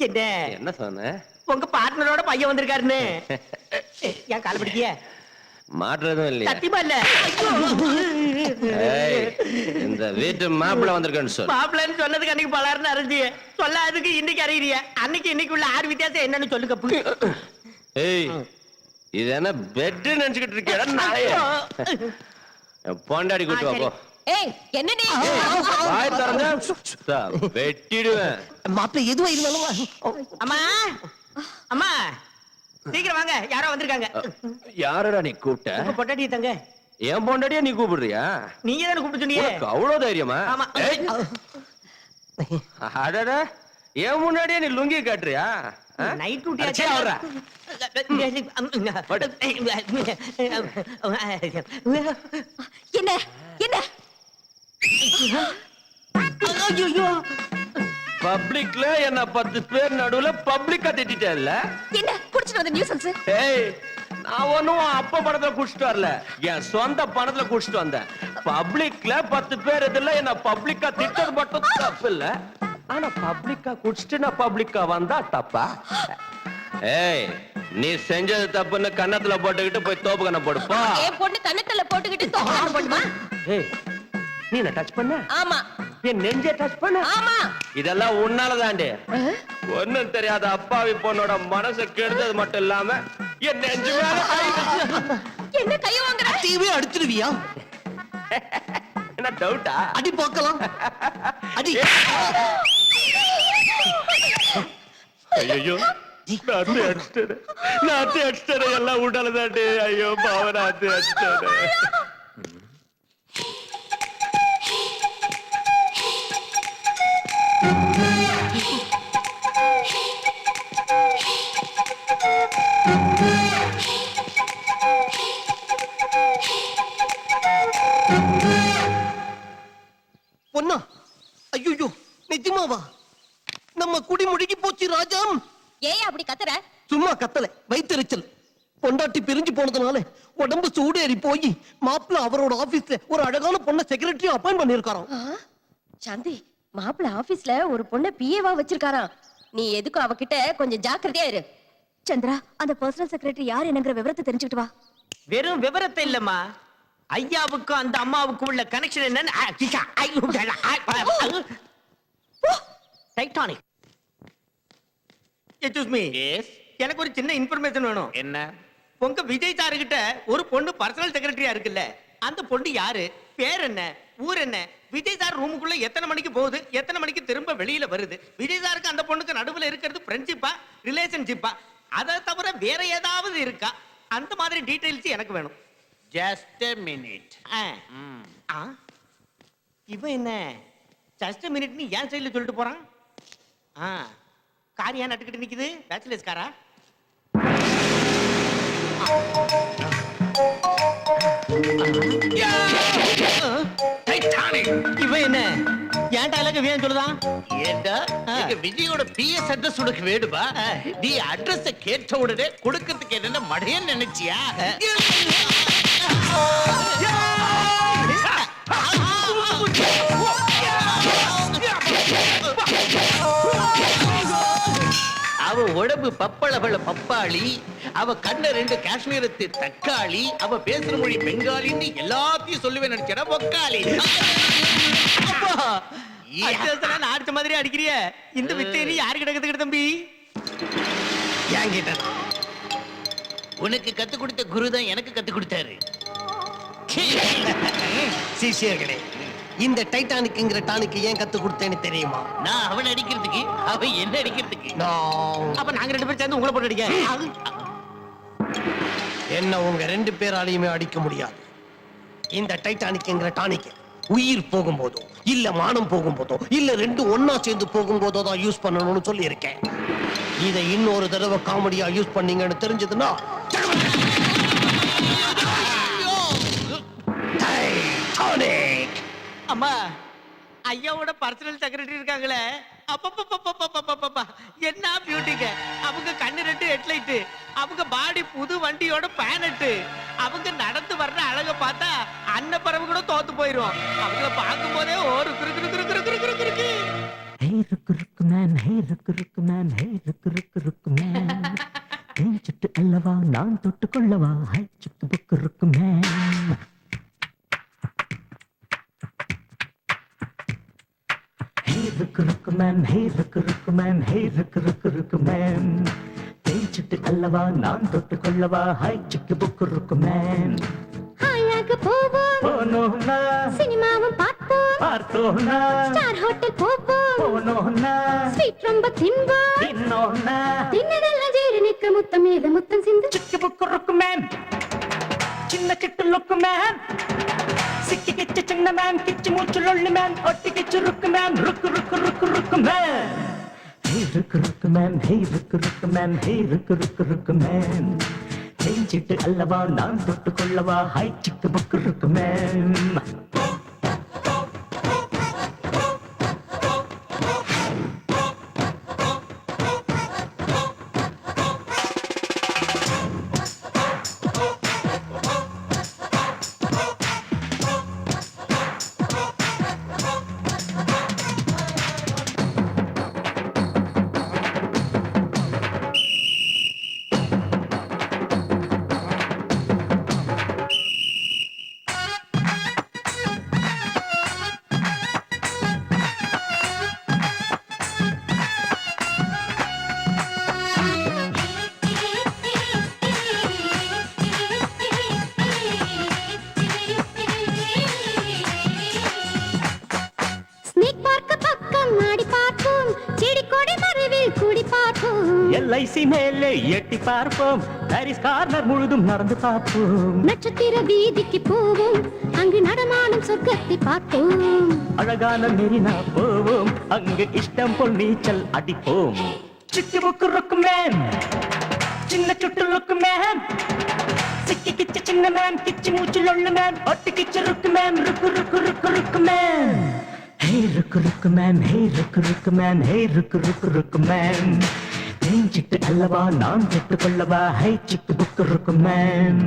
என்ன என்ன சொன்ன? உங்க பார்ட்னரோட பையன் வந்திருக்காருன்னு. ஏன் கால பிடிக்கிய? மாற்றதும் இல்லையா? சத்தியமா இல்ல. ஏய், இந்த வீட்டு மாப்பிள்ளை வந்திருக்கேன்னு சொல்லு. மாப்பிள்ளைன்னு சொன்னதுக்கு அன்னைக்கு பலாருன்னு அறிஞ்சிய சொல்லாதுக்கு இன்னைக்கு அறியறிய. அன்னைக்கு உள்ள 6 வித்தியாசம் என்னன்னு சொல்லுங்க. ஏய் இது என்ன பெட் நினைச்சுக்கிட்டு இருக்கியா? நாயே பொண்டாடி கூட்டு வா போ. ஏய் என்ன நீ? வாய் திறந்தா வெட்டிடுவேன். மாப்பிள்ளை எதுவா இருந்தாலும். அம்மா அம்மா சீக்கிரம் வாங்க, யாரோ வந்திருக்காங்க. யாரடா நீ கூப்பிட்ட? உங்க பொண்டாட்டி தங்க. என் பொண்டாட்டியா நீ கூப்பிடுறியா? நீங்க தானே கூப்பிட்டு சொன்னீங்க. உனக்கு அவ்வளவு தைரியமா? ஆமா. ஏய். அடடா, என் முன்னாடியே நீ லுங்கி காட்டுறியா? நைட் டியூட்டி அடிச்சே ஆடுறா. என்ன என்ன பப்ளிக்ல என்ன 10 பேர் நடுவுல பப்ளிக்கா திட்டிட்டேல்ல? என்ன குடிச்சிட்டு வந்த நியூசன்ஸ்? ஏய், நான் ஒண்ணும் அப்ப பணத்துல குடிச்சிட்டு வரல, என் சொந்த பணத்துல குடிச்சிட்டு வந்தேன். பப்ளிக்ல 10 பேர் இதுல என்ன பப்ளிக்கா திட்டது மட்டும் தப்பு இல்ல, ஆனா பப்ளிக்கா குடிச்சிட்டு நான் பப்ளிக்கா வந்தா தப்பா? ஏய், நீ செஞ்சது தப்புன்னு கன்னத்துல போட்டுக்கிட்டு போய் தோப்பு கண்ண போடுப்பா. என் பொண்ணு கண்ணத்துல போட்டுக்கிட்டு தோக்கணும் போடுமா? ஏய், நீ என்ன டச் பண்ண? ஆமா. என் நெஞ்சே டச் பண்ண? ஆமா. இதெல்லாம் உன்னாலதாண்டே. ஒண்ணும் தெரியாத அப்பாவி பொண்ணோட மனசை கெடுத்தது மட்டும் இல்லாம என் நெஞ்சு மேல கை வச்சு. என்ன கை வாங்குற? டிவி அடிச்சிருவியா? என்ன டவுட்டா? அடி பார்க்கலாம். அடி. ஐயோ, நாத்து அடிச்சிட்டேன், எல்லாம் உடலதாண்டே. ஐயோ பாவ, நாத்து அடிச்சிட்டேன். பொண்ணா? ஐயோ, நிஜமாவா? நம்ம குடி முழுகி போச்சு ராஜாம். ஏன் அப்படி கத்துற? சும்மா கத்தல, வயித்தெரிச்சல். பொண்டாட்டி பிரிஞ்சு போனதுனால உடம்பு சூடேறி போய் மாப்பிள்ள அவரோட ஆபீஸ்ல ஒரு அழகான பொண்ணை செக்ரட்டரி அப்பாயிண்ட் பண்ணிருக்காராம். சாந்தி, மாப்பிள்ள ஆபீஸ்ல ஒரு பொண்ண பிஏவா வச்சிருக்காராம். நீ எதுக்கும் அவகிட்ட கொஞ்சம் ஜாக்கிரதையா இரு. சந்திரா, அந்த பர்சனல் செக்ரட்டரி யார் என்னங்கிற விவரத்தை தெரிஞ்சுக்கிட்டு வா. வெறும் விவரத்தை இல்லம்மா, ஐயாவுக்கும் அந்த அம்மாவுக்கும் உள்ள கனெக்ஷன் என்னன்னு டைட்டானிக். எக்ஸ்கியூஸ் மீ, எனக்கு ஒரு சின்ன இன்ஃபர்மேஷன் வேணும். என்ன? உங்க விஜய் சாரு கிட்ட ஒரு பொண்ணு பர்சனல் செக்ரட்டரியா இருக்குல்ல, அந்த பொண்ணு யாரு, பேர் என்ன, ஊர் என்ன, விஜய் சார் ரூமுக்குள்ள எத்தனை மணிக்கு போகுது, எத்தனை மணிக்கு திரும்ப வெளியில வருது, விஜய் சாருக்கு அந்த பொண்ணுக்கு நடுவுல இருக்கிறது ஃப்ரெண்ட்ஷிப்பா ரிலேஷன்ஷிப்பா, அதை தவிர வேற ஏதாவது இருக்கா, அந்த மாதிரி டீடைல்ஸ் எனக்கு வேணும். Just a minute. இவன் என்ன ஜஸ்ட் மினிட்னு ஏன் சைடுல சொல்லிட்டு போறான்? கார் ஏன் நட்டுக்கிட்டு நிக்குது? பேச்சுலர்ஸ் காரா? இவன் என்ன ஏன் டைலாக் ஏன் சொல்லுதான்? ஏண்டா, எங்க விஜயோட பிஎஸ் அட்ரஸ் உனக்கு வேணுமா? நீ அட்ரஸ் கேட்ட உடனே கொடுக்கிறதுக்கு என்ன மடையன்னு நினைச்சியா? அவ உடம்பு பப்பளவள பப்பாளி, அவ கண்ண 2 காஷ்மீரத்து தக்காளி, அவ பேசுற மொழி பெங்காலின்னு எல்லாத்தையும் சொல்லுவேன் நினைச்சா பொக்காளி. அடிச்ச மாதிரி அடிக்கிறிய, இந்த வித்தை நீ யாரு கிடக்குது தம்பி? ஏன் கேட்ட? உனக்கு கத்து கொடுத்த குரு தான் எனக்கு கத்து கொடுத்தாரு. சிஷியர்களே, இந்த டைட்டானிக்ங்கிற டானிக்கு ஏன் கத்து கொடுத்தேன்னு தெரியுமா? நான் அவன் அடிக்கிறதுக்கு, அவன் என்ன அடிக்கிறதுக்கு. அப்ப நாங்க 2 பேரும் சேர்ந்து உங்களை போட்டு அடிக்க. என்ன உங்க 2 பேராலையுமே அடிக்க முடியாது. இந்த டைட்டானிக்ங்கிற டானிக் உயிர் போகும்போதோ இல்ல மானம் போகும்போதோ இல்ல 2 ஒன்னா சேர்ந்து போகும்போதோ தான் யூஸ் பண்ணணும்னு சொல்லி இருக்கேன். இதை இன்னொரு தடவை காமெடியா யூஸ் பண்ணீங்கன்னு தெரிஞ்சதுன்னா அம்மா, ஐயாவோட பர்சனல் செக்ரட்டரி இருக்காங்களே, அப்பப்பப்பப்பப்பப்பப்பப்பா, என்ன பியூட்டிங்க. அவங்க கண்ணு 2 ஹெட்லைட், அவங்க பாடி புது வண்டியோட பேனட், அவங்க நடந்து வர்ற அழக பார்த்தா அன்னப்பறவை கூட தோத்து போயிரும். அவங்கள பார்க்கும் போதே ஒரு குறுக்கு. Hey ருக்கு ருக்கு man, hey ருக்கு ருக்கு man, hey ருக்கு ருக்கு ருக்கு man. தேன் சுட்டு அல்லவா நான் தொட்டு கொள்ளவா, ஹை சுக்கு புக்கு ருக்கு man. Hey ருக்கு ருக்கு man, hey ருக்கு ருக்கு man, hey ருக்கு ருக்கு ருக்கு man. தேன் சுட்டு அல்லவா நான் தொட்டு கொள்ளவா, ஹை சுக்கு புக்கு ருக்கு man. ஹாயாக போவோம், போனோம்னா சினிமாவும் பார்ப்போம், பார்த்தோம்னா ஸ்டார் ஹோட்டல் போவோம், போனோம்னா ஸ்வீட் ரொம்ப தின்போம், தின்னோம்னா தின்னதெல்லாம் ஜீரணிக்க முத்தம் மீது முத்தம் சிந்து. சுக்கு புக்கு ருக்கு man. சின்ன சிட்டு லுக்கு மேன் சிக்கி கிச்சு சின்ன மேன் கிச்சு மூச்சு லொள்ளு மேன் ஒட்டி கிச்சு ருக்கு மேன் ருக்கு ருக்கு ருக்கு ருக்கு மேன் ஹே ருக்கு ருக்கு மேன் ஹே ருக்கு ருக்கு மேன் ஹே ருக்கு ருக்கு ருக்கு மேன் சிட்டு அல்லவா நான் தொட்டு கொள்ளவா ஹை சிக்கு புக்கு ருக்கு மேன் எல்ஐசி மேலே எட்டி பார்ப்போம் பாரிஸ் கார்னர் முழுதும் நடந்து பார்ப்போம் நட்சத்திர வீதிக்கு போவோம் அங்கு நடமாடும் சொர்க்கத்தை பார்ப்போம் அழகான மெரினா போவோம் அங்கு இஷ்டம் போல் நீச்சல் அடிப்போம் சிக்கு புக்கு ருக்கு மேன் சின்ன சுட்டு லுக்கு மேன் சிக்கி கிச்சு சின்ன மேன் கிச்சு மூச்சு லொள்ளு மேன் ஒட்டி கிச்சு ருக்கு மேன் ருக்கு ருக்கு ருக்கு ருக்கு மேன் ஹே ருக்கு ருக்கு மேன் ஹே ருக்கு ருக்கு மேன் ஹே ருக்கு ருக்கு ருக்கு மேன் சிட்டு அல்லவா நான் தொட்டு கொள்ளவா ஹை சிக்கு புக்கு ருக்கு மேன்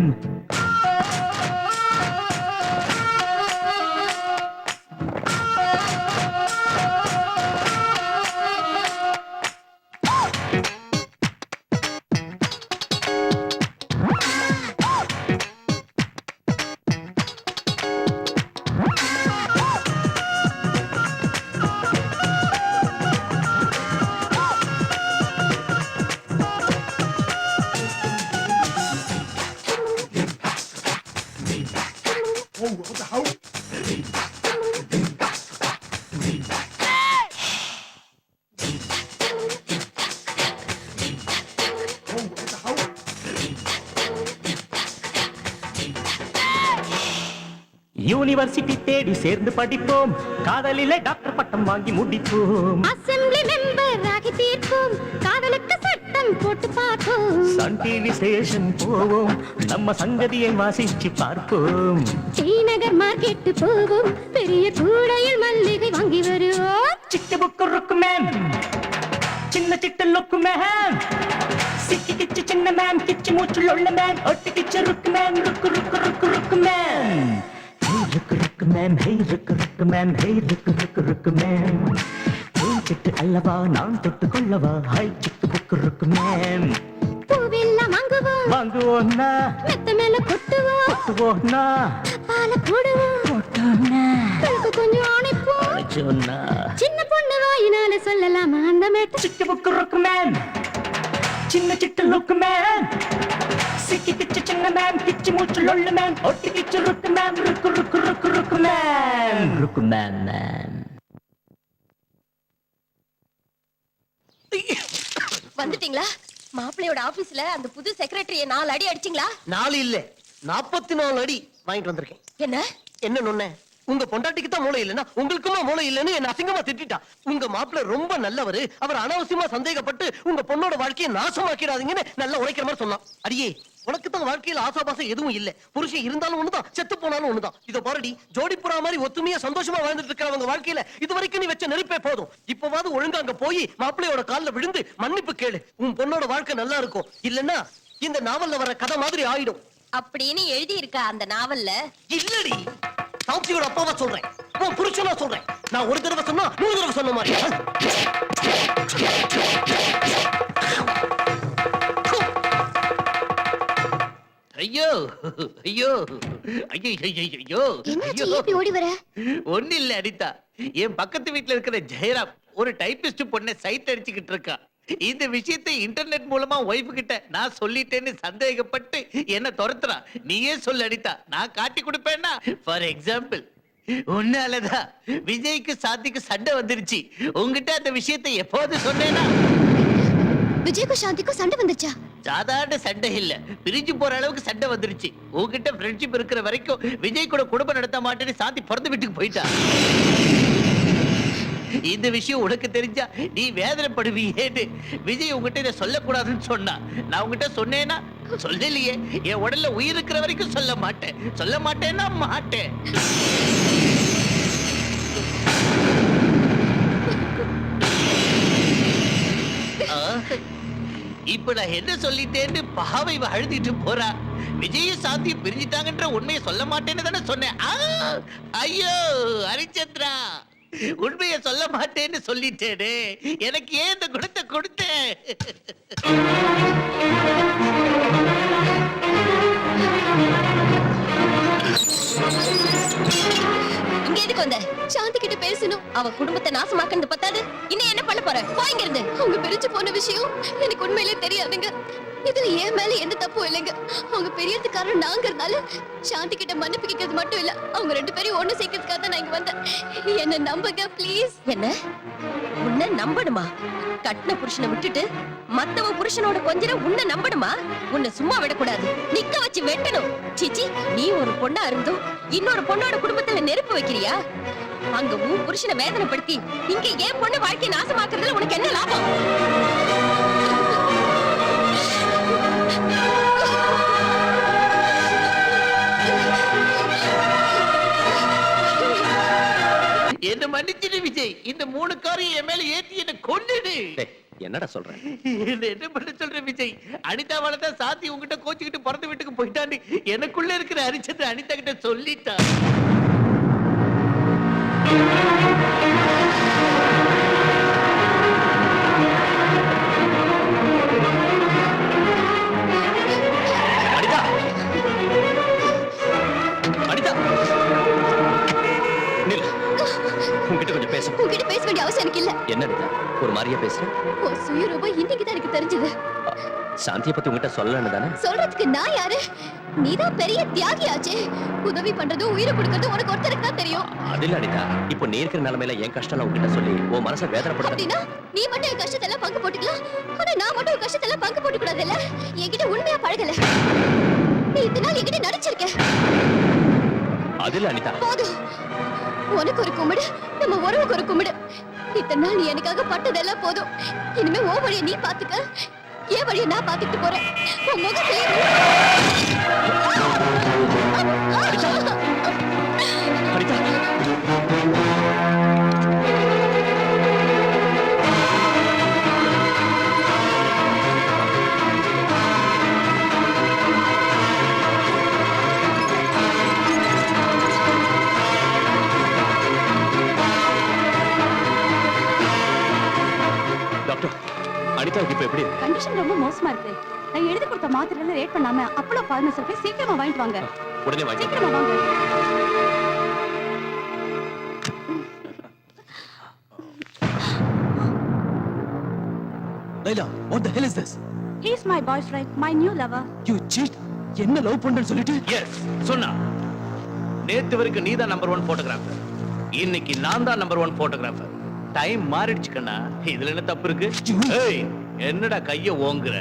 யூனிவர்சிட்டி தேடி சேர்ந்து படிப்போம் காதலிலே டாக்டர் பட்டம் வாங்கி முடிப்போம் அசெம்பிளி மெம்பர் ஆகி தீர்ப்போம் காதலுக்கு சட்டம் போட்டு பார்ப்போம் சன் டிவி ஸ்டேஷன் போவோம் நம்ம சங்கதியை வாசிச்சு பார்ப்போம் ஸ்ரீநகர் மார்க்கெட் போவோம் பெரிய கூடையில் மல்லிகை வாங்கி வருவோம் சிட்டு புக்கு ருக்கு மேன் சின்ன சிட்டு லுக்கு மேன் சிக்கி கிச்சு சின்ன மேன் கிச்சு மூச்சு லொள்ளு மேன் ஒட்டி கிச்சு ருக்கு மேன் ருக்கு ருக்கு ருக்கு ருக்கு மேன் ருக்கு ருக்கு மேன் ஹே ருக்கு ருக்கு மேன் ஹே ருக்கு ருக்கு ருக்கு மேன் சிட்டு அல்லவா நான் தொட்டு கொள்ளவா ஹை சிக்கு புக்கு ருக்கு மேன் பூவெல்லாம் வாங்குவோம்னா மெத்த மேல கொட்டுவோம்னா பால போடுவோம் கொஞ்சம் அணைப்போம் சொன்னா சின்ன பொண்ணு வாயினால சொல்லலாமா அந்த மேட்ட சிக்கு புக்கு ருக்கு மேன் சின்ன சிட்டு லுக்கு மேன் சிக்கி கிச்சு சின்ன மேன் கிச்சு மூச்சு லொள்ளு மேன் ஒட்டி கிச்சு ருக்கு மேன் ருக்கு ருக்கு ருக்கு ருக்கு மேன் ருக்கு மேன் மேன் வந்துட்டீங்களா? மாப்பிள்ளையோட ஆபீஸ்ல அந்த புது செக்ரட்டரிய 4 அடி அடிச்சிங்களா? 4 இல்ல 44 அடி வாங்கிட்டு வந்திருக்கேன். என்ன நொண்ணே உங்க பொண்டாட்டிக்கு தான் மூளை இல்லைன்னா உங்களுக்குமா மூளை இல்லைன்னு என்ன அசிங்கமா திட்டா. உங்க மாப்பிள்ளை ரொம்ப நல்லவரு, அவர் அனாவசியமா சந்தேகப்பட்டு உங்க பொண்ணோட வாழ்க்கையை நாசமாக்கிடாதீங்கன்னு நல்லா உரைக்கிற மாதிரி சொன்னான். அடியே உனக்கு தான் வாழ்க்கையில ஆசாபாசம் எதுவும் இல்ல, புருஷன் இருந்தாலும் ஒண்ணுதான் செத்து போனாலும் ஒண்ணுதான். இத பாருடி ஜோடிப்புறா மாதிரி ஒத்துமையா சந்தோஷமா வாழ்ந்துட்டு இருக்கிறவங்க வாழ்க்கையில இது வரைக்கும் நீ வச்ச நெருப்பே போதும். இப்பவாது ஒழுங்கா அங்க போய் மாப்பிள்ளையோட கால்ல விழுந்து மன்னிப்பு கேளு. உன் பொண்ணோட வாழ்க்கை நல்லா இருக்கும், இல்லன்னா இந்த நாவல்ல வர கதை மாதிரி ஆயிடும் அப்படின்னு எழுதி இருக்க அந்த நாவல்ல இல்லடி. சாட்சியோட அப்பாவா சொல்றேன், உன் புருஷனா சொல்றேன். நான் ஒரு தடவை சொன்னா 100 தடவை சொன்ன மாதிரி. ஐயோ ஐயோ ஐயோ ஐயோ ஓடி வர ஒண்ணு இல்ல அனிதா, என் பக்கத்து வீட்டுல இருக்கிற ஜெயராம் ஒரு டைபிஸ்ட் பொண்ணை சைட் அடிச்சுக்கிட்டு இருக்கா. இந்த விஷயத்தை இன்டர்நெட் மூலமா ஒய்ஃப் கிட்ட நான் சொல்லிட்டேன்னு சந்தேகப்பட்டு என்ன துரத்துறா. நீயே சொல்லு அனிதா, நான் காட்டி கொடுப்பேன்னா. ஃபார் எக்ஸாம்பிள் உன்னாலதான் விஜய்க்கு சாந்திக்கு சண்டை வந்துருச்சு. உங்ககிட்ட அந்த விஷயத்தை எப்போது சொன்னேன்னா விஜய்க்கு சாந்திக்கும் சண்டை வந்துச்சா? சாதாரண சண்டை இல்ல, பிரிஞ்சு போற அளவுக்கு சண்டை வந்துருச்சு. உன்கிட்ட ஃப்ரெண்ட்ஷிப் இருக்கிற வரைக்கும் விஜய் கூட குடும்பம் நடத்த மாட்டேன்னு சாந்தி பிறந்த வீட்டுக்கு போயிட்டா. இந்த விஷயம் உனக்கு தெரிஞ்சா நீ வேதனைப்படுவியேன்னு விஜய் உங்ககிட்ட இதை சொல்லக்கூடாதுன்னு சொன்னா. நான் உங்ககிட்ட சொன்னேன்னா சொல்லலையே. என் உடல்ல உயிர் இருக்கிற வரைக்கும் சொல்ல மாட்டேன். சொல்ல மாட்டேன்னா மாட்டேன். இப்ப நான் என்ன சொல்லிட்டேன்னு பாவை அழுதிட்டு போறா. விஜயும் சாந்தியும் பிரிஞ்சிட்டாங்கன்ற உண்மையை சொல்ல மாட்டேன்னு தானே சொன்னேன். ஐயோ ஹரிச்சந்திரா, உண்மையை சொல்ல மாட்டேன்னு சொல்லிட்டேனே. எனக்கு ஏன் இந்த குணத்தை கொடுத்தேன்? இங்க எதுக்கு வந்த? சாந்தி கிட்ட பேசணும். அவ குடும்பத்தை நாசமாக்குறது பத்தாது, இன்னும் என்ன பண்ண போற? போய்ங்க இருந்து. அவங்க பிரிஞ்சு போன விஷயம் எனக்கு உண்மையிலே தெரியாதுங்க. இதுல ஏன் மேல எந்த தப்பும் இல்லைங்க. அவங்க பெரியதுக்காரன் நாங்கிறதுனால சாந்தி கிட்ட மன்னிப்பு கேட்கறது மட்டும் இல்ல, அவங்க 2 பேரையும் ஒண்ணு சேர்க்கறதுக்காக தான் நான் இங்க வந்தேன். என்ன நம்புங்க ப்ளீஸ். என்ன உன்னை நம்பணுமா? கட்டின புருஷனை விட்டுட்டு மத்தவன் புருஷனோட கொஞ்ச உன்னை நம்பணுமா? உன்னை சும்மா விடக்கூடாது, நிக்க வச்சு வெட்டணும். சிச்சி, நீ ஒரு பொண்ணா இருந்தும் இன்னொரு பொண்ணோட குடும்பத்துல நெருப்பு வைக்கிறியா? அங்க உன் புருஷனை வேதனைப்படுத்தி இங்க ஏன் பொண்ணு வாழ்க்கையை நாசமாக்குறதுல உனக்கு என்ன லாபம்? என்ன மன்னிச்சிடு விஜய். இந்த 3 காரையும் என் மேல ஏத்தி என்ன கொன்னுடு. என்னடா சொல்றேன்? என்ன பண்ண சொல்ற விஜய்? அனிதாவால தான் சாந்தி உங்ககிட்ட கோச்சுக்கிட்டு பிறந்த வீட்டுக்கு போயிட்டான்னு எனக்குள்ள இருக்கிற ஹரிச்சந்திரன் அனிதா கிட்ட சொல்லிட்டா. அனிதா, அனிதா, நில். உன்கிட்ட கொஞ்சம் பேசணும். உங்ககிட்ட பேச வேண்டிய அவசியம் எனக்கு இல்ல. என்ன அனிதா, ஒரு மாதிரியா பேசுறேன்? உன் சுயரூபம் இன்னைக்கு தான் எனக்கு தெரிஞ்சது. சாந்தியை பத்தி உங்ககிட்ட சொல்லலன்னு தானே? சொல்றதுக்கு நான் யாரு? நீதான் பெரிய தியாகியாச்சே. உதவி பண்றது உயிரை கொடுக்கறது உனக்கு ஒருத்தருக்கு தான் தெரியும். அது இல்ல அனிதா, இப்போ நீ இருக்கிற நிலைமையில என் கஷ்டம் உங்ககிட்ட சொல்லி உன் மனசை வேதனைப்படுத்த. அப்படின்னா நீ மட்டும் என் கஷ்டத்தை எல்லாம் பங்கு போட்டுக்கலாம், ஆனா நான் மட்டும் உன் கஷ்டத்தை எல்லாம் பங்கு போட்டு கூடாது இல்ல? என்கிட்ட உண்மையா பழகல, நீ இத்தனை நாள் என்கிட்ட நடிச்சிருக்க. அது இல்ல அனிதா. போதும், உனக்கு ஒரு கும்பிடு, நம்ம உறவுக்கு ஒரு கும்பிடு. இத்தனை நாள் நீ எனக்காக பட்டதெல்லாம் போதும். இனிமே உன் வழியை நீ பாத்துக்க, என் வழியை நான் பாத்துக்கிட்டு போறேன். உன் முகத்திலே அனிதா, டாக்டர், அனிதாவுக்கு இப்ப எப்படி இருக்கு? கண்டிஷன் ரொம்ப மோசமா இருக்கு. நான் எழுதி கொடுத்த மாத்திரையில ரேட் பண்ணாம அப்பளோ பார்மசில போய் சீக்கிரமா வாங்கிட்டு வாங்க. உடனே வாங்கி. சீக்கிரமா வாங்க. Laila, what the hell is this? He is my boyfriend, my new lover. You cheat. என்ன லவ் பண்றேன்னு சொல்லிட்டு எஸ் சொன்னா. நேத்து வரைக்கும் நீ தான் நம்பர் 1 போட்டோகிராஃபர், இன்னைக்கு நான் தான் நம்பர் 1 போட்டோகிராஃபர். டைம் மாறிடுச்சு கண்ணா. இதுல என்ன தப்பு இருக்கு? ஏய், என்னடா கைய ஓங்குற?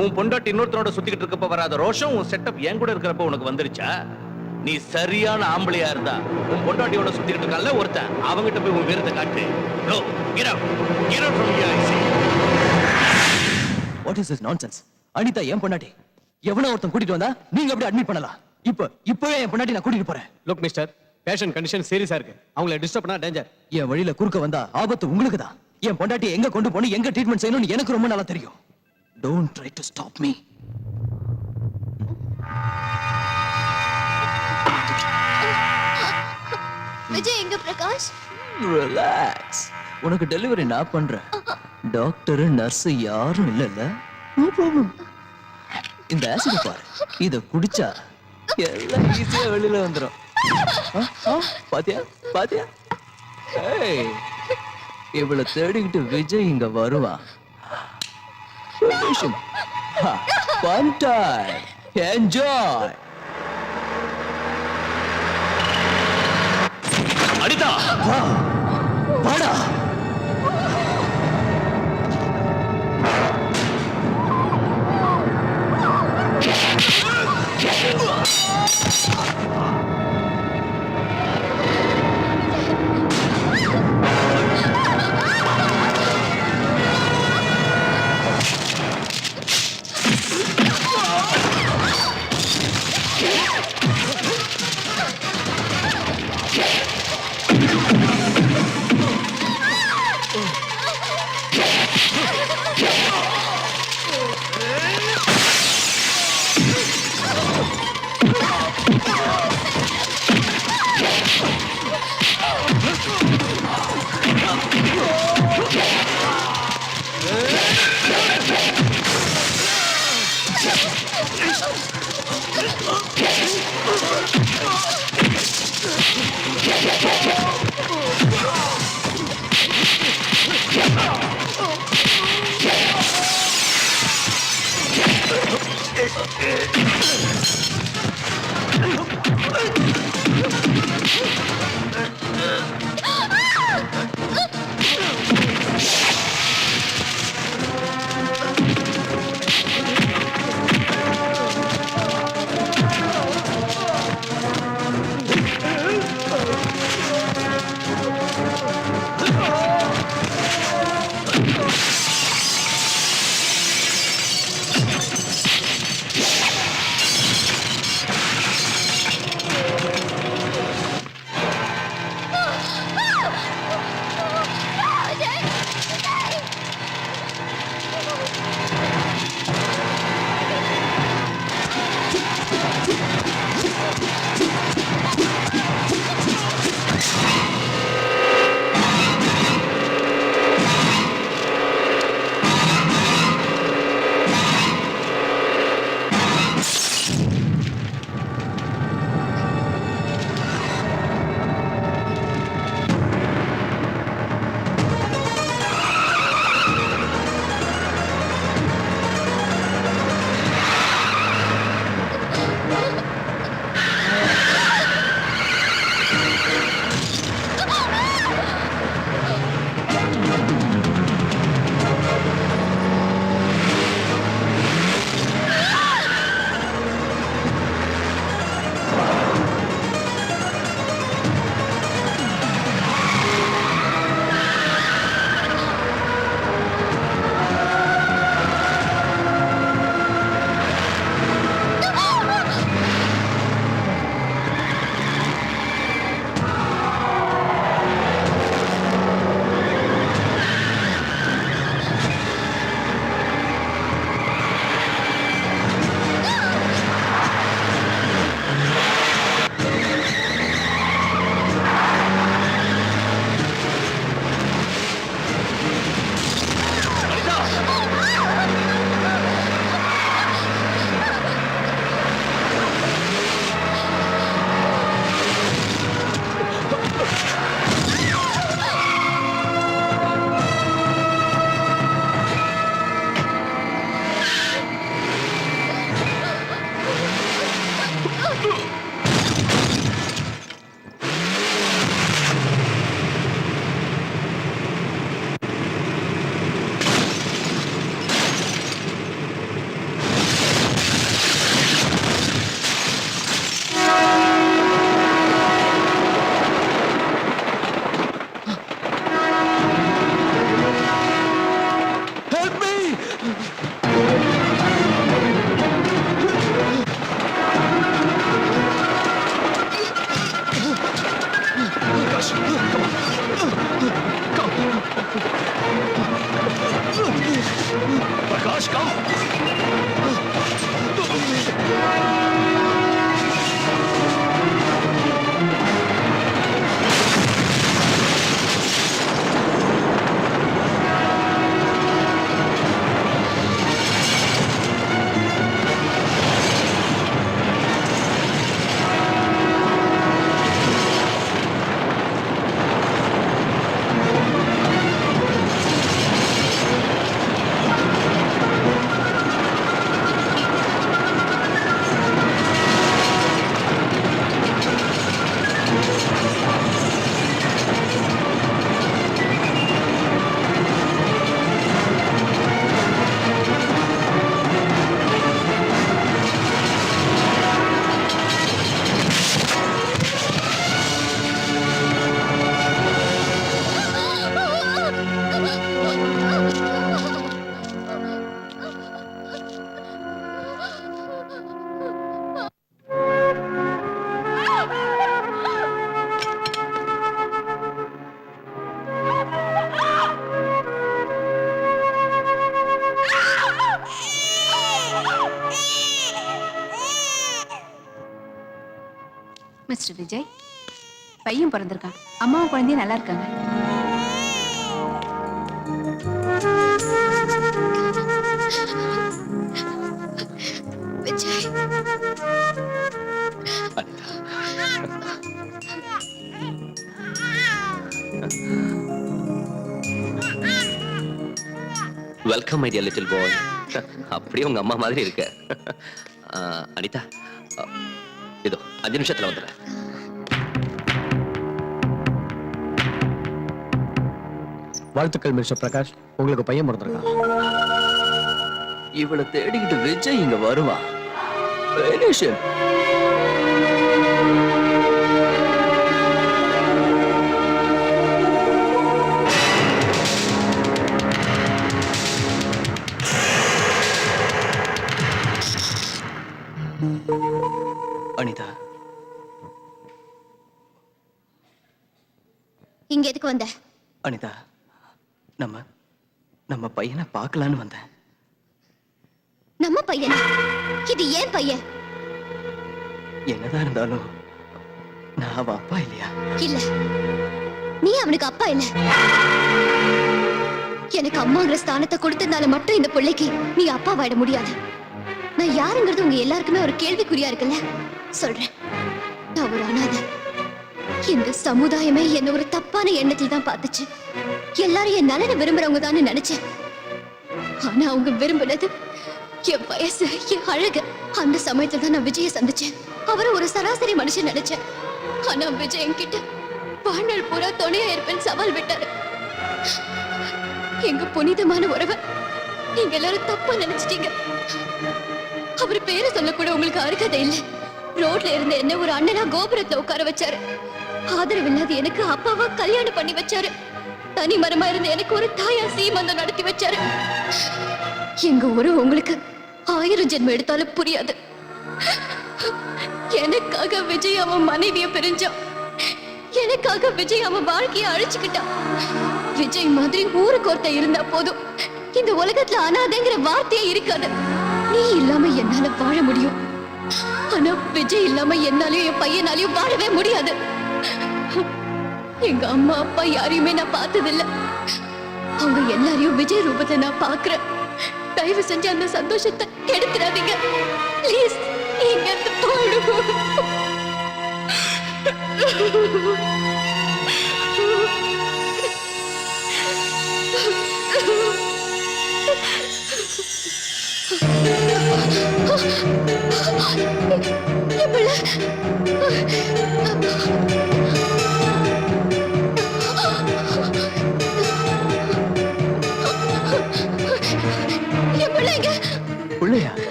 உன் பொண்டாட்டி இன்னொருத்தரோட சுத்திக்கிட்டு இருக்கப்ப வராத ரோஷம் உன் செட்டப் என் கூட இருக்கிறப்ப உனக்கு வந்துருச்சா? நீ சரியான ஆம்பளையா இருந்தா உன் பொண்டாட்டியோட சுத்திக்கிட்டு இருக்கான்ல ஒருத்தன், அவங்கிட்ட போய் உன் வீரத்தை காட்டு. Go, get out. Get out from here, I say. What is this nonsense? Anitha என் பொண்டாட்டி. எவனோ ஒருத்தன் கூட்டிட்டு வந்தா நீங்க அப்படியே அட்மிட் பண்ணலாம். இப்பவே என் பொண்டாட்டி நான் கூட்டிட்டு போறேன். லுக் மிஸ்டர், பேஷண்ட் கண்டிஷன் சீரியஸா இருக்கு. அவங்கள டிஸ்டர்ப் பண்ணா டேஞ்சர். என் வழியில குறுக்க வந்தா ஆபத்து உங்களுக்கு தான். என் பொண்டாட்டியை எங்க கொண்டு போகணும், எங்க ட்ரீட்மெண்ட் செய்யணும்னு எனக்கு ரொம்ப நல்லா தெரியும். Don't try to stop me. Vijay எங்க பிரகாஷ்? Relax. உனக்கு டெலிவரி நான் பண்றேன். டாக்டர் நர்ஸ் யாரும் இல்லல்ல. No problem. இந்த ஆசிட் பாரு, இத குடிச்சா எல்லாம் ஈஸியா வெளியில வந்துரும். பாத்தியா பாத்தியா? ஏய், இவளை தேடிக்கிட்டு விஜய் இங்க வருவான். Fun time. Enjoy. அனிதா, வாடா. Prakash, come. மிஸ்டர் விஜய், பையன் பிறந்திருக்கான். அம்மாவும் குழந்தையும் நல்லா இருக்காங்க. Vijay, welcome my dear little boy. அப்படியே உங்க அம்மா மாதிரி இருக்க. அனிதா, இதோ 5 நிமிஷத்துல வந்துடுறேன். வாழ்த்துக்கள் மிஸ்டர் பிரகாஷ், உங்களுக்கு பையன் பிறந்திருக்கான். இவளை தேடிக்கிட்டு விஜய் இங்க வருவான். Finish him. அனிதா, இங்க எதுக்கு வந்த? அனிதா, நம்ம பையனை பார்க்கலான்னு வந்தேன். நம்ம பையனா? இது ஏன் பையன்? என்னதான் இருந்தாலும் நான் அவ அப்பா இல்லையா? இல்ல, நீ அவனுக்கு அப்பா இல்ல. எனக்கு அம்மாங்கிற ஸ்தானத்தை கொடுத்ததுனால மட்டும் இந்த பிள்ளைக்கு நீ அப்பா வாட முடியாது. நான் யாருங்கிறது உங்க எல்லாருக்குமே ஒரு கேள்விக்குறியா இருக்குல்ல. சொல்றேன், நான் ஒரு அனாதை. இந்த சமுதாயமே என்ன ஒரு தப்பான எண்ணத்தில் தான் பார்த்துச்சு. எல்லாரும் என் நலனை விரும்புறவங்க தான் நினைச்சேன். ஆனா அவங்க விரும்பினது என் வயசு, என் அழகு. அந்த சமயத்துல தான் நான் விஜய சந்திச்சேன். அவரை ஒரு சராசரி மனுஷன் நினைச்சேன். ஆனா விஜய் என்கிட்ட வாழ்நாள் பூரா துணையா இருப்பேன் சவால் விட்டாரு. எங்க புனிதமான உறவை நீங்க எல்லாரும் தப்பா நினைச்சிட்டீங்க. அவர் பேரை சொல்ல கூட உங்களுக்கு அருகதை இல்லை. ரோட்ல இருந்த என்ன ஒரு அண்ணனா கோபுரத்துல உட்கார வச்சாரு. ஆதரவு இல்லாத எனக்கு அப்பாவா கல்யாணம் பண்ணி வச்சாரு. தனி மரமா இருந்த எனக்கு ஒரு தாயா சீமந்தம் நடத்தி வச்சாரு. எங்க உறவு உங்களுக்கு 1000 ஜென்மம் எடுத்தாலும் புரியாது. எனக்காக விஜய் அவன் மனைவிய பிரிஞ்சான். எனக்காக விஜய் அவன் வாழ்க்கைய அழிச்சுக்கிட்டான். விஜய் மாதிரி ஊருக்கு ஒருத்த இருந்தா போதும், இந்த உலகத்துல அனாதைங்கிற வார்த்தையே இருக்காது. நீ இல்லாம என்னால வாழ முடியும். ஆனா விஜய் இல்லாம என்னாலயும் என் பையனாலையும் வாழவே முடியாது. எங்க அம்மா அப்பா யாரையுமே நான் பார்த்ததில்லை. அவங்க எல்லாரையும் விஜய் ரூபத்துல நான் பாக்குறேன். தயவு செஞ்சு அந்த சந்தோஷத்தை கெடுத்துறாதீங்க ப்ளீஸ். இங்க இருந்து போயிடுவோம்.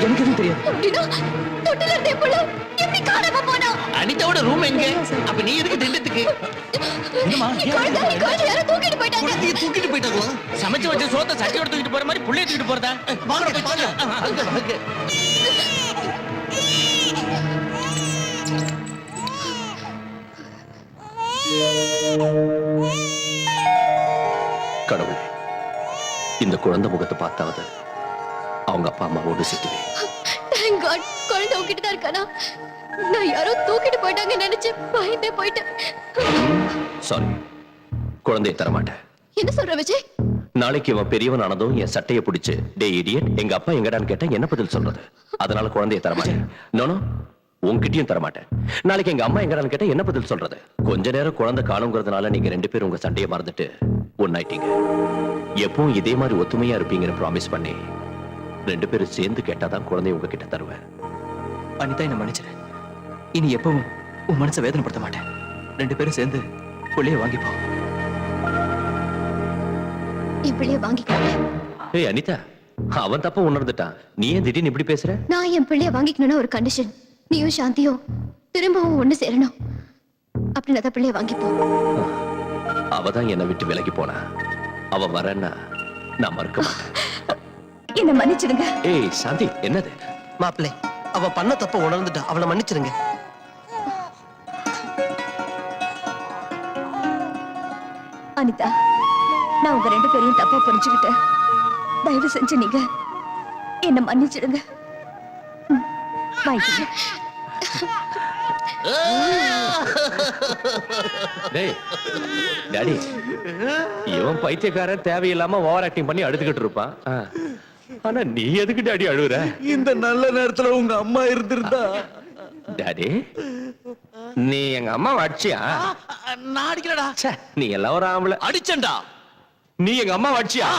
எனக்கு எதுவும் தெரியாது. அனிதாவோட ரூம் எங்க? அப்ப நீ எதுக்கு திண்டத்துக்கு? தூக்கிட்டு போயிட்டாங்களா? சமைச்சு வச்ச சோத்த சட்டியோட தூக்கிட்டு போற மாதிரி புள்ளைய தூக்கிட்டு போறதா? வாங்க. இந்த குழந்தை முகத்தை பார்த்தாவது அவங்க அப்பா அம்மாவோடு சேர்த்துவே. Thank God, குழந்தை உன்கிட்ட தான் இருக்கானா? நான் யாரோ தூக்கிட்டு போயிட்டாங்க நினைச்சு பயந்தே போயிட்டேன். சாரி, குழந்தையை தரமாட்டேன். என்ன சொல்ற விஜய்? நாளைக்கு இவன் பெரியவன் ஆனதும் என் சட்டையை பிடிச்சு டே இடியட் எங்க அப்பா எங்கடான்னு கேட்டா என்ன பதில் சொல்றது? அதனால குழந்தையை தரமாட்டேன். நோனோ, உன்கிட்டயும் தரமாட்டேன். நாளைக்கு எங்க அம்மா எங்கடான்னு கேட்டா என்ன பதில் சொல்றது? கொஞ்ச நேரம் குழந்தை காணுங்கிறதுனால நீங்க 2 பேரும் உங்க சண்டையை மறந்துட்டு ஒன்னாயிட்டீங்க. எப்பவும் இதே மாதிரி ஒத்துமையா இருப்பீங்கன்னு ப்ராமிஸ் பண்ணி 2 பேரும் சேர்ந்து கேட்டாதான் குழந்தைய உங்ககிட்ட தருவேன். அனிதா, என்ன மன்னிச்சிரு. இனி எப்பவும் உன் மனசை வேதனைப்படுத்த மாட்டேன். 2 பேரும் சேர்ந்து புள்ளைய வாங்கிப்போம். என் பிள்ளைய வாங்கிக்கிறேன். ஏய் அனிதா, அவன் தப்ப உணர்ந்துட்டான். நீ ஏன் திடீர்னு இப்படி பேசுற? நான் என் பிள்ளைய வாங்கிக்கணும்னா ஒரு கண்டிஷன். நீயும் சாந்தியும் திரும்பவும் ஒண்ணு சேரணும். அப்படின்னு தான் பிள்ளைய வாங்கிப்போம். அவதான் என்னை விட்டு விலகி போனா. அவ வரேன்னா நான் மறுக்க மாட்டேன். என்ன மன்னிச்சிடுங்க. ஏய் சாந்தி, என்னது? மாப்பிள்ளை, அவ பண்ண தப்ப உணர்ந்துட்டா, அவளை மன்னிச்சிருங்க. அனிதா, நான் உங்க 2 பேரையும் தப்பா புரிஞ்சுக்கிட்டேன். தயவு செஞ்சு நீங்க என்ன மன்னிச்சிடுங்க. வாங்கிக்கங்க. டேய் டாடி, இவன் பைத்தியக்காரன் தேவையில்லாம ஓவர் ஆக்டிங் பண்ணி அழுதுகிட்டு இருப்பான். ஆனா நீ எதுக்கு டாடி அழுகுற? இந்த நல்ல நேரத்துல உங்க அம்மா இருந்திருந்தா. டாடி, நீ எங்க அம்மா அடிச்சியா? நான் அடிக்கலடா. நீ எல்லாம் ஒரு ஆம்பளை. அடிச்சண்டா. நீ எங்க அம்மா அடிச்சியா?